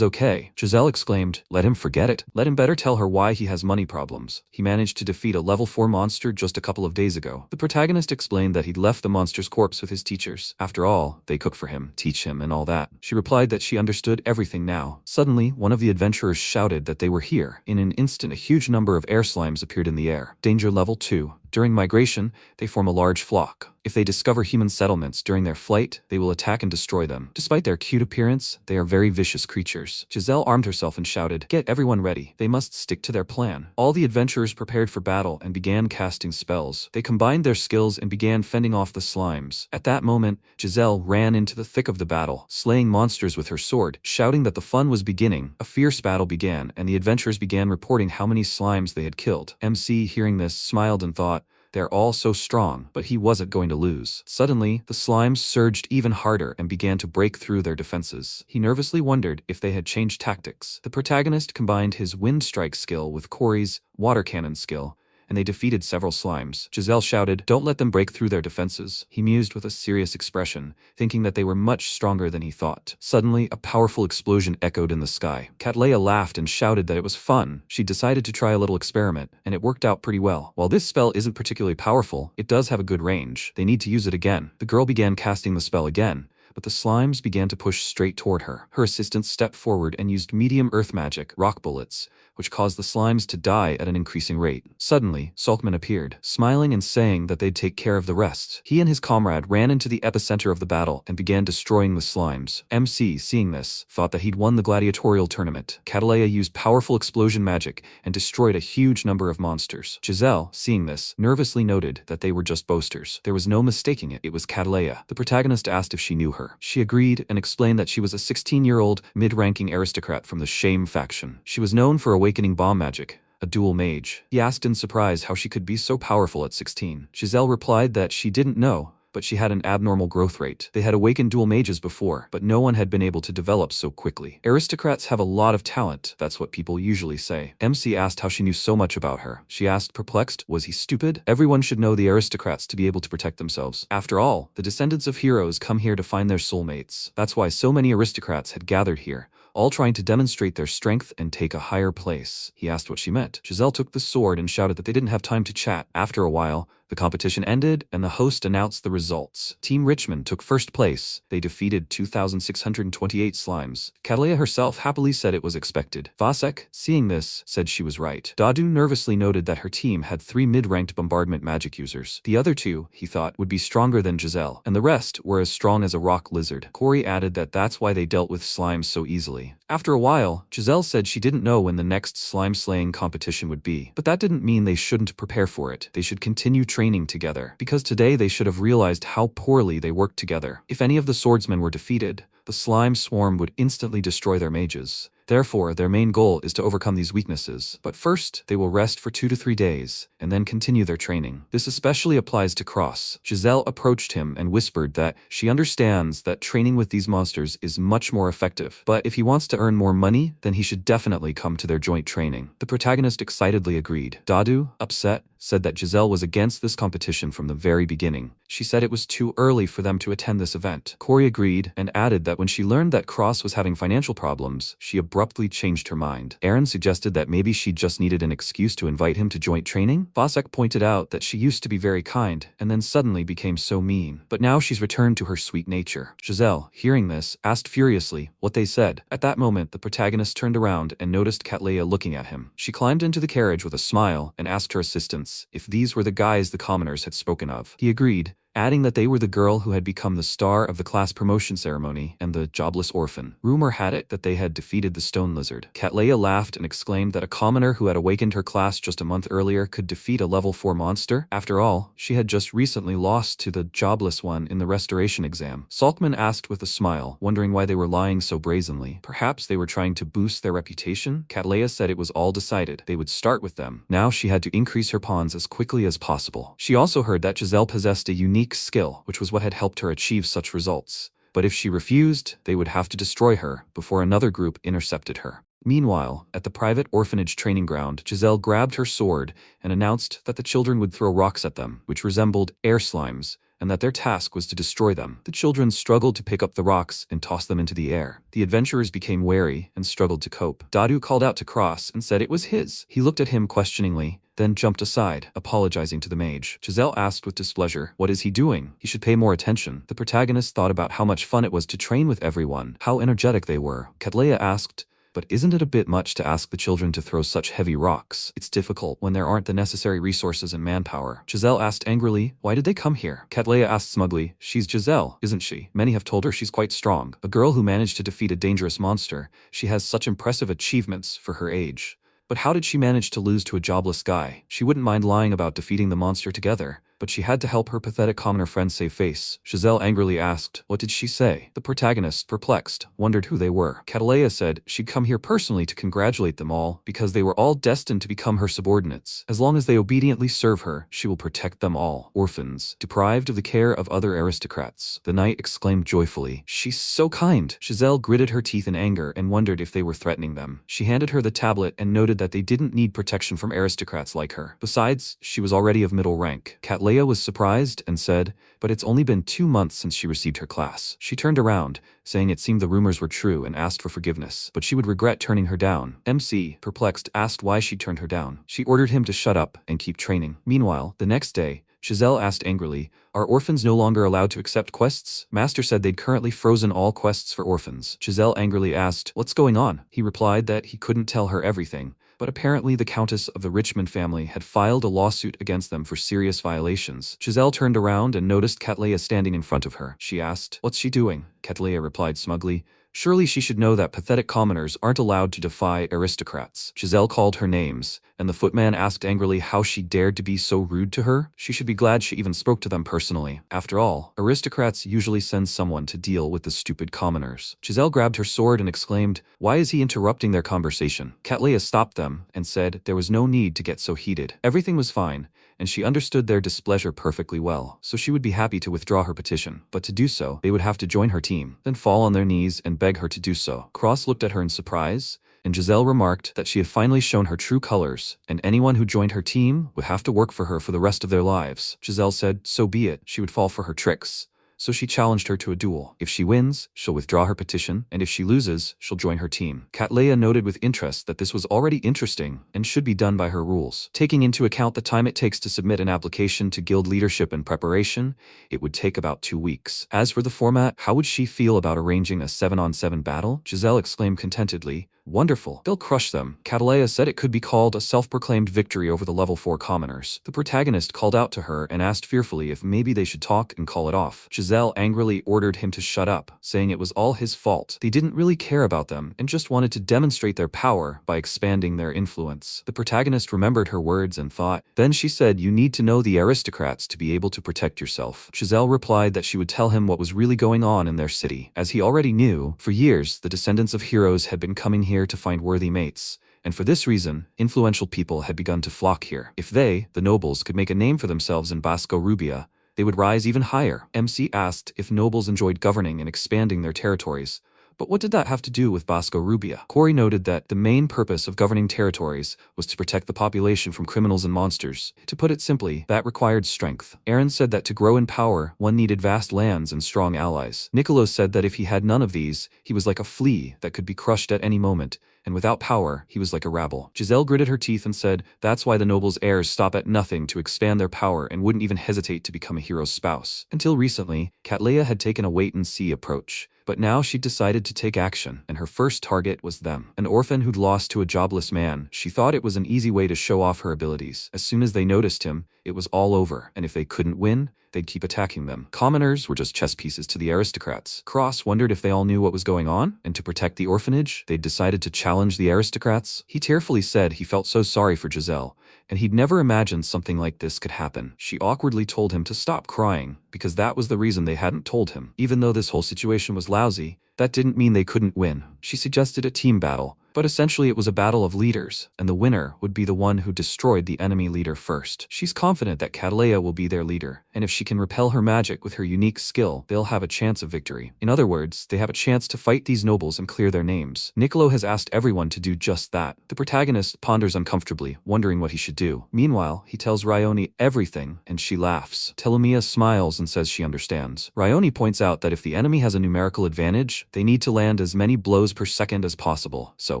okay. Jiselle exclaimed, "Let him forget it. Let him better tell her why he has money problems. He managed to defeat a level 4 monster just a couple of days ago." The protagonist explained that he'd left the monster's corpse with his teachers. After all, they cook for him, teach him, and all that. She replied that she understood everything now. Suddenly, one of the adventurers shouted that they were here. In an instant, a huge number of air slimes appeared in the air. Danger level 2. During migration, they form a large flock. If they discover human settlements during their flight, they will attack and destroy them. Despite their cute appearance, they are very vicious creatures. Jiselle armed herself and shouted, "Get everyone ready. They must stick to their plan." All the adventurers prepared for battle and began casting spells. They combined their skills and began fending off the slimes. At that moment, Jiselle ran into the thick of the battle, slaying monsters with her sword, shouting that the fun was beginning. A fierce battle began, and the adventurers began reporting how many slimes they had killed. MC, hearing this, smiled and thought, "They're all so strong," but he wasn't going to lose. Suddenly, the slimes surged even harder and began to break through their defenses. He nervously wondered if they had changed tactics. The protagonist combined his wind strike skill with Corey's water cannon skill, and they defeated several slimes. Jiselle shouted, "Don't let them break through their defenses." He mused with a serious expression, thinking that they were much stronger than he thought. Suddenly, a powerful explosion echoed in the sky. Cata laughed and shouted that it was fun. She decided to try a little experiment, and it worked out pretty well. While this spell isn't particularly powerful, it does have a good range. They need to use it again. The girl began casting the spell again, but the slimes began to push straight toward her. Her assistant stepped forward and used medium earth magic, rock bullets, which caused the slimes to die at an increasing rate. Suddenly, Sulkman appeared, smiling and saying that they'd take care of the rest. He and his comrade ran into the epicenter of the battle and began destroying the slimes. MC, seeing this, thought that he'd won the Gladiator Tournament. Cata used powerful explosion magic and destroyed a huge number of monsters. Jiselle, seeing this, nervously noted that they were just boasters. There was no mistaking it. It was Cata. The protagonist asked if she knew her. She agreed and explained that she was a 16-year-old, mid-ranking aristocrat from the Shame faction. She was known for awakening bomb magic, a dual mage. He asked in surprise how she could be so powerful at 16. Jiselle replied that she didn't know, but she had an abnormal growth rate. They had awakened dual mages before, but no one had been able to develop so quickly. Aristocrats have a lot of talent, that's what people usually say. MC asked how she knew so much about her. She asked, perplexed, was he stupid? Everyone should know the aristocrats to be able to protect themselves. After all, the descendants of heroes come here to find their soulmates. That's why so many aristocrats had gathered here, all trying to demonstrate their strength and take a higher place. He asked what she meant. Jiselle took the sword and shouted that they didn't have time to chat. After a while, the competition ended, and the host announced the results. Team Richmond took first place. They defeated 2,628 slimes. Cata herself happily said it was expected. Vasek, seeing this, said she was right. Dadu nervously noted that her team had 3 mid-ranked bombardment magic users. The other 2, he thought, would be stronger than Jiselle, and the rest were as strong as a rock lizard. Corey added that that's why they dealt with slimes so easily. After a while, Jiselle said she didn't know when the next slime-slaying competition would be, but that didn't mean they shouldn't prepare for it. They should continue training together, because today they should have realized how poorly they worked together. If any of the swordsmen were defeated, the slime swarm would instantly destroy their mages. Therefore, their main goal is to overcome these weaknesses. But first, they will rest for 2 to 3 days, and then continue their training. This especially applies to Cross. Jiselle approached him and whispered that she understands that training with these monsters is much more effective, but if he wants to earn more money, then he should definitely come to their joint training. The protagonist excitedly agreed. Dadu, upset, said that Jiselle was against this competition from the very beginning. She said it was too early for them to attend this event. Corey agreed and added that when she learned that Cross was having financial problems, she abruptly changed her mind. Aaron suggested that maybe she just needed an excuse to invite him to joint training. Vasek pointed out that she used to be very kind and then suddenly became so mean. But now she's returned to her sweet nature. Jiselle, hearing this, asked furiously what they said. At that moment, the protagonist turned around and noticed Cata looking at him. She climbed into the carriage with a smile and asked her assistants if these were the guys the commoners had spoken of. He agreed, adding that they were the girl who had become the star of the class promotion ceremony and the jobless orphan. Rumor had it that they had defeated the stone lizard. Cata laughed and exclaimed that a commoner who had awakened her class just a month earlier could defeat a level 4 monster. After all, she had just recently lost to the jobless one in the restoration exam. Sulkman asked with a smile, wondering why they were lying so brazenly. Perhaps they were trying to boost their reputation? Cata said it was all decided. They would start with them. Now she had to increase her pawns as quickly as possible. She also heard that Jiselle possessed a unique skill, which was what had helped her achieve such results. But if she refused, they would have to destroy her before another group intercepted her. Meanwhile, at the private orphanage training ground, Jiselle grabbed her sword and announced that the children would throw rocks at them, which resembled air slimes, and that their task was to destroy them. The children struggled to pick up the rocks and toss them into the air. The adventurers became wary and struggled to cope. Dadu called out to Cross and said it was his. He looked at him questioningly, then jumped aside, apologizing to the mage. Jiselle asked with displeasure, what is he doing? He should pay more attention. The protagonist thought about how much fun it was to train with everyone, how energetic they were. Cata asked, but isn't it a bit much to ask the children to throw such heavy rocks? It's difficult when there aren't the necessary resources and manpower. Jiselle asked angrily, why did they come here? Cata asked smugly, she's Jiselle, isn't she? Many have told her she's quite strong. A girl who managed to defeat a dangerous monster. She has such impressive achievements for her age. But how did she manage to lose to a jobless guy? She wouldn't mind lying about defeating the monster together. but she had to help her pathetic commoner friend save face. Jiselle angrily asked, what did she say? The protagonist, perplexed, wondered who they were. Cata said she'd come here personally to congratulate them all because they were all destined to become her subordinates. As long as they obediently serve her, she will protect them all. Orphans, deprived of the care of other aristocrats. The knight exclaimed joyfully, she's so kind. Jiselle gritted her teeth in anger and wondered if they were threatening them. She handed her the tablet and noted that they didn't need protection from aristocrats like her. Besides, she was already of middle rank. Cata was surprised and said, but it's only been 2 months since she received her class. She turned around, saying it seemed the rumors were true and asked for forgiveness, but she would regret turning her down. MC, perplexed, asked why she turned her down. She ordered him to shut up and keep training. Meanwhile, the next day, Jiselle asked angrily, are orphans no longer allowed to accept quests? Master said they'd currently frozen all quests for orphans. Jiselle angrily asked, what's going on? He replied that he couldn't tell her everything, but apparently the Countess of the Richmond family had filed a lawsuit against them for serious violations. Jiselle turned around and noticed Cata standing in front of her. She asked, what's she doing? Cata replied smugly, surely she should know that pathetic commoners aren't allowed to defy aristocrats. Jiselle called her names, and the footman asked angrily how she dared to be so rude to her. She should be glad she even spoke to them personally. After all, aristocrats usually send someone to deal with the stupid commoners. Jiselle grabbed her sword and exclaimed, why is he interrupting their conversation? Cata stopped them and said there was no need to get so heated. Everything was fine, and she understood their displeasure perfectly well, so she would be happy to withdraw her petition. But to do so, they would have to join her team, then fall on their knees and beg her to do so. Cross looked at her in surprise, and Jiselle remarked that she had finally shown her true colors, and anyone who joined her team would have to work for her for the rest of their lives. Jiselle said, so be it, she would fall for her tricks. So she challenged her to a duel. If she wins, she'll withdraw her petition, and if she loses, she'll join her team. Cata noted with interest that this was already interesting and should be done by her rules. Taking into account the time it takes to submit an application to guild leadership and preparation, it would take about 2 weeks. As for the format, how would she feel about arranging a 7-on-7 battle? Jiselle exclaimed contentedly, wonderful. They'll crush them. Cata said it could be called a self-proclaimed victory over the level 4 commoners. The protagonist called out to her and asked fearfully if maybe they should talk and call it off. Jiselle angrily ordered him to shut up, saying it was all his fault. They didn't really care about them and just wanted to demonstrate their power by expanding their influence. The protagonist remembered her words and thought. Then she said, you need to know the aristocrats to be able to protect yourself. Jiselle replied that she would tell him what was really going on in their city. As he already knew, for years the descendants of heroes had been coming here to find worthy mates, and for this reason, influential people had begun to flock here. If they, the nobles, could make a name for themselves in Basubia, they would rise even higher. MC asked if nobles enjoyed governing and expanding their territories, but what did that have to do with Basubia? Corey noted that the main purpose of governing territories was to protect the population from criminals and monsters. To put it simply, that required strength. Aaron said that to grow in power, one needed vast lands and strong allies. Niccolo said that if he had none of these, he was like a flea that could be crushed at any moment, and without power, he was like a rabble. Jiselle gritted her teeth and said, that's why the nobles' heirs stop at nothing to expand their power and wouldn't even hesitate to become a hero's spouse. Until recently, Cata had taken a wait-and-see approach. But now she'd decided to take action, and her first target was them. An orphan who'd lost to a jobless man, she thought it was an easy way to show off her abilities. As soon as they noticed him, it was all over, and if they couldn't win, they'd keep attacking them. Commoners were just chess pieces to the aristocrats. Cross wondered if they all knew what was going on, and to protect the orphanage, they'd decided to challenge the aristocrats. He tearfully said he felt so sorry for Jiselle, and he'd never imagined something like this could happen. She awkwardly told him to stop crying, because that was the reason they hadn't told him. Even though this whole situation was lousy, that didn't mean they couldn't win. She suggested a team battle, but essentially it was a battle of leaders, and the winner would be the one who destroyed the enemy leader first. She's confident that Cata will be their leader, and if she can repel her magic with her unique skill, they'll have a chance of victory. In other words, they have a chance to fight these nobles and clear their names. Niccolo has asked everyone to do just that. The protagonist ponders uncomfortably, wondering what he should do. Meanwhile, he tells Rione everything, and she laughs. Telmia smiles and says she understands. Rione points out that if the enemy has a numerical advantage, they need to land as many blows per second as possible. So,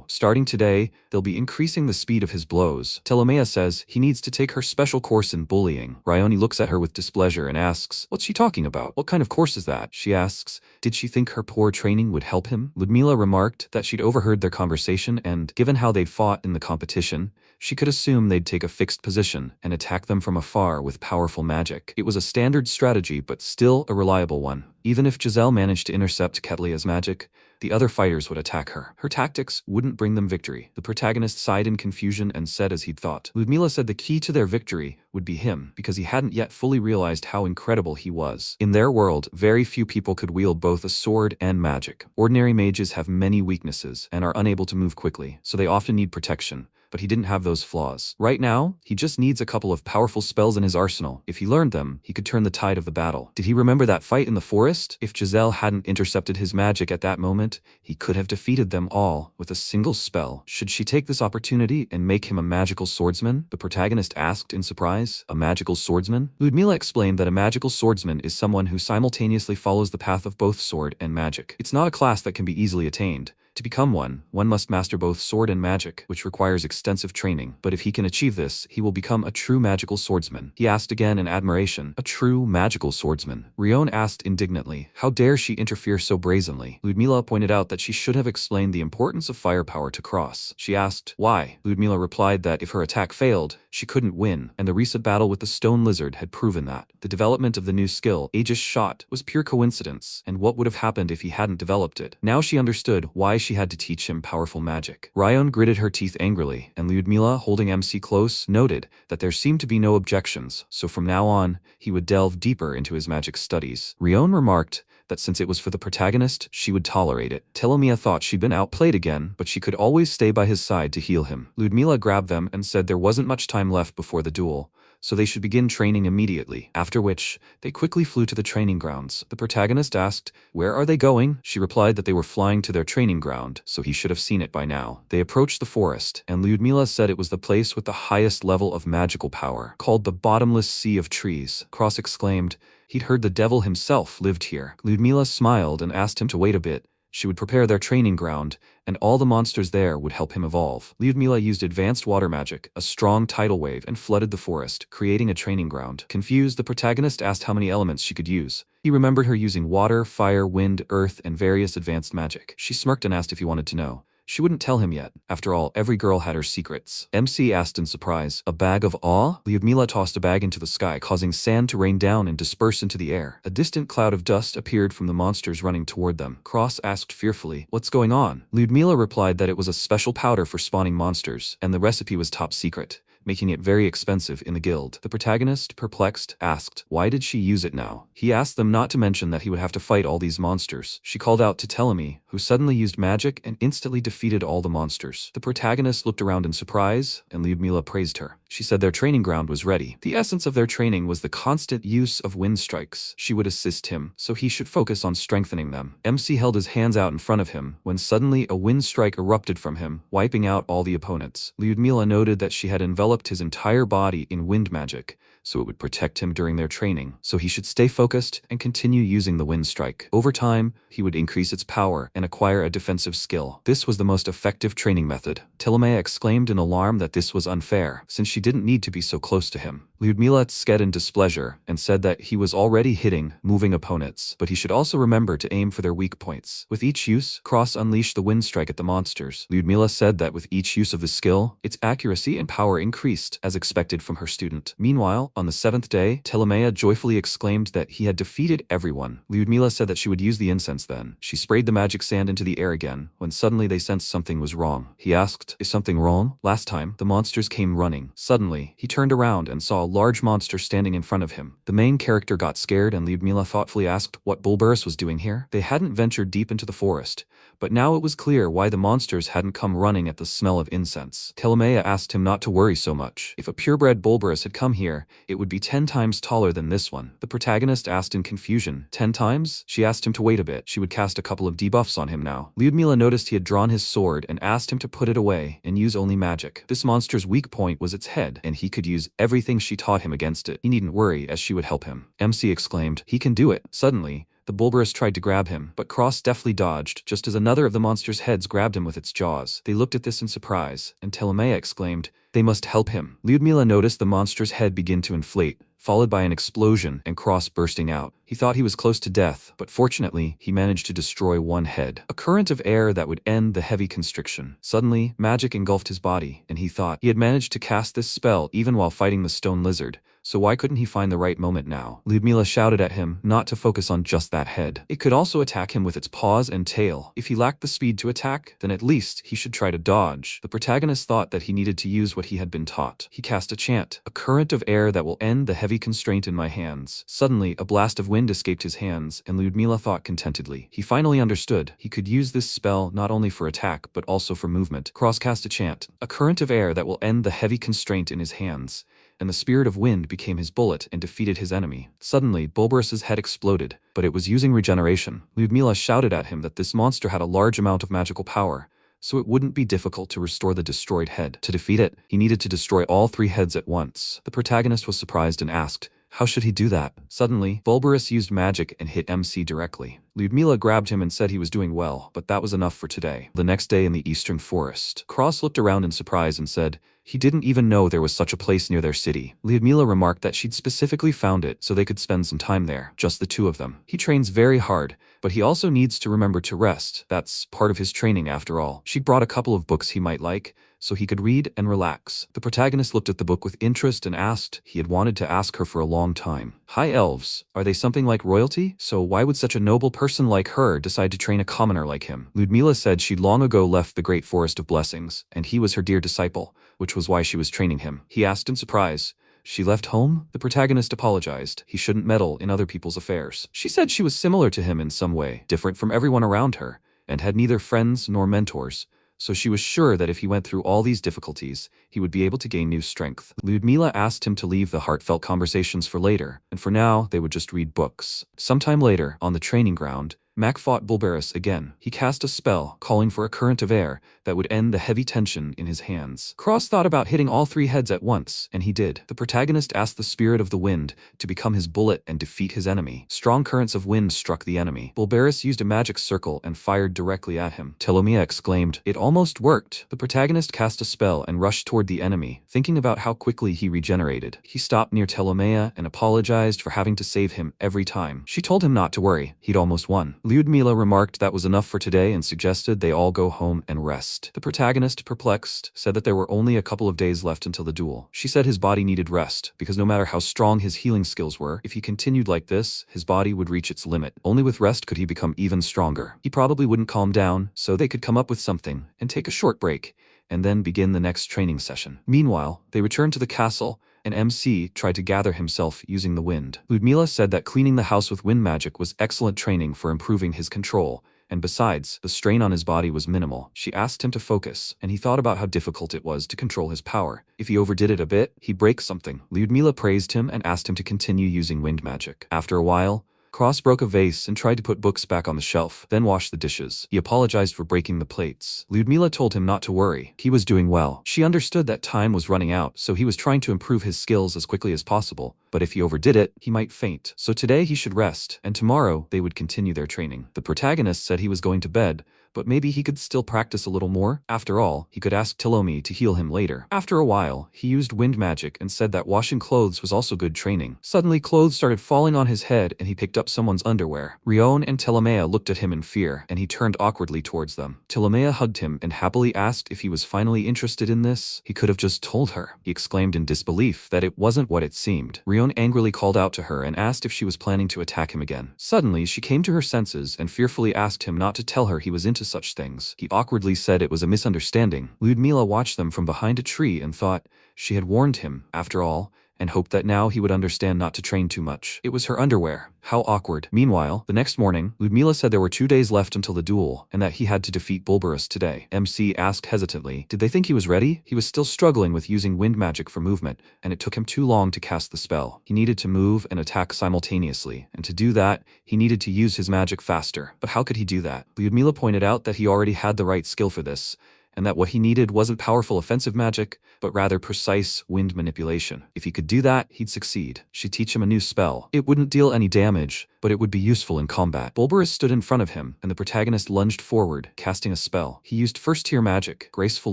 starting today, they'll be increasing the speed of his blows. Telmia says he needs to take her special course in bullying. Rione looks at her with displeasure and asks, what's she talking about? What kind of course is that? She asks, did she think her poor training would help him? Lyudmila remarked that she'd overheard their conversation and, given how they'd fought in the competition, she could assume they'd take a fixed position and attack them from afar with powerful magic. It was a standard strategy, but still a reliable one. Even if Jiselle managed to intercept Cata's magic, the other fighters would attack her. Her tactics wouldn't bring them victory. The protagonist sighed in confusion and said as he'd thought. Lyudmila said the key to their victory would be him, because he hadn't yet fully realized how incredible he was. In their world, very few people could wield both a sword and magic. Ordinary mages have many weaknesses and are unable to move quickly, so they often need protection. But he didn't have those flaws. Right now, he just needs a couple of powerful spells in his arsenal. If he learned them, he could turn the tide of the battle. Did he remember that fight in the forest? If Jiselle hadn't intercepted his magic at that moment, he could have defeated them all with a single spell. Should she take this opportunity and make him a magical swordsman? The protagonist asked in surprise. A magical swordsman? Lyudmila explained that a magical swordsman is someone who simultaneously follows the path of both sword and magic. It's not a class that can be easily attained. To become one must master both sword and magic, which requires extensive training. But if he can achieve this, he will become a true magical swordsman. He asked again in admiration. A true magical swordsman? Rione asked indignantly. How dare she interfere so brazenly? Lyudmila pointed out that she should have explained the importance of firepower to Cross. She asked, why? Lyudmila replied that if her attack failed, she couldn't win, and the recent battle with the stone lizard had proven that. The development of the new skill, Aegis shot, was pure coincidence, and what would have happened if he hadn't developed it? Now she understood why she had to teach him powerful magic. Rione gritted her teeth angrily, and Lyudmila, holding MC close, noted that there seemed to be no objections, so from now on, he would delve deeper into his magic studies. Rione remarked that since it was for the protagonist, she would tolerate it. Telmia thought she'd been outplayed again, but she could always stay by his side to heal him. Lyudmila grabbed them and said there wasn't much time left before the duel, so they should begin training immediately, after which, they quickly flew to the training grounds. The protagonist asked, where are they going? She replied that they were flying to their training ground, so he should have seen it by now. They approached the forest, and Lyudmila said it was the place with the highest level of magical power, called the Bottomless Sea of Trees. Cross exclaimed, he'd heard the devil himself lived here. Lyudmila smiled and asked him to wait a bit. She would prepare their training ground, and all the monsters there would help him evolve. Lyudmila used advanced water magic, a strong tidal wave, and flooded the forest, creating a training ground. Confused, the protagonist asked how many elements she could use. He remembered her using water, fire, wind, earth, and various advanced magic. She smirked and asked if he wanted to know. She wouldn't tell him yet. After all, every girl had her secrets. MC asked in surprise, a bag of awe? Lyudmila tossed a bag into the sky, causing sand to rain down and disperse into the air. A distant cloud of dust appeared from the monsters running toward them. Cross asked fearfully, what's going on? Lyudmila replied that it was a special powder for spawning monsters, and the recipe was top secret, making it very expensive in the guild. The protagonist, perplexed, asked, why did she use it now? He asked them not to mention that he would have to fight all these monsters. She called out to Telmia, who suddenly used magic and instantly defeated all the monsters. The protagonist looked around in surprise, and Lyudmila praised her. She said their training ground was ready. The essence of their training was the constant use of wind strikes. She would assist him, so he should focus on strengthening them. MC held his hands out in front of him, when suddenly a wind strike erupted from him, wiping out all the opponents. Lyudmila noted that she had enveloped his entire body in wind magic, so it would protect him during their training, so he should stay focused and continue using the wind strike. Over time, he would increase its power and acquire a defensive skill. This was the most effective training method. Telmia exclaimed in alarm that this was unfair, since she didn't need to be so close to him. Lyudmila sked in displeasure and said that he was already hitting moving opponents, but he should also remember to aim for their weak points. With each use, Cross unleashed the wind strike at the monsters. Lyudmila said that with each use of the skill, its accuracy and power increased, as expected from her student. Meanwhile, on the 7th day, Telmia joyfully exclaimed that he had defeated everyone. Lyudmila said that she would use the incense then. She sprayed the magic sand into the air again, when suddenly they sensed something was wrong. He asked, is something wrong? Last time, the monsters came running. Suddenly, he turned around and saw a large monster standing in front of him. The main character got scared, and Lyudmila thoughtfully asked what Bulberus was doing here. They hadn't ventured deep into the forest, but now it was clear why the monsters hadn't come running at the smell of incense. Telmia asked him not to worry so much. If a purebred Bulberus had come here, it would be 10 times taller than this one. The protagonist asked in confusion, 10 times? She asked him to wait a bit. She would cast a couple of debuffs on him now. Lyudmila noticed he had drawn his sword and asked him to put it away and use only magic. This monster's weak point was its head, and he could use everything she taught him against it. He needn't worry, as she would help him. MC exclaimed, he can do it. Suddenly, the Bulberus tried to grab him, but Cross deftly dodged, just as another of the monster's heads grabbed him with its jaws. They looked at this in surprise, and Telmia exclaimed, they must help him. Lyudmila noticed the monster's head begin to inflate, followed by an explosion and Cross bursting out. He thought he was close to death, but fortunately, he managed to destroy one head. A current of air that would end the heavy constriction. Suddenly, magic engulfed his body, and he thought he had managed to cast this spell even while fighting the stone lizard, so why couldn't he find the right moment now? Lyudmila shouted at him not to focus on just that head. It could also attack him with its paws and tail. If he lacked the speed to attack, then at least he should try to dodge. The protagonist thought that he needed to use what he had been taught. He cast a chant, a current of air that will end the heavy constraint in my hands. Suddenly, a blast of wind escaped his hands, and Lyudmila thought contentedly. He finally understood. He could use this spell not only for attack, but also for movement. Cross cast a chant, a current of air that will end the heavy constraint in his hands, and the spirit of wind became his bullet and defeated his enemy. Suddenly, Bulberus's head exploded, but it was using regeneration. Lyudmila shouted at him that this monster had a large amount of magical power, so it wouldn't be difficult to restore the destroyed head. To defeat it, he needed to destroy all 3 heads at once. The protagonist was surprised and asked, how should he do that? Suddenly, Bulberus used magic and hit MC directly. Lyudmila grabbed him and said he was doing well, but that was enough for today. The next day in the eastern forest, Cross looked around in surprise and said, he didn't even know there was such a place near their city. Lyudmila remarked that she'd specifically found it so they could spend some time there, just the 2 of them. He trains very hard, but he also needs to remember to rest. That's part of his training after all. She brought a couple of books he might like, so he could read and relax. The protagonist looked at the book with interest and asked. He had wanted to ask her for a long time. High elves, are they something like royalty? So why would such a noble person like her decide to train a commoner like him? Lyudmila said she'd long ago left the great forest of blessings, and he was her dear disciple, which was why she was training him. He asked in surprise, she left home? The protagonist apologized. He shouldn't meddle in other people's affairs. She said she was similar to him in some way, different from everyone around her, and had neither friends nor mentors, so she was sure that if he went through all these difficulties, he would be able to gain new strength. Lyudmila asked him to leave the heartfelt conversations for later, and for now, they would just read books. Sometime later, on the training ground, Mac fought Bulberus again. He cast a spell, calling for a current of air that would end the heavy tension in his hands. Cross thought about hitting all 3 heads at once, and he did. The protagonist asked the spirit of the wind to become his bullet and defeat his enemy. Strong currents of wind struck the enemy. Bulberus used a magic circle and fired directly at him. Telmia exclaimed, it almost worked. The protagonist cast a spell and rushed toward the enemy, thinking about how quickly he regenerated. He stopped near Telmia and apologized for having to save him every time. She told him not to worry, he'd almost won. Lyudmila remarked that was enough for today and suggested they all go home and rest. The protagonist, perplexed, said that there were only a couple of days left until the duel. She said his body needed rest, because no matter how strong his healing skills were, if he continued like this, his body would reach its limit. Only with rest could he become even stronger. He probably wouldn't calm down, so they could come up with something and take a short break, and then begin the next training session. Meanwhile, they returned to the castle, and MC tried to gather himself using the wind. Lyudmila said that cleaning the house with wind magic was excellent training for improving his control, and besides, the strain on his body was minimal. She asked him to focus, and he thought about how difficult it was to control his power. If he overdid it a bit, he'd break something. Lyudmila praised him and asked him to continue using wind magic. After a while, Cross broke a vase and tried to put books back on the shelf, then washed the dishes. He apologized for breaking the plates. Lyudmila told him not to worry. He was doing well. She understood that time was running out, so he was trying to improve his skills as quickly as possible. But if he overdid it, he might faint. So today he should rest, and tomorrow they would continue their training. The protagonist said he was going to bed, but maybe he could still practice a little more. After all, he could ask Telmia to heal him later. After a while, he used wind magic and said that washing clothes was also good training. Suddenly, clothes started falling on his head and he picked up someone's underwear. Rione and Telmia looked at him in fear, and he turned awkwardly towards them. Telmia hugged him and happily asked if he was finally interested in this. He could have just told her. He exclaimed in disbelief that it wasn't what it seemed. Rione angrily called out to her and asked if she was planning to attack him again. Suddenly, she came to her senses and fearfully asked him not to tell her he was into such things. He awkwardly said it was a misunderstanding. Lyudmila watched them from behind a tree and thought she had warned him, after all, and hoped that now he would understand not to train too much. It was her underwear. How awkward. Meanwhile, the next morning, Lyudmila said there were 2 days left until the duel, and that he had to defeat Bulberus today. MC asked hesitantly, did they think he was ready? He was still struggling with using wind magic for movement, and it took him too long to cast the spell. He needed to move and attack simultaneously, and to do that, he needed to use his magic faster. But how could he do that? Lyudmila pointed out that he already had the right skill for this, and that what he needed wasn't powerful offensive magic, but rather precise wind manipulation. If he could do that, he'd succeed. She'd teach him a new spell. It wouldn't deal any damage, but it would be useful in combat. Bulberus stood in front of him, and the protagonist lunged forward, casting a spell. He used first-tier magic, Graceful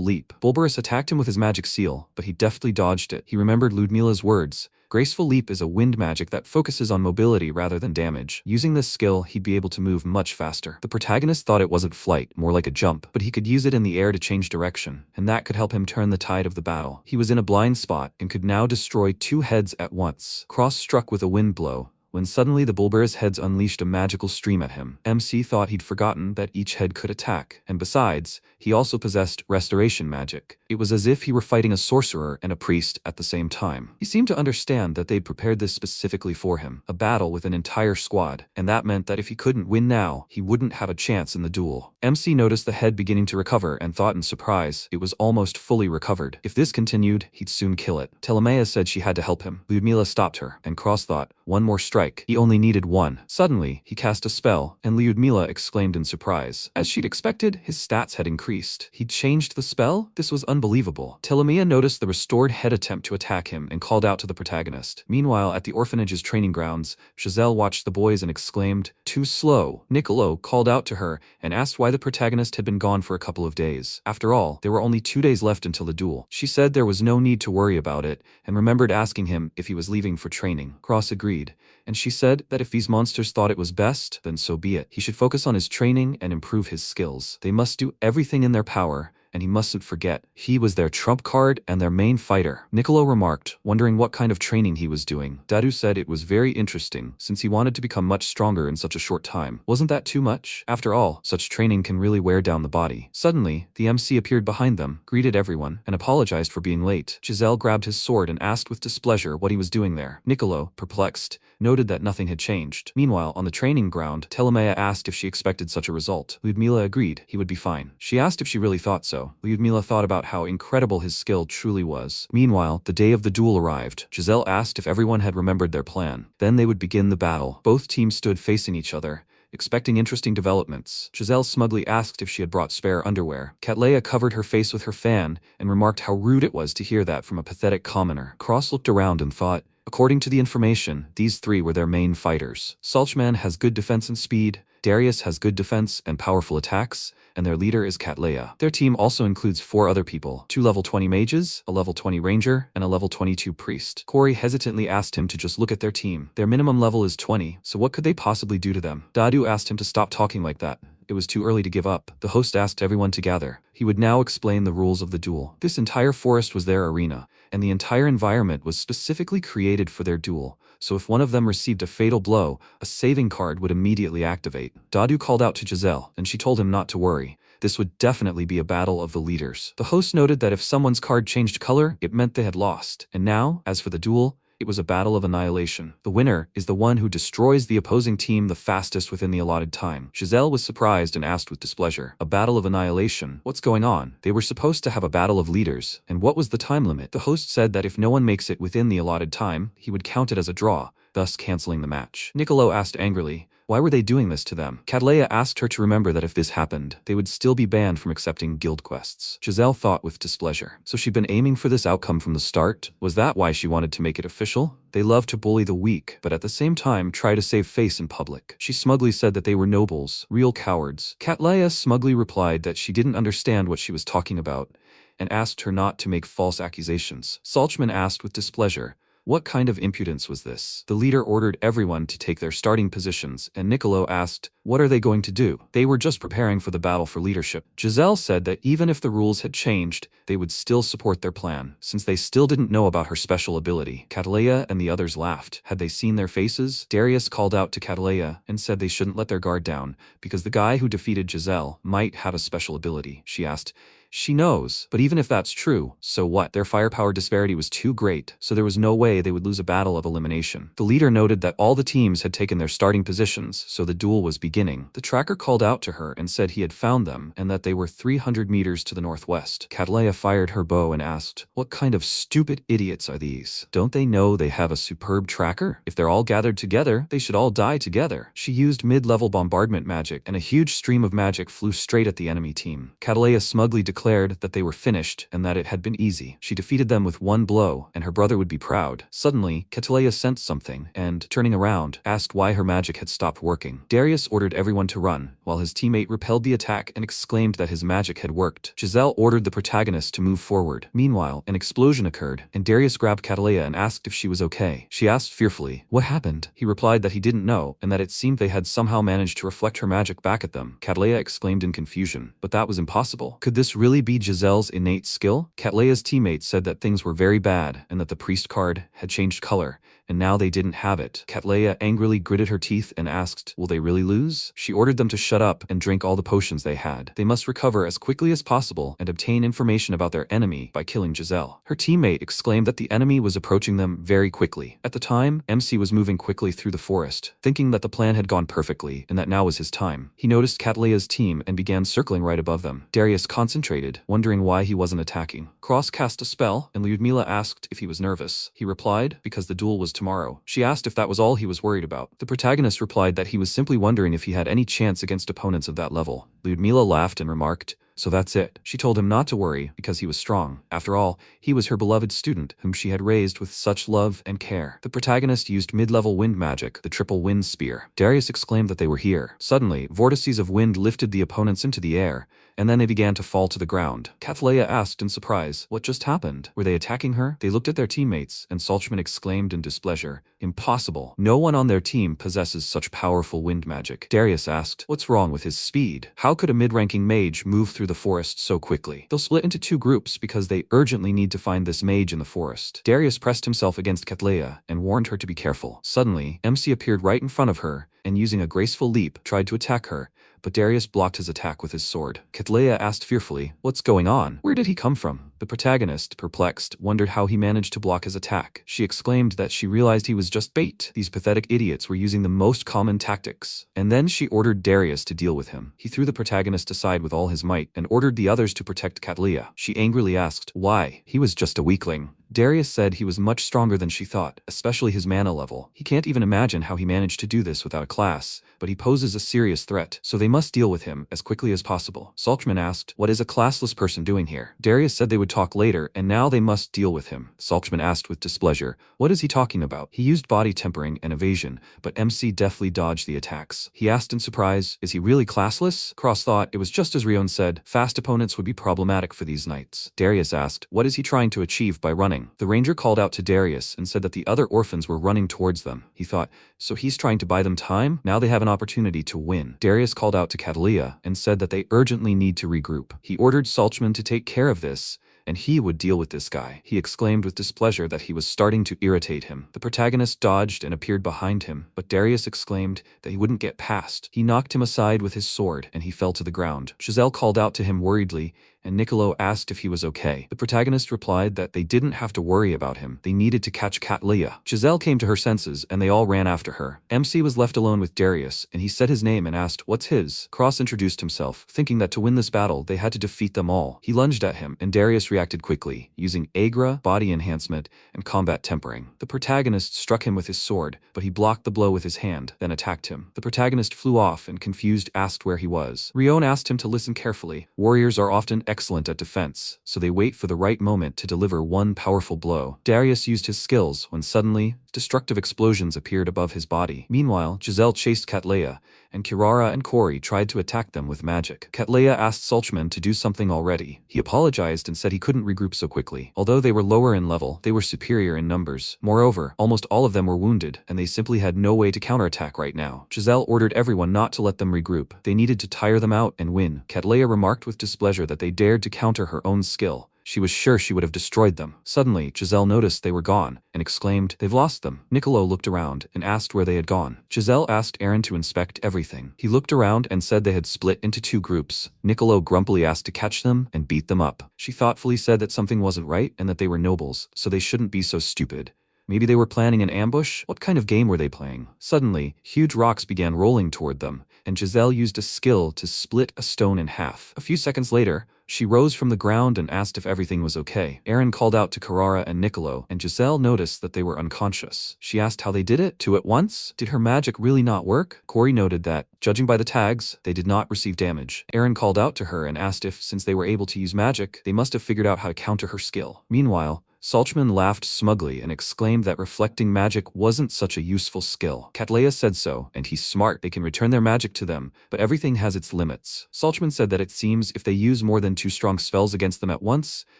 Leap. Bulberus attacked him with his magic seal, but he deftly dodged it. He remembered Lyudmila's words, Graceful Leap is a wind magic that focuses on mobility rather than damage. Using this skill, he'd be able to move much faster. The protagonist thought it wasn't flight, more like a jump, but he could use it in the air to change direction, and that could help him turn the tide of the battle. He was in a blind spot and could now destroy 2 heads at once. Cross struck with a wind blow, when suddenly the Bulberus heads unleashed a magical stream at him. MC thought he'd forgotten that each head could attack, and besides, he also possessed restoration magic. It was as if he were fighting a sorcerer and a priest at the same time. He seemed to understand that they'd prepared this specifically for him, a battle with an entire squad, and that meant that if he couldn't win now, he wouldn't have a chance in the duel. MC noticed the head beginning to recover and thought in surprise it was almost fully recovered. If this continued, he'd soon kill it. Telmia said she had to help him. Lyudmila stopped her, and Cross thought, one more strike. He only needed one. Suddenly, he cast a spell, and Lyudmila exclaimed in surprise. As she'd expected, his stats had increased. He'd changed the spell? This was unbelievable. Telmia noticed the restored head attempt to attack him and called out to the protagonist. Meanwhile, at the orphanage's training grounds, Jiselle watched the boys and exclaimed, "Too slow." Nicolo called out to her and asked why the protagonist had been gone for a couple of days. After all, there were only 2 days left until the duel. She said there was no need to worry about it, and remembered asking him if he was leaving for training. Cross agreed, and she said that if these monsters thought it was best, then so be it. He should focus on his training and improve his skills. They must do everything in their power, and he mustn't forget, he was their trump card and their main fighter. Nicolo remarked, wondering what kind of training he was doing. Darius said it was very interesting, since he wanted to become much stronger in such a short time. Wasn't that too much? After all, such training can really wear down the body. Suddenly, the MC appeared behind them, greeted everyone, and apologized for being late. Jiselle grabbed his sword and asked with displeasure what he was doing there. Nicolo, perplexed, noted that nothing had changed. Meanwhile, on the training ground, Telmia asked if she expected such a result. Lyudmila agreed he would be fine. She asked if she really thought so. Lyudmila thought about how incredible his skill truly was. Meanwhile, the day of the duel arrived. Giselle asked if everyone had remembered their plan. Then they would begin the battle. Both teams stood facing each other, expecting interesting developments. Giselle smugly asked if she had brought spare underwear. Cata covered her face with her fan and remarked how rude it was to hear that from a pathetic commoner. Cross looked around and thought, according to the information, these 3 were their main fighters. Salchman has good defense and speed, Darius has good defense and powerful attacks, and their leader is Cata. Their team also includes 4 other people, 2 level 20 mages, a level 20 ranger, and a level 22 priest. Corey hesitantly asked him to just look at their team. Their minimum level is 20, so what could they possibly do to them? Dadu asked him to stop talking like that. It was too early to give up. The host asked everyone to gather. He would now explain the rules of the duel. This entire forest was their arena, and the entire environment was specifically created for their duel. So if one of them received a fatal blow, a saving card would immediately activate. Dadu called out to Jiselle, and she told him not to worry. This would definitely be a battle of the leaders. The host noted that if someone's card changed color, it meant they had lost. And now, as for the duel, it was a battle of annihilation. The winner is the one who destroys the opposing team the fastest within the allotted time. Jiselle was surprised and asked with displeasure, a battle of annihilation? What's going on? They were supposed to have a battle of leaders, and what was the time limit? The host said that if no one makes it within the allotted time, he would count it as a draw, thus canceling the match. Nicolo asked angrily, why were they doing this to them? Cata asked her to remember that if this happened, they would still be banned from accepting guild quests. Jiselle thought with displeasure. So she'd been aiming for this outcome from the start? Was that why she wanted to make it official? They love to bully the weak, but at the same time try to save face in public. She smugly said that they were nobles, real cowards. Cata smugly replied that she didn't understand what she was talking about, and asked her not to make false accusations. Salchman asked with displeasure, what kind of impudence was this? The leader ordered everyone to take their starting positions, and Nicolo asked, what are they going to do? They were just preparing for the battle for leadership. Jiselle said that even if the rules had changed, they would still support their plan, since they still didn't know about her special ability. Cata and the others laughed. Had they seen their faces? Darius called out to Cata and said they shouldn't let their guard down, because the guy who defeated Jiselle might have a special ability. She asked, she knows, but even if that's true, so what? Their firepower disparity was too great, so there was no way they would lose a battle of elimination. The leader noted that all the teams had taken their starting positions, so the duel was beginning. The tracker called out to her and said he had found them and that they were 300 meters to the northwest. Cata fired her bow and asked, what kind of stupid idiots are these? Don't they know they have a superb tracker? If they're all gathered together, they should all die together. She used mid-level bombardment magic, and a huge stream of magic flew straight at the enemy team. Cata smugly declared declared that they were finished and that it had been easy. She defeated them with one blow, and her brother would be proud. Suddenly, Cata sensed something and, turning around, asked why her magic had stopped working. Darius ordered everyone to run, while his teammate repelled the attack and exclaimed that his magic had worked. Jiselle ordered the protagonist to move forward. Meanwhile, an explosion occurred, and Darius grabbed Cata and asked if she was okay. She asked fearfully, "What happened?" He replied that he didn't know, and that it seemed they had somehow managed to reflect her magic back at them. Cata exclaimed in confusion, but that was impossible. Could this really be Giselle's innate skill? Cataleya's teammates said that things were very bad, and that the priest card had changed color, and now they didn't have it. Cataleya angrily gritted her teeth and asked, "Will they really lose?" She ordered them to shut up and drink all the potions they had. They must recover as quickly as possible and obtain information about their enemy by killing Jiselle. Her teammate exclaimed that the enemy was approaching them very quickly. At the time, MC was moving quickly through the forest, thinking that the plan had gone perfectly and that now was his time. He noticed Cataleya's team and began circling right above them. Darius concentrated, wondering why he wasn't attacking. Cross cast a spell, and Lyudmila asked if he was nervous. He replied, because the duel was tomorrow. She asked if that was all he was worried about. The protagonist replied that he was simply wondering if he had any chance against opponents of that level. Lyudmila laughed and remarked, "So that's it." She told him not to worry because he was strong. After all, he was her beloved student whom she had raised with such love and care. The protagonist used mid-level wind magic, the triple wind spear. Darius exclaimed that they were here. Suddenly, vortices of wind lifted the opponents into the air, and then they began to fall to the ground. Cataleya asked in surprise, "What just happened? Were they attacking her?" They looked at their teammates, and Salchman exclaimed in displeasure, "Impossible. No one on their team possesses such powerful wind magic." Darius asked, "What's wrong with his speed? How could a mid-ranking mage move through the forest so quickly?" "They'll split into two groups because they urgently need to find this mage in the forest." Darius pressed himself against Cataleya and warned her to be careful. Suddenly, MC appeared right in front of her, and using a graceful leap, tried to attack her, but Darius blocked his attack with his sword. Cataleya asked fearfully, "What's going on? Where did he come from?" The protagonist, perplexed, wondered how he managed to block his attack. She exclaimed that she realized he was just bait. These pathetic idiots were using the most common tactics. And then she ordered Darius to deal with him. He threw the protagonist aside with all his might and ordered the others to protect Cataleya. She angrily asked, "Why? He was just a weakling." Darius said he was much stronger than she thought, especially his mana level. He can't even imagine how he managed to do this without a class, but he poses a serious threat, so they must deal with him as quickly as possible. Salchman asked, "What is a classless person doing here?" Darius said they would talk later, and now they must deal with him. Salchman asked with displeasure, "What is he talking about?" He used body tempering and evasion, but MC deftly dodged the attacks. He asked in surprise, "Is he really classless?" Cross thought it was just as Rione said, fast opponents would be problematic for these knights. Darius asked, "What is he trying to achieve by running?" The ranger called out to Darius and said that the other orphans were running towards them. He thought, so he's trying to buy them time? Now they have an opportunity to win. Darius called out to Cataleya and said that they urgently need to regroup. He ordered Salchman to take care of this, and he would deal with this guy. He exclaimed with displeasure that he was starting to irritate him. The protagonist dodged and appeared behind him, but Darius exclaimed that he wouldn't get past. He knocked him aside with his sword, and he fell to the ground. Jiselle called out to him worriedly, and Niccolo asked if he was okay. The protagonist replied that they didn't have to worry about him. They needed to catch Cataleya. Jiselle came to her senses, and they all ran after her. MC was left alone with Darius, and he said his name and asked, "What's his?" Cross introduced himself, thinking that to win this battle, they had to defeat them all. He lunged at him, and Darius reacted quickly, using Agra, body enhancement, and combat tempering. The protagonist struck him with his sword, but he blocked the blow with his hand, then attacked him. The protagonist flew off and confused asked where he was. Rione asked him to listen carefully. Warriors are often excellent at defense, so they wait for the right moment to deliver one powerful blow. Darius used his skills when suddenly, destructive explosions appeared above his body. Meanwhile, Jiselle chased Cataleya, and Kirara and Kori tried to attack them with magic. Cataleya asked Salchman to do something already. He apologized and said he couldn't regroup so quickly. Although they were lower in level, they were superior in numbers. Moreover, almost all of them were wounded, and they simply had no way to counterattack right now. Jiselle ordered everyone not to let them regroup. They needed to tire them out and win. Cataleya remarked with displeasure that they dared to counter her own skill. She was sure she would have destroyed them. Suddenly, Jiselle noticed they were gone, and exclaimed, "They've lost them." Niccolo looked around and asked where they had gone. Jiselle asked Aaron to inspect everything. He looked around and said they had split into two groups. Niccolo grumpily asked to catch them and beat them up. She thoughtfully said that something wasn't right and that they were nobles, so they shouldn't be so stupid. Maybe they were planning an ambush? What kind of game were they playing? Suddenly, huge rocks began rolling toward them, and Jiselle used a skill to split a stone in half. A few seconds later, she rose from the ground and asked if everything was okay. Aaron called out to Carrara and Niccolo, and Jiselle noticed that they were unconscious. She asked how they did it, two at once. Did her magic really not work? Corey noted that, judging by the tags, they did not receive damage. Aaron called out to her and asked if, since they were able to use magic, they must have figured out how to counter her skill. Meanwhile, Salchman laughed smugly and exclaimed that reflecting magic wasn't such a useful skill. Cattleya said so, and he's smart. They can return their magic to them, but everything has its limits. Salchman said that it seems if they use more than 2 strong spells against them at once,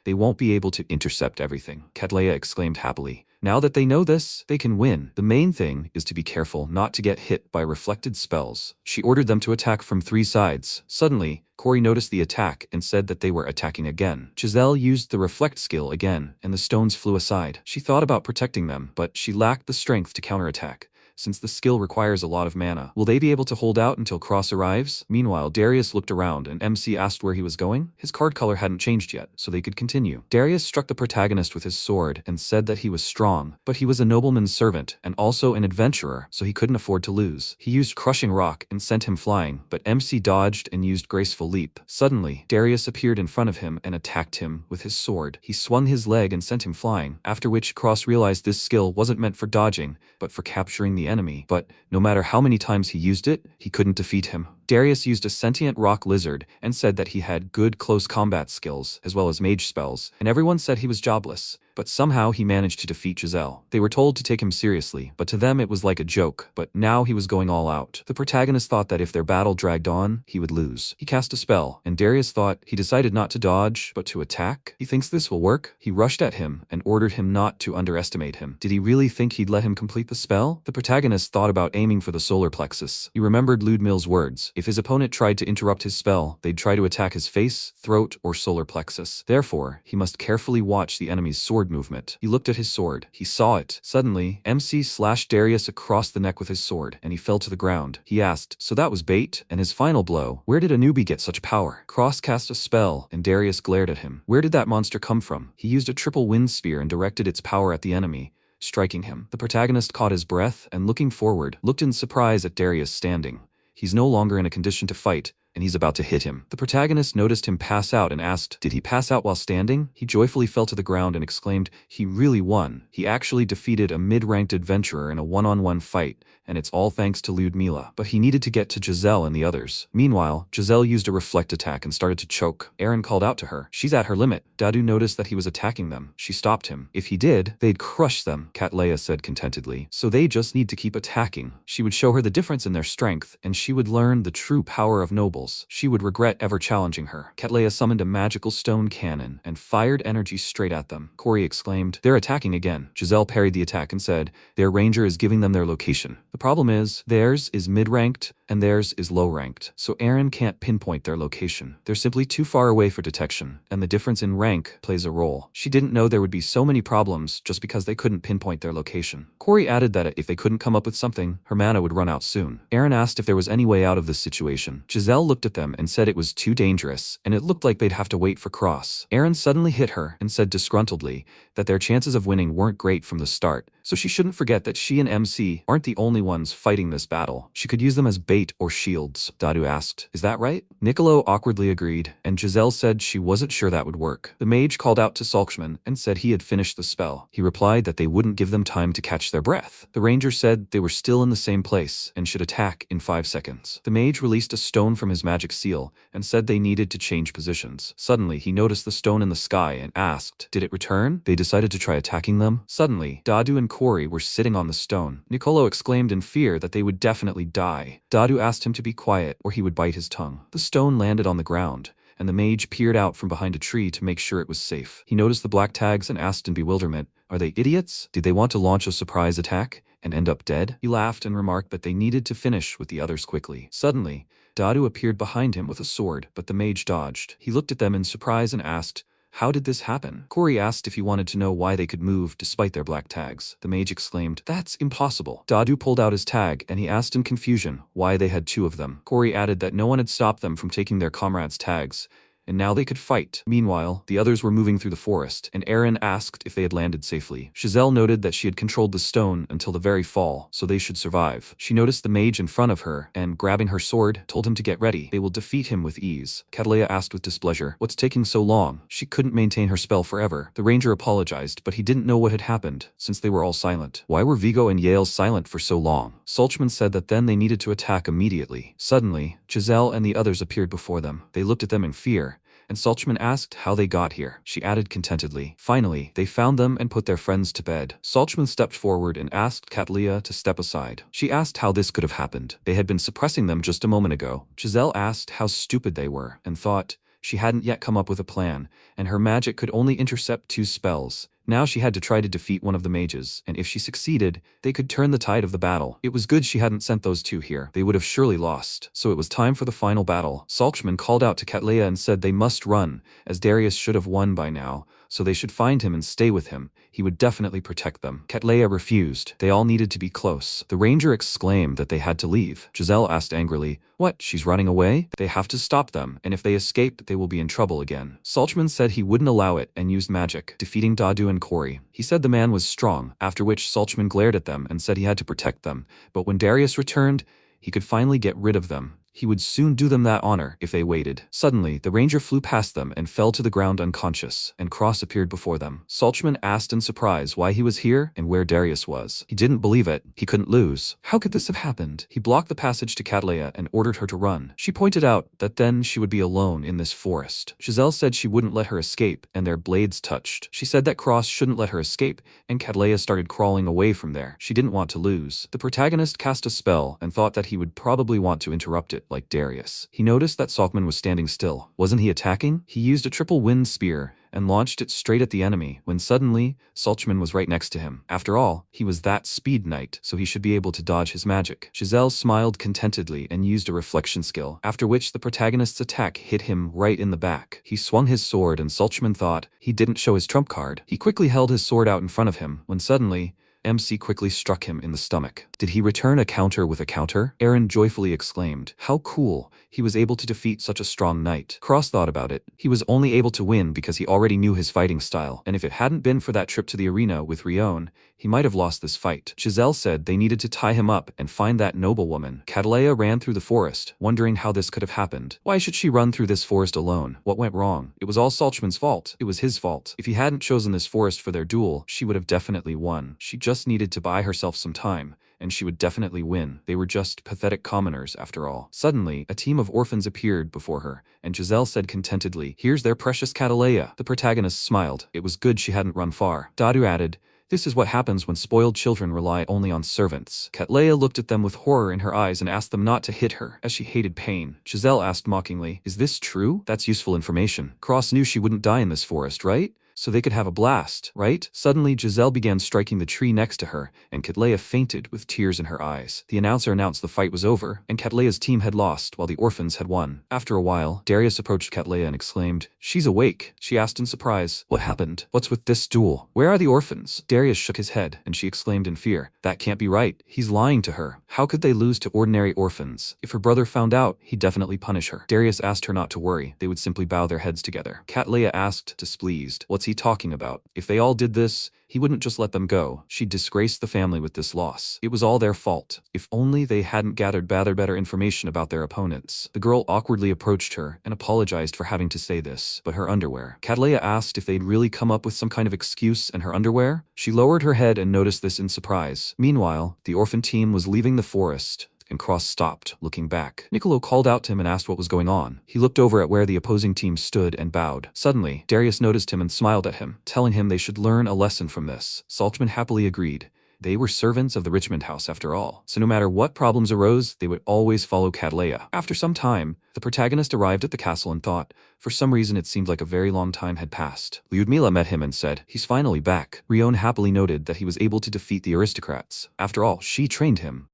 they won't be able to intercept everything. Cattleya exclaimed happily. Now that they know this, they can win. The main thing is to be careful not to get hit by reflected spells. She ordered them to attack from 3 sides. Suddenly, Corey noticed the attack and said that they were attacking again. Jiselle used the reflect skill again, and the stones flew aside. She thought about protecting them, but she lacked the strength to counterattack. Since the skill requires a lot of mana, will they be able to hold out until Cross arrives? Meanwhile, Darius looked around and MC asked where he was going. His card color hadn't changed yet, so they could continue. Darius struck the protagonist with his sword and said that he was strong, but he was a nobleman's servant and also an adventurer, so he couldn't afford to lose. He used Crushing Rock and sent him flying, but MC dodged and used Graceful Leap. Suddenly, Darius appeared in front of him and attacked him with his sword. He swung his leg and sent him flying, after which Cross realized this skill wasn't meant for dodging, but for capturing the enemy. But no matter how many times he used it, he couldn't defeat him. Darius used a sentient rock lizard and said that he had good close combat skills as well as mage spells, and everyone said he was jobless. But somehow he managed to defeat Jiselle. They were told to take him seriously, but to them it was like a joke, but now he was going all out. The protagonist thought that if their battle dragged on, he would lose. He cast a spell, and Darius thought he decided not to dodge, but to attack. He thinks this will work. He rushed at him and ordered him not to underestimate him. Did he really think he'd let him complete the spell? The protagonist thought about aiming for the solar plexus. He remembered Lyudmila's words. If his opponent tried to interrupt his spell, they'd try to attack his face, throat, or solar plexus. Therefore, he must carefully watch the enemy's sword movement. He looked at his sword. He saw it. Suddenly, MC slashed Darius across the neck with his sword, and he fell to the ground. He asked, so that was bait? And his final blow, where did a newbie get such power? Cross cast a spell, and Darius glared at him. Where did that monster come from? He used a triple wind spear and directed its power at the enemy, striking him. The protagonist caught his breath and, looking forward, looked in surprise at Darius standing. He's no longer in a condition to fight, and he's about to hit him. The protagonist noticed him pass out and asked, did he pass out while standing? He joyfully fell to the ground and exclaimed, he really won. He actually defeated a mid-ranked adventurer in a one-on-one fight, and it's all thanks to Lyudmila. But he needed to get to Jiselle and the others. Meanwhile, Jiselle used a reflect attack and started to choke. Aaron called out to her. She's at her limit. Dadu noticed that he was attacking them. She stopped him. If he did, they'd crush them, Cattleya said contentedly. So they just need to keep attacking. She would show her the difference in their strength, and she would learn the true power of nobles. She would regret ever challenging her. Cattleya summoned a magical stone cannon and fired energy straight at them. Corey exclaimed, they're attacking again. Jiselle parried the attack and said, their ranger is giving them their location. The problem is, theirs is mid-ranked and theirs is low-ranked, so Aaron can't pinpoint their location. They're simply too far away for detection, and the difference in rank plays a role. She didn't know there would be so many problems just because they couldn't pinpoint their location. Corey added that if they couldn't come up with something, her mana would run out soon. Aaron asked if there was any way out of this situation. Jiselle looked at them and said it was too dangerous, and it looked like they'd have to wait for Cross. Aaron suddenly hit her and said disgruntledly that their chances of winning weren't great from the start, so she shouldn't forget that she and MC aren't the only ones fighting this battle. She could use them as bait or shields. Dadu asked, is that right? Niccolo awkwardly agreed, and Jiselle said she wasn't sure that would work. The mage called out to Salchman and said he had finished the spell. He replied that they wouldn't give them time to catch their breath. The ranger said they were still in the same place and should attack in 5 seconds. The mage released a stone from his magic seal and said they needed to change positions. Suddenly, he noticed the stone in the sky and asked, did it return? They decided to try attacking them. Suddenly, Dadu and Corey were sitting on the stone. Niccolo exclaimed in fear that they would definitely die. Dadu asked him to be quiet or he would bite his tongue. The stone landed on the ground, and the mage peered out from behind a tree to make sure it was safe. He noticed the black tags and asked in bewilderment, are they idiots? Did they want to launch a surprise attack and end up dead? He laughed and remarked that they needed to finish with the others quickly. Suddenly, Dadu appeared behind him with a sword, but the mage dodged. He looked at them in surprise and asked, how did this happen? Corey asked if he wanted to know why they could move despite their black tags. The mage exclaimed, that's impossible. Dadu pulled out his tag and he asked in confusion why they had 2 of them. Corey added that no one had stopped them from taking their comrades' tags, and now they could fight. Meanwhile, the others were moving through the forest, and Aaron asked if they had landed safely. Jiselle noted that she had controlled the stone until the very fall, so they should survive. She noticed the mage in front of her, and grabbing her sword, told him to get ready. They will defeat him with ease. Cata asked with displeasure, "What's taking so long?" She couldn't maintain her spell forever. The ranger apologized, but he didn't know what had happened, since they were all silent. Why were Vigo and Yale silent for so long? Salchman said that then they needed to attack immediately. Suddenly, Jiselle and the others appeared before them. They looked at them in fear, and Salchman asked how they got here. She added contentedly, "Finally, they found them and put their friends to bed." Salchman stepped forward and asked Cata to step aside. She asked how this could have happened. They had been suppressing them just a moment ago. Jiselle asked how stupid they were, and thought she hadn't yet come up with a plan, and her magic could only intercept 2 spells. Now she had to try to defeat one of the mages, and if she succeeded, they could turn the tide of the battle. It was good she hadn't sent those 2 here. They would have surely lost. So it was time for the final battle. Salchman called out to Cata and said they must run, as Darius should have won by now, so they should find him and stay with him. He would definitely protect them. Cata refused. They all needed to be close. The ranger exclaimed that they had to leave. Jiselle asked angrily, "What, she's running away? They have to stop them, and if they escape, they will be in trouble again." Salchman said he wouldn't allow it and used magic, defeating Dadu and Corey. He said the man was strong, after which Salchman glared at them and said he had to protect them, but when Darius returned, he could finally get rid of them. He would soon do them that honor if they waited. Suddenly, the ranger flew past them and fell to the ground unconscious, and Cross appeared before them. Salchman asked in surprise why he was here and where Darius was. He didn't believe it. He couldn't lose. How could this have happened? He blocked the passage to Cata and ordered her to run. She pointed out that then she would be alone in this forest. Jiselle said she wouldn't let her escape, and their blades touched. She said that Cross shouldn't let her escape, and Cata started crawling away from there. She didn't want to lose. The protagonist cast a spell and thought that he would probably want to interrupt it, like Darius. He noticed that Salchman was standing still. Wasn't he attacking? He used a triple wind spear and launched it straight at the enemy, when suddenly, Salchman was right next to him. After all, he was that speed knight, so he should be able to dodge his magic. Jiselle smiled contentedly and used a reflection skill, after which the protagonist's attack hit him right in the back. He swung his sword and Salchman thought he didn't show his trump card. He quickly held his sword out in front of him, when suddenly, MC quickly struck him in the stomach. Did he return a counter with a counter? Aaron joyfully exclaimed. How cool. He was able to defeat such a strong knight. Cross thought about it. He was only able to win because he already knew his fighting style, and if it hadn't been for that trip to the arena with Rione, he might have lost this fight. Jiselle said they needed to tie him up and find that noblewoman. Cata ran through the forest, wondering how this could have happened. Why should she run through this forest alone? What went wrong? It was all Salchman's fault. It was his fault. If he hadn't chosen this forest for their duel, she would have definitely won. She just needed to buy herself some time, and she would definitely win. They were just pathetic commoners after all. Suddenly, a team of orphans appeared before her, and Jiselle said contentedly, "Here's their precious Cata." The protagonist smiled. It was good she hadn't run far. Dadu added, "This is what happens when spoiled children rely only on servants." Cata looked at them with horror in her eyes and asked them not to hit her, as she hated pain. Jiselle asked mockingly, "Is this true? That's useful information. Cross knew she wouldn't die in this forest, right? So they could have a blast, right?" Suddenly, Jiselle began striking the tree next to her, and Cata fainted with tears in her eyes. The announcer announced the fight was over, and Catalea's team had lost while the orphans had won. After a while, Darius approached Cata and exclaimed, "She's awake." She asked in surprise, "What happened? What's with this duel? Where are the orphans?" Darius shook his head, and she exclaimed in fear, "That can't be right. He's lying to her. How could they lose to ordinary orphans? If her brother found out, he'd definitely punish her." Darius asked her not to worry. They would simply bow their heads together. Cata asked, displeased, "What's he talking about? If they all did this, he wouldn't just let them go. She'd disgrace the family with this loss. It was all their fault. If only they hadn't gathered better information about their opponents." The girl awkwardly approached her and apologized for having to say this, but her underwear. Cata asked if they'd really come up with some kind of excuse and her underwear. She lowered her head and noticed this in surprise. Meanwhile, the orphan team was leaving the forest, and Cross stopped, looking back. Niccolo called out to him and asked what was going on. He looked over at where the opposing team stood and bowed. Suddenly, Darius noticed him and smiled at him, telling him they should learn a lesson from this. Salchman happily agreed. They were servants of the Richmond house after all, so no matter what problems arose, they would always follow Cata. After some time, the protagonist arrived at the castle and thought, for some reason it seemed like a very long time had passed. Lyudmila met him and said, "He's finally back." Rione happily noted that he was able to defeat the aristocrats. After all, she trained him.